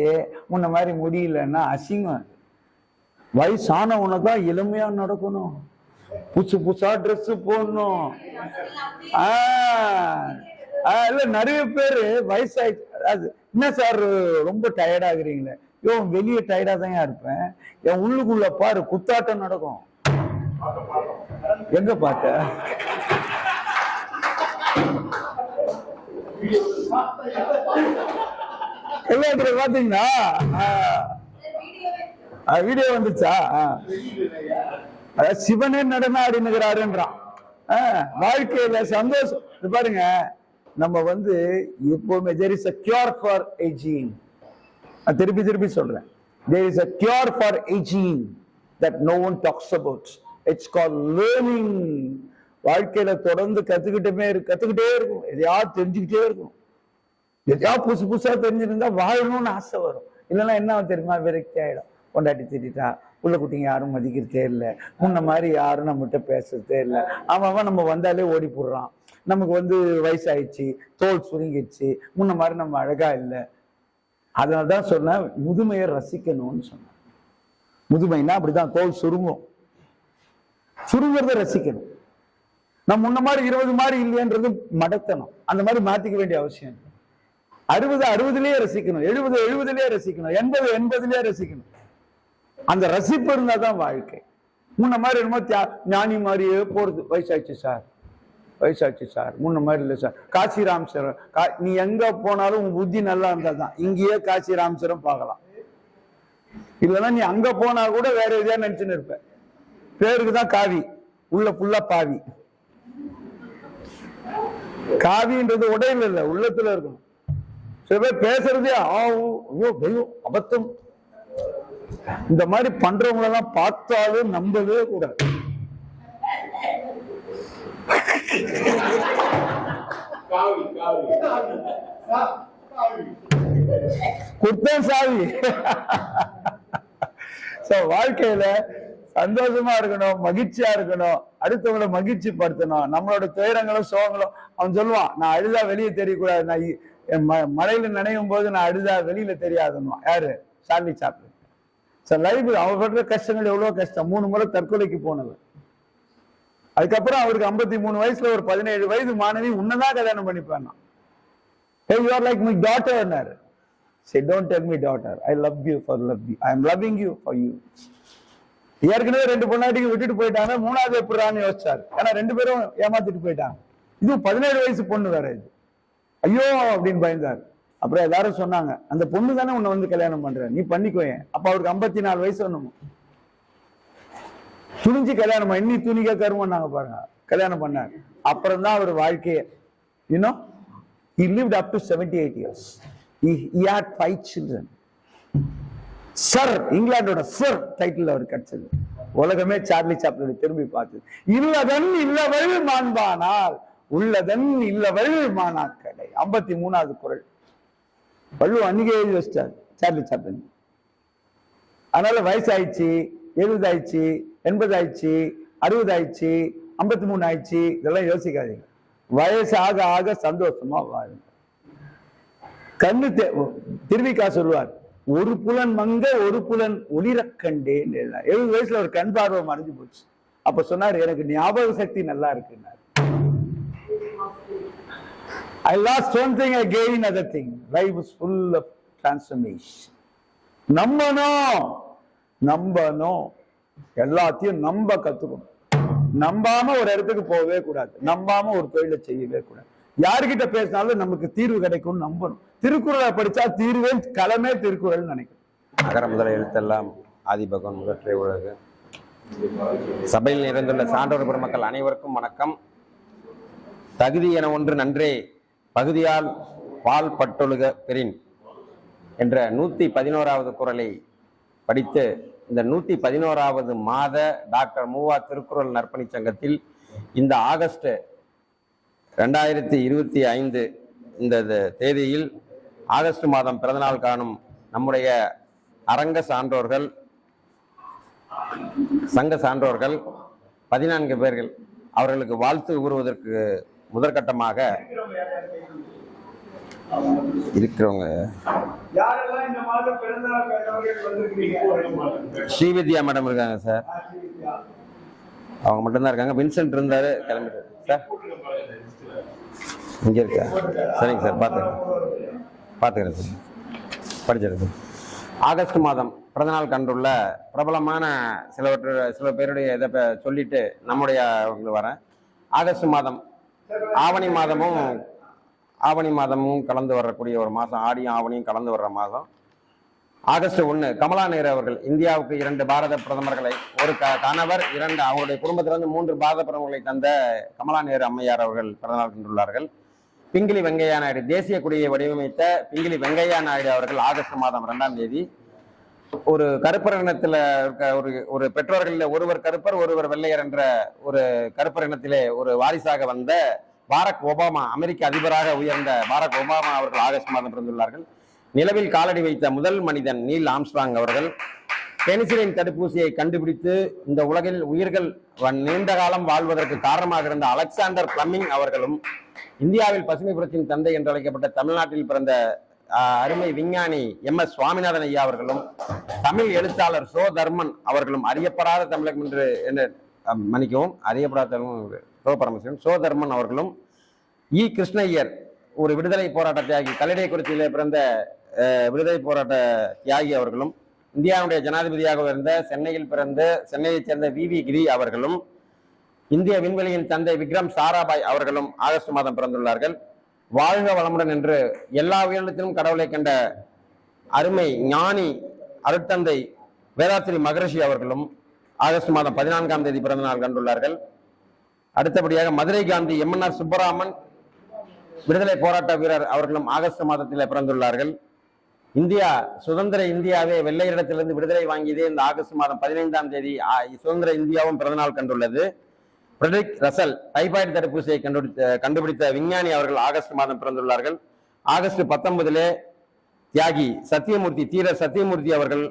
முன்ன மாதிரி முடியலன்னா அசிங்கம். வயசான உனதான் இளமையா நடக்கணும், புதுசு புதுசா ட்ரெஸ் போடணும். இல்ல நிறைய பேரு வயசாயிடுச்சு, அது என்ன சார் ரொம்ப டயர்ட் ஆகுறீங்களே? வெளியே டயர்டா தான் இருப்பேன், என் உள்ளுக்குள்ள பாரு குத்தாட்டம் நடக்கும். எங்க பார்த்த? எல்லாத்துல பாத்தீங்கன்னா வீடியோ வந்துச்சா? சிவனே நடன ஆடினுகிறாருன்றான். வாழ்க்கையில சந்தோஷம் பாருங்க. நம்ம எப்பவுமே there is a cure for aging. திருப்பி திருப்பி சொல்றேன், there is a cure for aging that no one talks about. It's called learning. வாழ்க்கையில தொடர்ந்து கத்துக்கிட்டே இருக்கும், எதையாவது தெரிஞ்சுக்கிட்டே இருக்கும். எதையாவது புதுசு புதுசா தெரிஞ்சிருந்தா வாழணும்னு ஆசை வரும். இல்லைன்னா என்ன தெரியுமா, விரக்தி ஆயிடும். கொண்டாட்டி திட்டா, உள்ள குட்டிங்க யாரும் மதிக்கிறதே இல்லை, முன்ன மாதிரி யாரும் நம்மகிட்ட பேசுறதே இல்லை. அவன் நம்ம வந்தாலே ஓடி போடுறான். நமக்கு வயசாயிடுச்சு, தோல் சுருங்கிடுச்சு, முன்ன மாதிரி நம்ம அழகா இல்லை. அதனால்தான் சொன்னேன், முதுமையை ரசிக்கணும்னு சொன்னேன். முதுமைனா அப்படிதான், தோல் சுருங்கும், சுருங்கிறத ரசிக்கணும். நம்ம முன்ன மாதிரி 20 மாதிரி இல்லையன்றது மடத்தனம். அந்த மாதிரி மாத்திக்க வேண்டிய அவசியம் இல்லை. 60 60லயே ரசிக்கணும், 70 70லயே ரசிக்கணும், 80 80லயே ரசிக்கணும். அந்த ரசிப்பு இருந்தாதான் வாழ்க்கை. முன்ன மாதிரி என்னமோ ஞானி மாதிரியே போறது. வயசாச்சு சார், முன்ன மாதிரி இல்லை சார். காசி ராமேஸ்வரம், நீ எங்க போனாலும் உன் புத்தி நல்லா இருந்தா தான் இங்கேயே காசி ராமேஸ்வரம் பார்க்கலாம். இல்லைன்னா நீ அங்க போனா கூட வேற எதையா நினைச்சுன்னு இருப்ப. பேருக்குதான் காவி, உள்ள ஃபுல்லா பாவி. காவின்றது உடையில இல்ல, உள்ளத்துல இருக்கணும். சில பேர் பேசுறதே ஐயோ அபத்தம். இந்த மாதிரி பண்றவங்களெல்லாம் பார்த்தாலும் நம்பவே கூடாது. குத்தம் சாவி. வாழ்க்கையில சந்தோஷமா இருக்கணும், மகிழ்ச்சியா இருக்கணும், அடுத்தவங்களை மகிழ்ச்சி படுத்தணும். நம்மளோட துயரங்களும் சோகங்களும் அவன் சொல்லுவான், நான் அழுதா வெளியே தெரியக்கூடாது, நான் மழையில நினையும் போது நான் அழுதா வெளியில தெரியாதுன்னு. யாரு? Charlie Chaplin. லைஃப் அவர் படுற கஷ்டங்கள் எவ்வளவு கஷ்டம். 3 முறை தற்கொலைக்கு போனவர். அதுக்கப்புறம் அவருக்கு 53 வயசுல ஒரு 17 வயது மாணவி உன்னதான் கல்யாணம் பண்ணிப்பான். Hey, you are like my daughter. Say, don't tell me daughter. I love you for love you. I am loving you for you. ஏற்கனவே 2 பொண்ணாட்டிக்கு விட்டுட்டு போயிட்டாங்க, 3வது எப்படின்னு யோசிச்சாரு. ஏன்னா 2 பேரும் ஏமாத்திட்டு போயிட்டாங்க. இது 17 வயசு பொண்ணு வேற. இது ஐயோ அப்படின்னு பயந்தாரு. அப்புறம் எல்லாரும் சொன்னாங்க, அந்த பொண்ணு தானே உன்னை வந்து கல்யாணம் பண்ற, நீ பண்ணிக்கோயே. அப்ப அவருக்கு 54 வயசு ஒண்ணும். துணிஞ்சு கல்யாணம் பண்ணி துணிக்க கருமன்னாங்க பாருங்க, கல்யாணம் பண்ணாரு. அப்புறம் தான் அவர் வாழ்க்கையை he lived up to 78 years. He had 5 children. Sir, இங்கிலாந்தோட சர் டைட்டில் அவர் கிடைச்சது. உலகமே சார்லி சாப்ளினை திரும்பி பார்த்தது. இல்லதன் இல்லவள் மாண்பானால் உள்ளதன் இல்லவள் மானாக்கடை. 53வது குறள் வள்ளுவ அன்னைக்கே எழுதி வச்சிட்டார் சார்லி சாப்ளின். அதனால வயசாயிடுச்சு, 70 ஆயிடுச்சு, 80 ஆயிடுச்சு, 60 ஆயிடுச்சு, 53 ஆயிடுச்சு, இதெல்லாம் யோசிக்காதீங்க. வயசு ஆக ஆக சந்தோஷமா வாழுங்க. கண்ணு திருவிக்கா சொல்லுவார், ஒரு புலன் மங்க ஒரு புலன் ஒளிர கண்டேன். 70 வயசுல ஒரு கண் பார்வை மறைஞ்சு போச்சு. அப்ப சொன்னார், எனக்கு ஞாபக சக்தி நல்லா இருக்குன்னாரு. I lost one thing, I gained another thing. Life was full of transformation. நம்பணும், எல்லாத்தையும் நம்ப கத்துக்கணும். நம்பாம ஒரு இடத்துக்கு போகவே கூடாது, நம்பாம ஒரு தொழிலை செய்யவே கூடாது. யாருக்கிட்ட பேசினாலும் நமக்கு தீர்வு கிடைக்கும் நம்பணும். திருக்குறளை படிச்சா தீர்வே களமே திருக்குறள் நினைக்கணும். அகர முதல எழுத்தெல்லாம் ஆதிபகவன் முதற்றே உலகு. சபையில் நிறைந்துள்ள சான்றோர் பெருமக்கள் அனைவருக்கும் வணக்கம். தகுதி என ஒன்று நன்றே பகுதியால் பால் பட்டொழுக பெறின் என்ற 111வது குறளை படித்து இந்த 111வது மாத டாக்டர் மூவா திருக்குறள் நற்பணி சங்கத்தில் இந்த ஆகஸ்ட் 2025 இந்த தேதியில் ஆகஸ்ட் மாதம் பிறந்தநாள் காணும் நம்முடைய அரங்க சான்றோர்கள், சங்க சான்றோர்கள் 14 பேர்கள் அவர்களுக்கு வாழ்த்து கூறுவதற்கு முதற்கட்டமாக இருக்கிறவங்க ஸ்ரீவித்யா மேடம் இருக்காங்க சார், அவங்க மட்டும்தான் இருக்காங்க. வின்சென்ட் இருந்தாரு, கிளம்பிட்டு சார் இங்க இருக்கா. சரிங்க சார், பார்த்துக்கிறேன் சார், படிச்சிருக்கு. ஆகஸ்ட் மாதம் பிறந்தநாள் கண்டுள்ள பிரபலமான சில பேருடைய இதை சொல்லிட்டு நம்முடைய வரேன். ஆகஸ்ட் மாதம் ஆவணி மாதமும் கலந்து வரக்கூடிய ஒரு மாதம், ஆடியும் ஆவணியும் கலந்து வர்ற மாதம். ஆகஸ்ட் 1 கமலா நேரு அவர்கள் இந்தியாவுக்கு 2 பாரத பிரதமர்களை, ஒரு கணவர், 2 அவருடைய குடும்பத்திலிருந்து 3 பாரத பிரதமர்களை தந்த கமலா நேரு அம்மையார் அவர்கள் பிறந்தநாள் கண்டுள்ளார்கள். பிங்கிலி வெங்கையா நாயுடு, தேசிய கொடியை வடிவமைத்த பிங்கிலி வெங்கையா நாயுடு அவர்கள் ஆகஸ்ட் மாதம் 2ஆம் தேதி. ஒரு கருப்பர் இனத்துல இருக்க ஒரு பெற்றோர்களில் ஒருவர் கருப்பர் ஒருவர் வெள்ளையர் என்ற ஒரு கருப்பர் இனத்திலே ஒரு வாரிசாக வந்த பாரக் ஒபாமா, அமெரிக்க அதிபராக உயர்ந்த பாரக் ஒபாமா அவர்கள் ஆகஸ்ட் மாதம் பிறந்துள்ளார்கள். நிலவில் காலடி வைத்த முதல் மனிதன் நீல் ஆம்ஸ்ட்ராங் அவர்கள். பெனிசிலின் தடுப்பூசியை கண்டுபிடித்து இந்த உலகில் உயிர்கள் நீண்ட காலம் வாழ்வதற்கு காரணமாக இருந்த அலெக்சாண்டர் பிளமிங் அவர்களும், இந்தியாவில் பசுமை புரட்சியின் தந்தை என்று அழைக்கப்பட்ட தமிழ்நாட்டில் பிறந்த அருமை விஞ்ஞானி MS சுவாமிநாதன் ஐயா அவர்களும், தமிழ் எழுத்தாளர் சோ தர்மன் அவர்களும், அறியப்படாத தமிழகம் என்று மன்னிக்கவும், அறியப்படாத சோ பரமசிவன் சோ தர்மன் அவர்களும், இ கிருஷ்ணய்யர் ஒரு விடுதலை போராட்ட தியாகி, கல்லடைக்குறிச்சியிலே பிறந்த விடுதலை போராட்ட தியாகி அவர்களும், இந்தியாவுடைய ஜனாதிபதியாக இருந்த சென்னையில் பிறந்த சென்னையைச் சேர்ந்த VV கிரி அவர்களும், இந்திய விண்வெளியின் தந்தை விக்ரம் சாராபாய் அவர்களும் ஆகஸ்ட் மாதம் பிறந்துள்ளார்கள். வாழ்க வளமுடன் என்று எல்லா உயிரினத்திலும் கடவுளை கண்ட அருமை ஞானி அருட்தந்தை வேதாத்திரி மகரிஷி அவர்களும் ஆகஸ்ட் மாதம் 14ஆம் தேதி பிறந்த நாள் கண்டுள்ளார்கள். அடுத்தபடியாக மதுரை காந்தி MNR சுப்பராமன் விடுதலை போராட்ட வீரர் அவர்களும் ஆகஸ்ட் மாதத்தில் பிறந்துள்ளார்கள். இந்தியா சுதந்திர இந்தியாவே வெள்ளையரிடத்திலிருந்து விடுதலை வாங்கியதே இந்த ஆகஸ்ட் மாதம் 15ஆம் தேதி சுதந்திர இந்தியாவும் பிறந்தநாள் கண்டுள்ளது. ஃபிரெடரிக் ரசல் டைபாய்டு தடுப்பூசியை கண்டுபிடித்த விஞ்ஞானி அவர்கள் ஆகஸ்ட் மாதம் பிறந்துள்ளார்கள். ஆகஸ்ட் 19 தியாகி சத்தியமூர்த்தி, தீரர் சத்தியமூர்த்தி அவர்கள்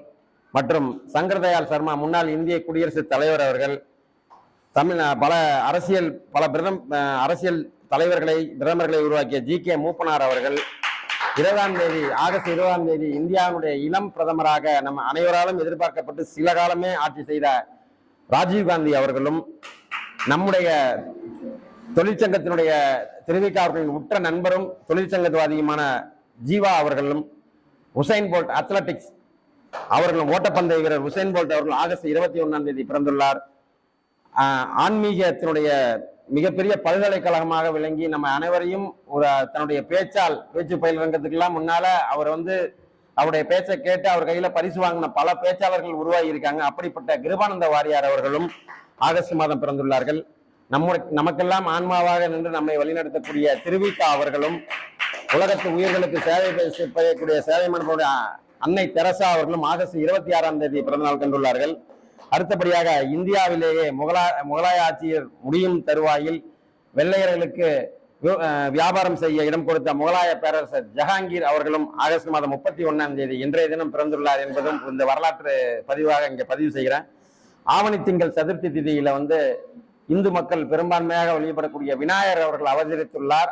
மற்றும் சங்கர் தயாள் சர்மா முன்னாள் இந்திய குடியரசுத் தலைவர் அவர்கள், பல அரசியல் பிரதமர்களை உருவாக்கிய GK மூப்பனார் அவர்கள், ஆகஸ்ட் 20 இந்தியாவுடைய இளம் பிரதமராக நம்ம அனைவராலும் எதிர்பார்க்கப்பட்டு சில காலமே ஆட்சி செய்த ராஜீவ்காந்தி அவர்களும், நம்முடைய தொழிற்சங்கத்தினுடைய திருவிக அவர்களின் உற்ற நண்பரும் தொழிற்சங்கவாதியுமான ஜீவா அவர்களும், உசைன் போல்ட் அத்லட்டிக்ஸ் அவர்களும், ஓட்டப்பந்தய வீரர் உசைன் போல்ட் அவர்கள் ஆகஸ்ட் 21 பிறந்துள்ளார். ஆன்மீகத்தினுடைய மிகப்பெரிய பல்கலைக்கழகமாக விளங்கி நம்ம அனைவரையும் தன்னுடைய பேச்சு பயிலரங்கத்துக்கெல்லாம் முன்னால அவர் அவருடைய பேச்சை கேட்டு அவர் கையில பரிசு வாங்கின பல பேச்சாளர்கள் உருவாகி இருக்காங்க. அப்படிப்பட்ட கிருபானந்த வாரியார் அவர்களும் ஆகஸ்ட் மாதம் பிறந்துள்ளார்கள். நமக்கெல்லாம் ஆன்மாவாக நின்று நம்மை வழிநடத்தக்கூடிய திருவிக அவர்களும், உலகத்து உயிர்களுக்கு சேவை செய்யக்கூடிய சேவை மன்றனுடைய அன்னை தெரசா அவர்களும் ஆகஸ்ட் 26 பிறந்தநாள் கண்டுள்ளார்கள். அடுத்தபடியாக இந்தியாவிலேயே முகலாய ஆட்சியர் முடியும் தருவாயில் வெள்ளையர்களுக்கு வியாபாரம் செய்ய இடம் கொடுத்த முகலாய பேரரசர் ஜஹாங்கீர் அவர்களும் ஆகஸ்ட் மாதம் 31 இன்றைய தினம் பிறந்துள்ளார் என்பதும் இந்த வரலாற்று பதிவாக இங்கே பதிவு செய்கிறேன். ஆவணி திங்கள் சதுர்த்தி திதியில இந்து மக்கள் பெரும்பான்மையாக வழிபடக்கூடிய விநாயகர் அவர்கள் அவதரித்துள்ளார்.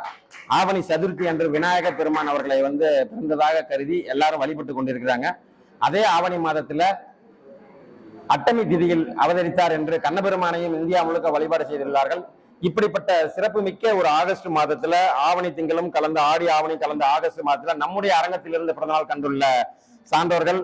ஆவணி சதுர்த்தி அன்று விநாயகர் பெருமான் அவர்களை பிறந்ததாக கருதி எல்லாரும் வழிபட்டு கொண்டிருக்கிறாங்க. அதே ஆவணி மாதத்துல அட்டமி திதியில் அவதரித்தார் என்று கண்ணபெருமானையும் இந்தியா முழுக்க வழிபாடு செய்துள்ளார்கள். இப்படிப்பட்ட சிறப்பு மிக்க ஒரு ஆகஸ்ட் மாதத்துல ஆவணி திங்களும் கலந்த ஆவணி கலந்த ஆகஸ்ட் மாதத்துல நம்முடைய அரங்கத்திலிருந்து பிறந்தநாள் கண்டுள்ள சான்றோர்கள்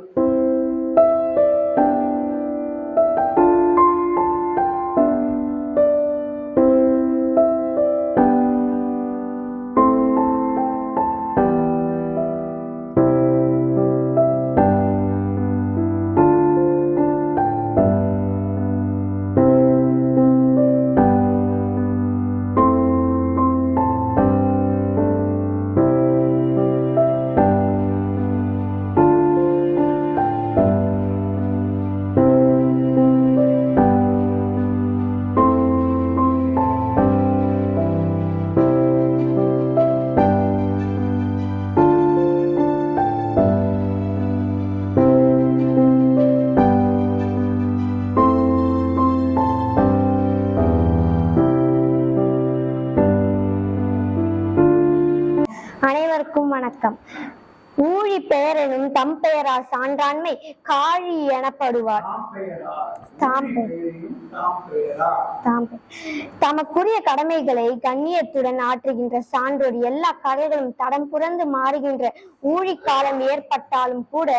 அனைவருக்கும் வணக்கம். ஊழி பெயரெனும் தம் பெயரால் சான்றாண்மை காழி எனப்படுவார். தமக்குரிய கடமைகளை கண்ணியத்துடன் ஆற்றுகின்ற சான்றோர் எல்லா கதைகளும் தடம் புரந்து மாறுகின்ற ஊழி காலம் ஏற்பட்டாலும் கூட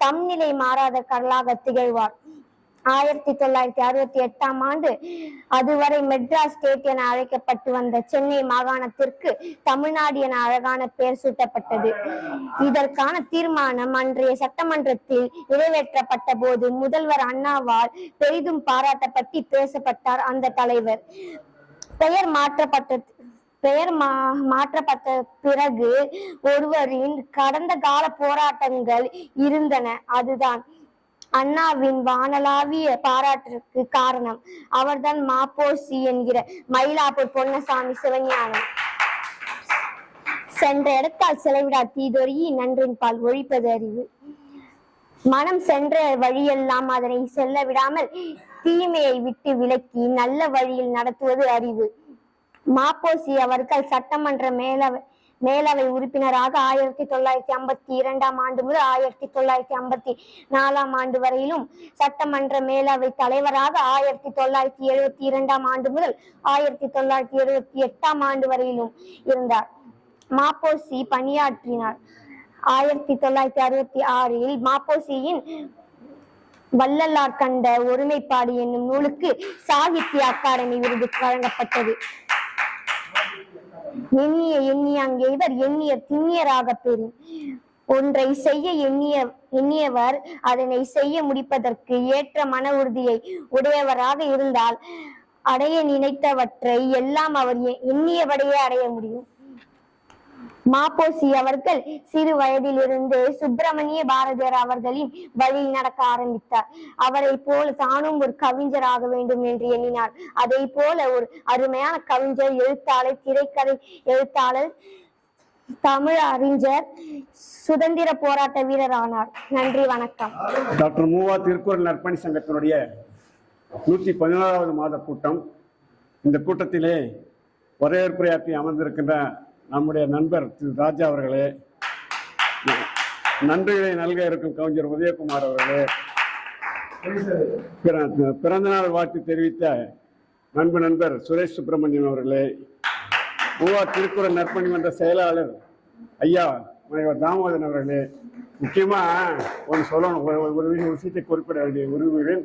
தம் நிலை மாறாத கடலாக திகழ்வார். 1968 அதுவரை மெட்ராஸ் ஸ்டேட் என அழைக்கப்பட்டு வந்த சென்னை மாகாணத்திற்கு தமிழ்நாடு என அழகான பெயர் சூட்டப்பட்டது. இதற்கான தீர்மானம் அன்றைய சட்டமன்றத்தில் நிறைவேற்றப்பட்ட போது முதல்வர் அண்ணாவால் பெரிதும் பாராட்டப்பட்டு பேசப்பட்டார். அந்த தலைவர் பெயர் மாற்றப்பட்ட பிறகு ஒருவரின் கடந்த கால போராட்டங்கள் இருந்தன. அதுதான் அண்ணாவின் வானளாவிய பாராட்டிற்கு காரணம். அவர்தான் மாப்போசி என்கிற மயிலாப்பூர் பொன்னசாமி சிவஞானம். சென்ற இடத்தால் செலவிடா தீதொருகி நன்றின் பால் ஒழிப்பது அறிவு. மனம் சென்ற வழியெல்லாம் அதனை செல்ல விடாமல் தீமையை விட்டு விலக்கி நல்ல வழியில் நடத்துவது அறிவு. மாப்போசி அவர்கள் சட்டமன்ற மேலவை உறுப்பினராக 1952 முதல் 1954 வரையிலும், சட்டமன்ற மேலவை தலைவராக 1972 முதல் 1978 வரையிலும் இருந்தார். மாப்போசி பணியாற்றினார். 1966 மாப்போசியின் வள்ளலார் கண்ட ஒருமைப்பாடு என்னும் நூலுக்கு சாகித்ய அகாடமி விருது வழங்கப்பட்டது. எண்ணிய அங்கேவர் எண்ணிய திண்ணியராக பெறும். ஒன்றை செய்ய எண்ணியவர் அதனை செய்ய முடிப்பதற்கு ஏற்ற மன உறுதியை உடையவராக இருந்தால் அடைய நினைத்தவற்றை எல்லாம் அவர் எண்ணியபடியே அடைய முடியும். மாப்போசி அவர்கள் சிறு வயதிலிருந்து சுப்பிரமணிய பாரதியார் அவர்களின் வழியில் நடக்க ஆரம்பித்தார். அவரை போல தானும் ஒரு கவிஞராக வேண்டும் என்று எண்ணினார். அதை போல ஒரு அருமையான கவிஞர், எழுத்தாளர், திரைக்கதை எழுத்தாளர், தமிழ் அறிஞர், சுதந்திர போராட்ட வீரர் ஆனார். நன்றி, வணக்கம். டாக்டர் மூவா திருக்குறள் நற்பணி சங்கத்தினுடைய 114வது மாத கூட்டம். இந்த கூட்டத்திலே வரவேற்புரையாற்றி அமர்ந்திருக்கின்ற நம்முடைய நண்பர் திரு ராஜா அவர்களே, நன்றிகளை நல்க இருக்கும் கவிஞர் உதயகுமார் அவர்களே, பிறந்தநாள் வாழ்த்து தெரிவித்த நண்பர் சுரேஷ் சுப்பிரமணியன் அவர்களே, மூவா திருக்குறள் நற்பணி மன்ற செயலாளர் ஐயா முனைவர் தாமோதரன் அவர்களே, முக்கியமா ஒன்று சொல்லணும், ஒரு விஷயத்தை குறிப்பிட வேண்டிய விரும்புகிறேன்.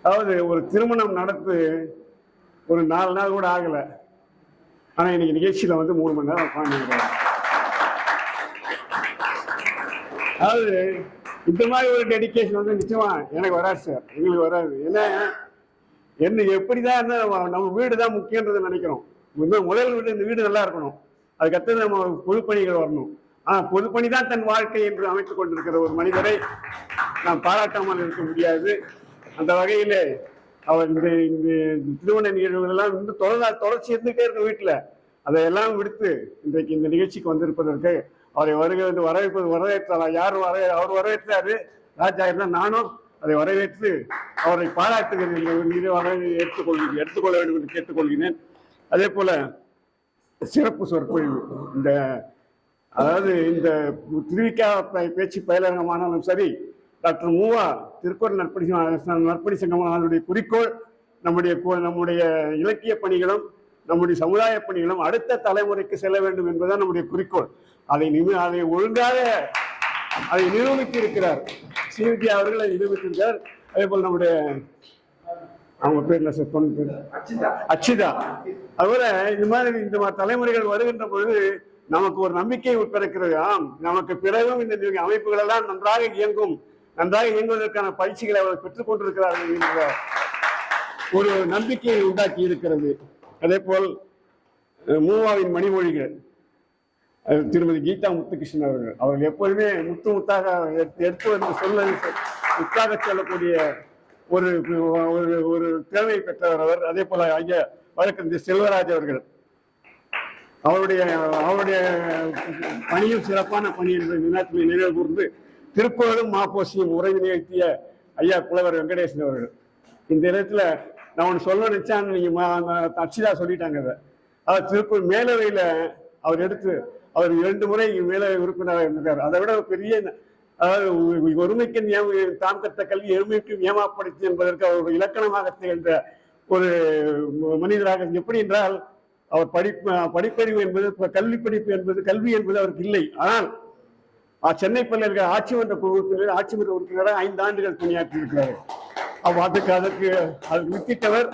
அதாவது ஒரு திருமணம் நடந்து ஒரு 4 நாள் கூட ஆகலை, ஆனால் இன்னைக்கு நிகழ்ச்சியில் வந்து 3 மணி நேரம் உட்காந்துருக்காங்க. அதாவது இந்த மாதிரி ஒரு டெடிக்கேஷன் வந்து நிச்சயமா எனக்கு வராது சார், எங்களுக்கு வராது. என்ன எப்படிதான் நம்ம வீடு தான் முக்கியன்றதை நினைக்கிறோம். முதல் வீடு, இந்த வீடு நல்லா இருக்கணும், அதுக்கடுத்து நம்ம பொதுப்பணிகள் வரணும். ஆனால் பொதுப்பணி தான் தன் வாழ்க்கை என்று அமைத்துக் கொண்டிருக்கிற ஒரு மனிதரை நாம் பாராட்டாமல் இருக்க முடியாது. அந்த வகையிலே அவர் இந்த திருமண நிகழ்வுகள் எல்லாம் வந்து தொடர்ச்சி இருந்துகிட்டே இருக்க வீட்டில், அதையெல்லாம் விடுத்து இன்றைக்கு இந்த நிகழ்ச்சிக்கு வந்திருப்பதற்கு அவரை வரவேற்றார். யார் அவர் வரவேற்றாரு, ராஜா இருந்தால் நானும் அதை வரவேற்று அவரை பாராட்டுகிறேன், எடுத்துக்கொள்ள வேண்டும் என்று கேட்டுக்கொள்கிறேன். அதே போல சிறப்பு சொற்பொழிவு, அதாவது இந்த திருவிக்கா பேச்சு பயிலரங்கமானாலும் சரி, டாக்டர் மூவா திருக்குறள் நற்பணி சங்கம் அதனுடைய குறிக்கோள் நம்முடைய இலக்கிய பணிகளும் நம்முடைய சமுதாய பணிகளும் அடுத்த தலைமுறைக்கு செல்ல வேண்டும் என்பதுதான் நம்முடைய குறிக்கோள். அதை ஒழுங்காக அதை நிரூபித்து இருக்கிறார் ஸ்ரீவித்யா அவர்கள், அதை நிரூபித்திருக்கிறார். அதே போல் நம்முடைய அவங்க பேர்ல அச்சிதா. அதுபோல இந்த மாதிரி தலைமுறைகள் வருகின்ற பொழுது நமக்கு ஒரு நம்பிக்கை பிறக்கிறது. நமக்கு பிறகும் இந்த அமைப்புகள் எல்லாம் நன்றாக இயங்குவதற்கான பயிற்சிகளை அவர் பெற்றுக் கொண்டிருக்கிறார்கள் என்ற ஒரு நம்பிக்கையை உண்டாக்கி இருக்கிறது. அதே போல் மூவாவின் மணிமொழிகள் திருமதி கீதா முத்துகிருஷ்ணன் அவர்கள் எப்போதுமே முத்தாக எடுத்து வந்து முத்தாக சொல்லக்கூடிய ஒரு திறமை பெற்றவர் அவர். அதே போல ஐயா வழக்கறிஞர் செல்வராஜ் அவர்கள், அவருடைய பணியும் சிறப்பான பணி என்ற தினத்திலே நினைவு கூர்ந்து திருக்குறளும் மாப்போசியும் உரை நிகழ்த்திய ஐயா புலவர் வெங்கடேசன் அவர்கள். இந்த இடத்துல நான் ஒன்று சொல்ல நினைச்சான்னு நீங்க அச்சிதா சொல்லிட்டாங்க. அவர் திருக்குறள் மேலவையில அவர் 2 முறை மேலவை உறுப்பினராக இருந்தார். அதை விட பெரிய, அதாவது ஒருமைக்கு தாம் கற்ற கல்வி எருமைக்கு நியமப்படுத்தி என்பதற்கு அவர் இலக்கணமாக திகழ்ந்த ஒரு மனிதராக. எப்படி என்றால் அவர் படிப்பறிவு என்பது, கல்வி படிப்பு என்பது, கல்வி என்பது அவருக்கு இல்லை. ஆனால் சென்னை பல்கலைக்கழக ஆட்சிமன்ற உறுப்பினராக 5 ஆண்டுகள் பணியாற்றி இருக்கிறார். அதுக்கு வித்திட்டவர்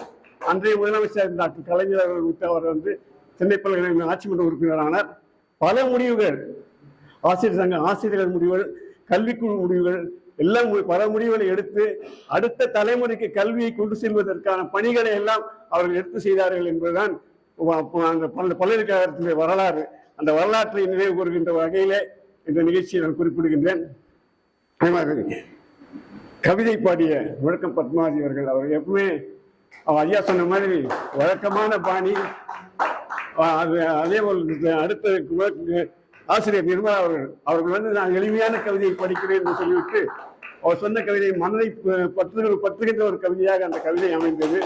அன்றைய முதலமைச்சர் டாக்டர் கலைஞர் அவர்கள். அவர் வந்து சென்னை பல்கலைக்கழக ஆட்சிமன்ற உறுப்பினரானார். பல முடிவுகள், ஆசிரியர்கள் முடிவுகள், கல்விக்குழு முடிவுகள் எல்லாம் பல முடிவுகளை எடுத்து அடுத்த தலைமுறைக்கு கல்வியை கொண்டு செல்வதற்கான பணிகளை எல்லாம் அவர்கள் எடுத்து செய்தார்கள் என்பதுதான் அந்த பல்கலைக்கழகத்தினுடைய வரலாறு. அந்த வரலாற்றை நினைவு கூறுகின்ற வகையிலே இந்த நிகழ்ச்சியை நான் குறிப்பிடுகின்றேன். கவிதை பாடிய முழக்கம் பத்மாவதி அவர்கள் எப்பவுமே ஐயா சொன்ன மாதிரி வழக்கமான பாணி. அதே போல் அடுத்த ஆசிரியர் நிர்மலா அவர்கள் வந்து நான் எளிமையான கவிதையை படிக்கிறேன் என்று சொல்லிவிட்டு அவர் சொன்ன கவிதை மனதை பற்றுகின்ற ஒரு கவிதையாக அந்த கவிதை அமைந்தது.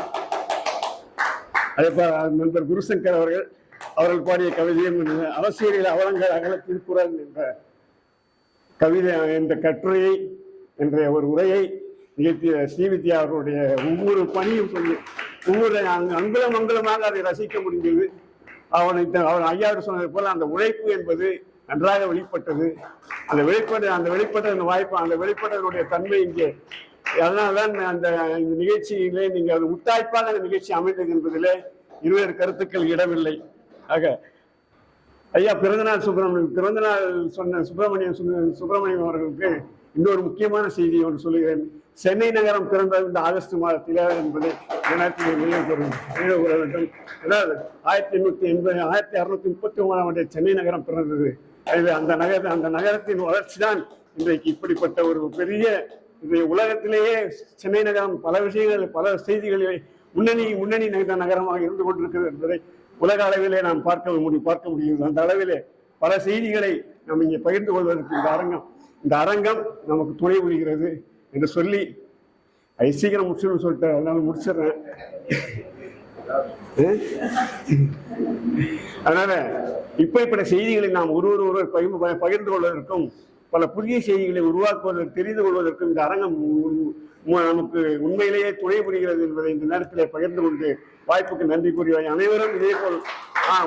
அதே போல நண்பர் குருசங்கர் அவர்கள் பாடிய கவிதையும் அரசியலில் அவலங்கள் அகல திருக்குறள் என்ற கவிதை என்ற கட்டுரையை என்ற ஒரு உரையை நிகழ்த்திய ஸ்ரீவித்யா அவர்களுடைய ஒவ்வொரு பணியும் சொல்லி ஒவ்வொரு அங்குலமாக அதை ரசிக்க முடிந்தது. அவர் ஐயாவது சொன்னது போல அந்த உழைப்பு என்பது நன்றாக வெளிப்பட்டது. அந்த வெளிப்பட்ட வாய்ப்பு, அந்த வெளிப்பட்டதனுடைய தன்மை இங்கே. அதனால்தான் இந்த நிகழ்ச்சியிலே நீங்க அது முத்தாய்ப்பாக அந்த நிகழ்ச்சி அமைந்தது என்பதிலே இருவேறு கருத்துக்கள் இடமில்லை. ஆக ஐயா பிறந்தநாள் சொன்ன சுப்பிரமணியம் அவர்களுக்கு இன்னொரு முக்கியமான செய்தி ஒன்று சொல்லுகிறேன். சென்னை நகரம் பிறந்தது இந்த ஆகஸ்ட் மாதத்திலே என்பதை நேரத்தில் நினைவு கூற வேண்டும். அதாவது 1639ஆம் ஆண்டு சென்னை நகரம் பிறந்தது. அந்த நகரத்தின் வளர்ச்சி தான் இன்றைக்கு இப்படிப்பட்ட ஒரு பெரிய உலகத்திலேயே சென்னை நகரம் பல விஷயங்கள் பல செய்திகளிலே முன்னணி நகரமாக இருந்து கொண்டிருக்கிறது என்பதை உலக அளவிலே நாம் பார்க்க முடியும். அந்த அளவிலே பல செய்திகளை நாம் இங்கே பகிர்ந்து கொள்வதற்கு இந்த அரங்கம் நமக்கு துணை புரிகிறது என்று சொல்லி சீக்கிரம் முடிச்சுன்னு சொல்லிட்டு அதனால முடிச்சிடுறேன். அதனால இப்படிப்பட்ட செய்திகளை நாம் ஒருவர் பகிர்ந்து கொள்வதற்கும் பல புதிய செய்திகளை உருவாக்குவதற்கு தெரிந்து கொள்வதற்கும் இந்த அரங்கம் நமக்கு உண்மையிலேயே துணை புரிகிறது என்பதை இந்த நேரத்தில் பகிர்ந்து கொண்டு வாய்ப்புக்கு நன்றி கூறி அனைவரும் இதே போல்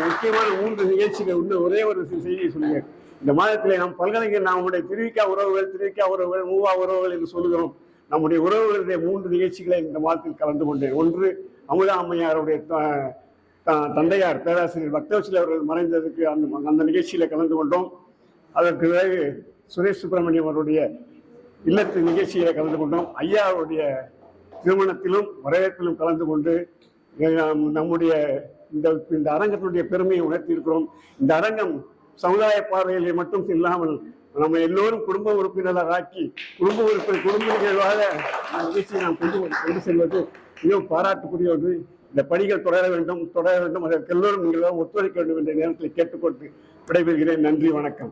முக்கியமான 3 நிகழ்ச்சிகள் ஒரே ஒரு செய்தியை சொல்லுங்கள். இந்த மாதத்திலே நாம் பல்கலைக்கழக நம்முடைய திருவிக்கா உறவுகள் மூவா உறவுகள் என்று சொல்லுகிறோம். நம்முடைய உறவுகளுடைய 3 நிகழ்ச்சிகளை இந்த மாதத்தில் கலந்து கொண்டேன். ஒன்று அமுதா அம்மையாருடைய தந்தையார் பேராசிரியர் பக்தவச்சல் அவர்கள் மறைந்ததுக்கு அந்த நிகழ்ச்சியில கலந்து கொண்டோம். அதற்கு பிறகு சுரேஷ் சுப்பிரமணியம் அவருடைய இல்லத்து நிகழ்ச்சியில கலந்து கொண்டோம். ஐயா அவருடைய திருமணத்திலும் வரவேற்பிலும் கலந்து கொண்டு நம்முடைய இந்த அரங்கத்தினுடைய பெருமையை உணர்த்தி இருக்கிறோம். இந்த அரங்கம் சமுதாய பார்வையிலே மட்டும் இல்லாமல் நம்ம எல்லோரும் குடும்ப உறுப்பினராக ஆக்கி குடும்ப நிகழ்வாக நிகழ்ச்சியை நாம் கொண்டு செல்வது மிகவும் பாராட்டுக்குரியது. இந்த பணிகள் தொடர வேண்டும். அதற்கு எல்லோரும் நீங்கள் ஒத்துழைக்க வேண்டும் என்ற நேரத்தில் கேட்டுக்கொண்டு விடைபெறுகிறேன். நன்றி, வணக்கம்.